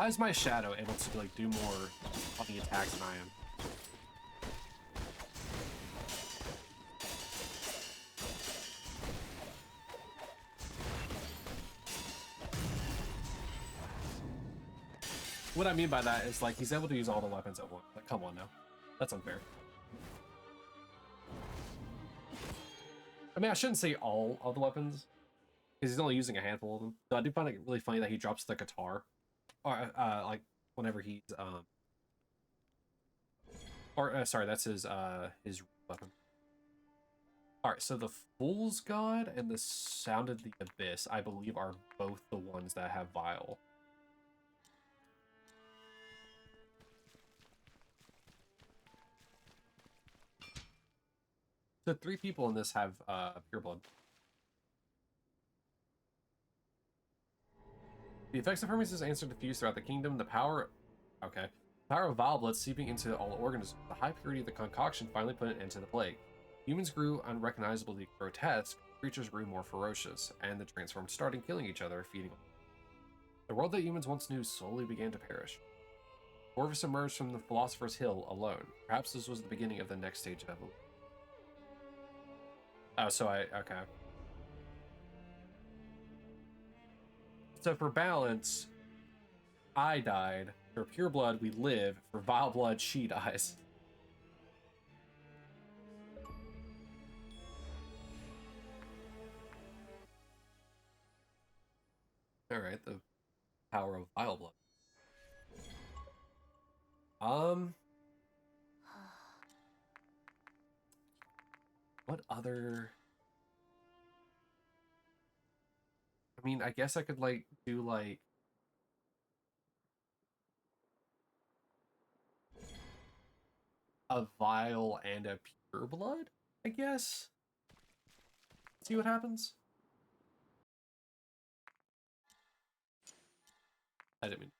Why is my shadow able to like do more on the attacks than I am? What I mean by that is like he's able to use all the weapons at once. Like, come on now, that's unfair. I mean, I shouldn't say all of the weapons because he's only using a handful of them. So I do find it really funny that he drops the guitar, or like whenever he's sorry, that's his weapon. All right, so the Fool's God and the Sound of the Abyss, I believe, are both the ones that have Vile. So 3 people in this have pure blood. The effects of Hermes' answer diffused throughout the kingdom. The power, okay, power of vile blood seeping into all organisms. The high purity of the concoction finally put an end to the plague. Humans grew unrecognizably grotesque. Creatures grew more ferocious, and the transformed started killing each other, feeding. The world that humans once knew slowly began to perish. Corvus emerged from the Philosopher's Hill alone. Perhaps this was the beginning of the next stage of evolution. Oh, so okay. So for balance, I died. For pure blood, we live. For vile blood, she dies. Alright, the power of vile blood. What other... I mean, I guess I could, like, do, like... a vile and a pure blood, I guess? See what happens? I didn't mean...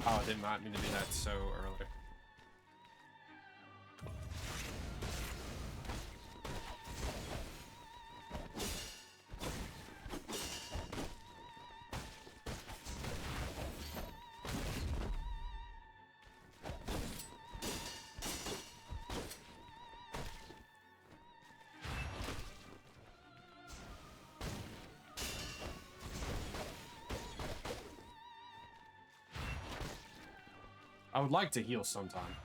Oh, I did not mean to do that so early. I would like to heal sometime.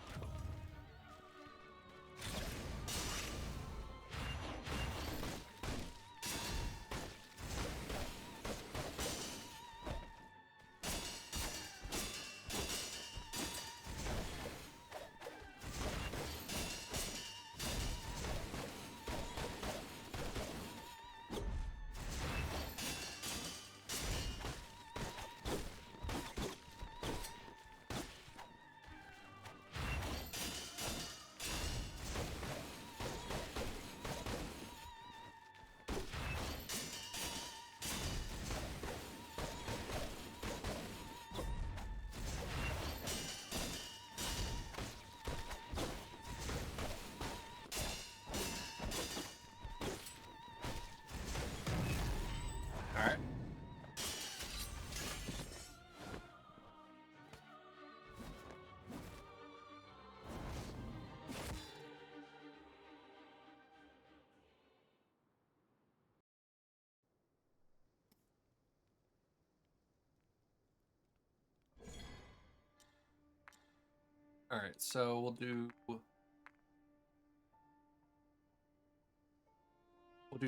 All right, so we'll do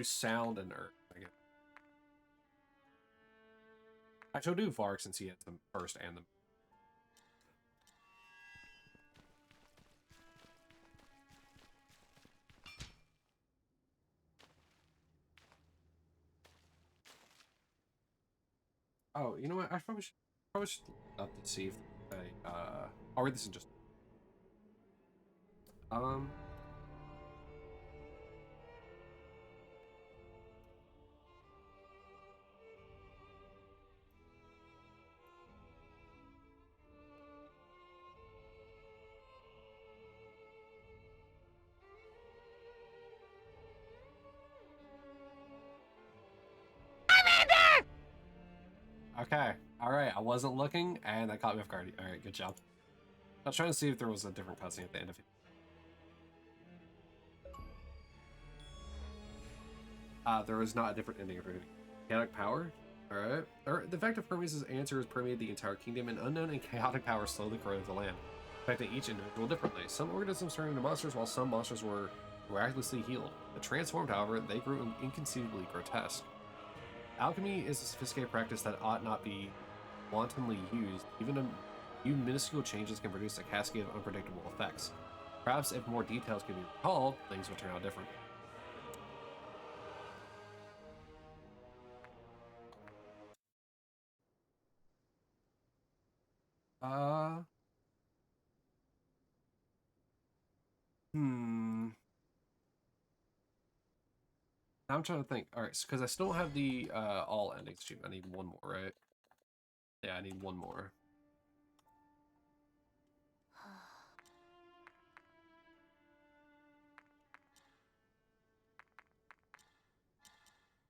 sound and earth, I guess. Actually, we'll do Varg since he has the first and the. Oh, you know what? I probably should look up to see if I'll read this in just. Um. Okay. All right. I wasn't looking, and that caught me off guard. All right. Good job. I was trying to see if there was a different cutscene at the end of it. There was not a different ending of everything. Chaotic power? Alright. The fact of Hermes' answer has permeated the entire kingdom, and unknown and chaotic power slowly corroded the land, affecting each individual differently. Some organisms turned into monsters, while some monsters were miraculously healed. But transformed, however, they grew inconceivably grotesque. Alchemy is a sophisticated practice that ought not be wantonly used. Even a few minuscule changes can produce a cascade of unpredictable effects. Perhaps if more details could be recalled, things would turn out different. Uh, hmm. I'm trying to think. All right, because I still don't have the all endings achievement. I need one more, right? Yeah, I need one more.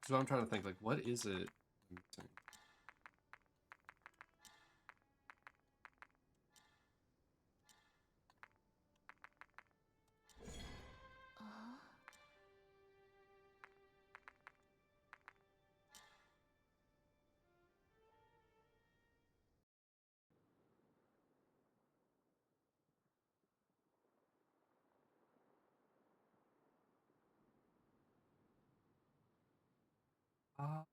So I'm trying to think, like, what is it I'm missing? Uh,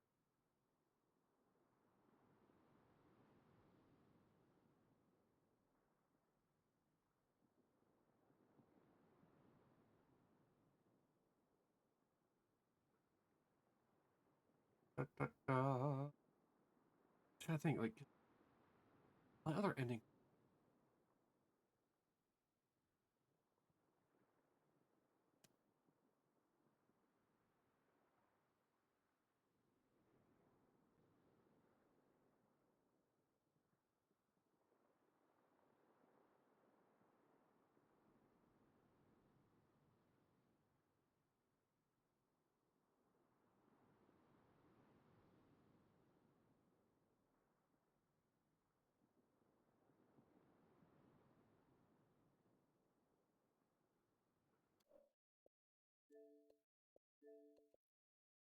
da, da, da. Trying to think, like, what other ending?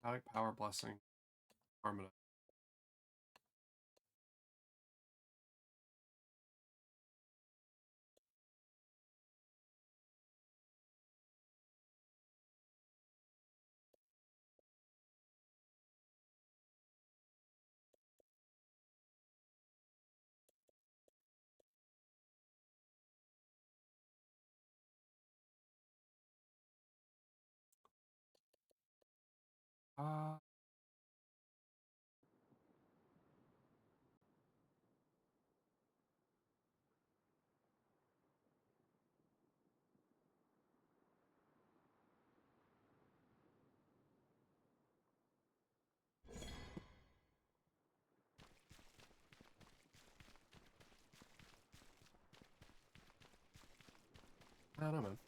Chaotic power blessing, harmonize. Uh, I don't know, man.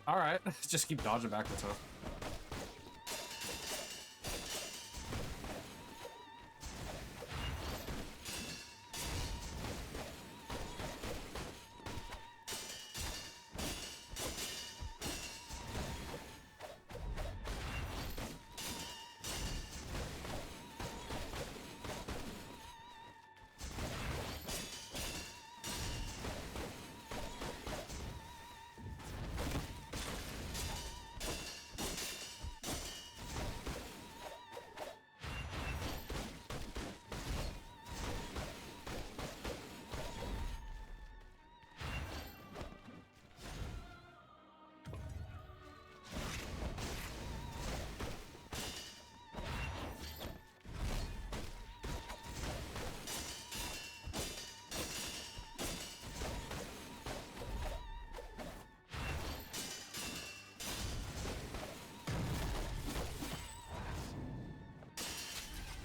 All right, just keep dodging backwards, huh?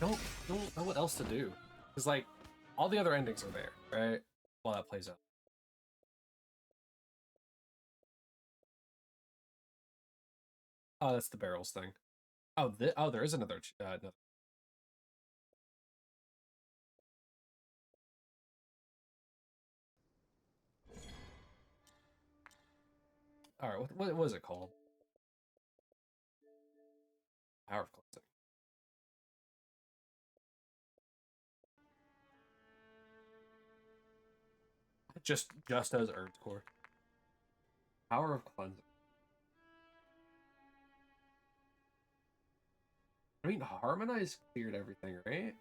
Don't don't know what else to do. Because like all the other endings are there, right? While that plays out. Oh, that's the barrels thing. Oh, there is another. Another. All right, what was it called? Power of cleansing. Just as Earth's core. Power of cleansing. I mean, harmonize cleared everything, right?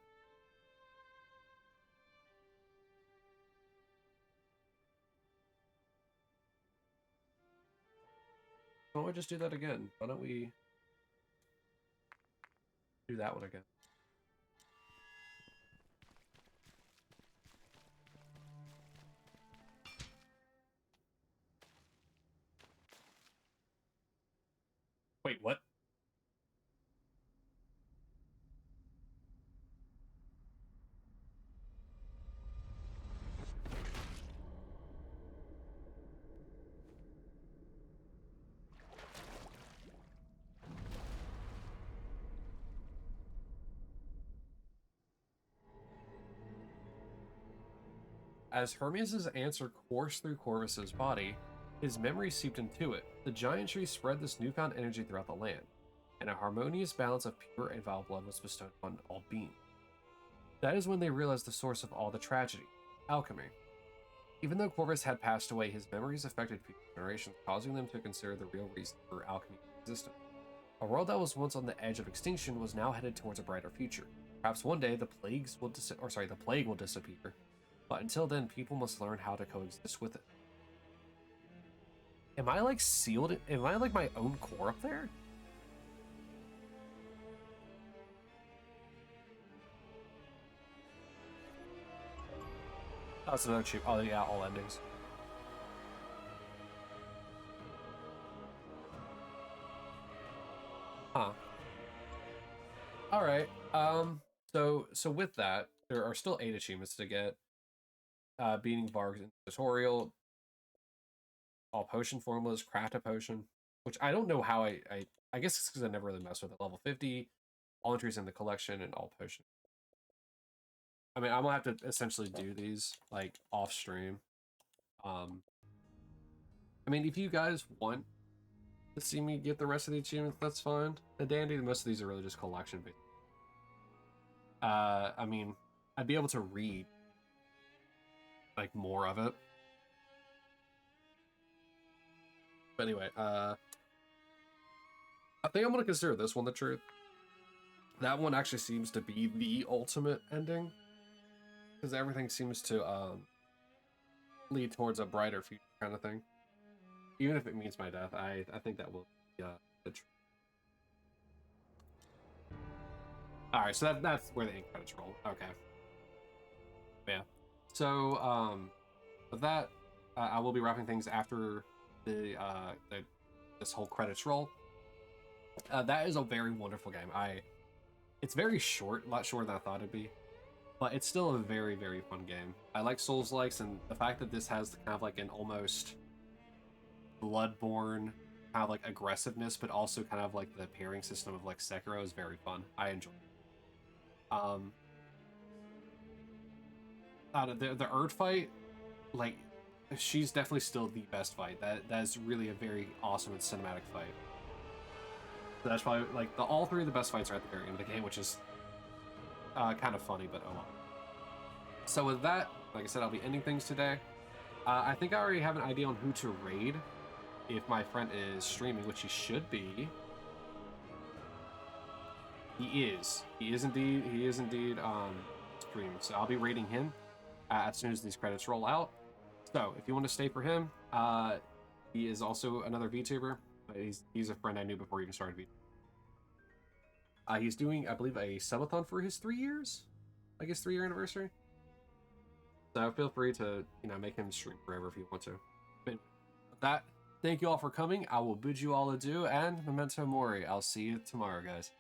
Why don't we just do that again? Why don't we do that one again? Wait, what? As Hermes' answer coursed through Corvus's body, his memory seeped into it. The giant tree spread this newfound energy throughout the land, and a harmonious balance of pure and vile blood was bestowed on all beings. That is when they realized the source of all the tragedy, alchemy. Even though Corvus had passed away, his memories affected future generations, causing them to consider the real reason for alchemy's existence. A world that was once on the edge of extinction was now headed towards a brighter future. Perhaps one day the the plague will disappear, but until then, people must learn how to coexist with it. Am I like sealed? Am I like my own core up there? Oh, it's another cheap. Oh yeah, all endings. Huh. All right. So with that, there are still 8 achievements to get. Beating Varg's tutorial, all potion formulas, craft a potion, which I don't know how I guess it's because I never really messed with it. Level 50, all entries in the collection, and all potion. I mean, I'm gonna have to essentially do these like off stream. Um, I mean, if you guys want to see me get the rest of the achievements, that's fine. And dandy, most of these are really just collection based. I mean, I'd be able to read like more of it. But anyway, I think I'm gonna consider this one the truth. That one actually seems to be the ultimate ending because everything seems to lead towards a brighter future kind of thing. Even if it means my death, I think that will be the truth. All right, so that's where the ink credits roll. Okay, yeah. So with that, I will be wrapping things after the this whole credits roll. That is a very wonderful game. It's very short, a lot shorter than I thought it'd be, but it's still a very, very fun game. I like Souls-likes, and the fact that this has kind of like an almost Bloodborne kind of like aggressiveness, but also kind of like the pairing system of like Sekiro is very fun. I enjoy it. The Erd fight, like, she's definitely still the best fight. That is really a very awesome and cinematic fight. So that's probably like all three of the best fights are at the very end of the game, which is kind of funny, but oh well. So with that, like I said, I'll be ending things today. I think I already have an idea on who to raid if my friend is streaming, which he should be. He is. He is indeed. He is indeed streaming. So I'll be raiding him as soon as these credits roll out. So if you want to stay for him, he is also another VTuber. He's a friend I knew before he even started VTuber. He's doing, I believe, a subathon for his 3 years, like his 3-year anniversary. So feel free to, make him stream forever if you want to. But with that, thank you all for coming. I will bid you all adieu, and memento mori. I'll see you tomorrow, guys.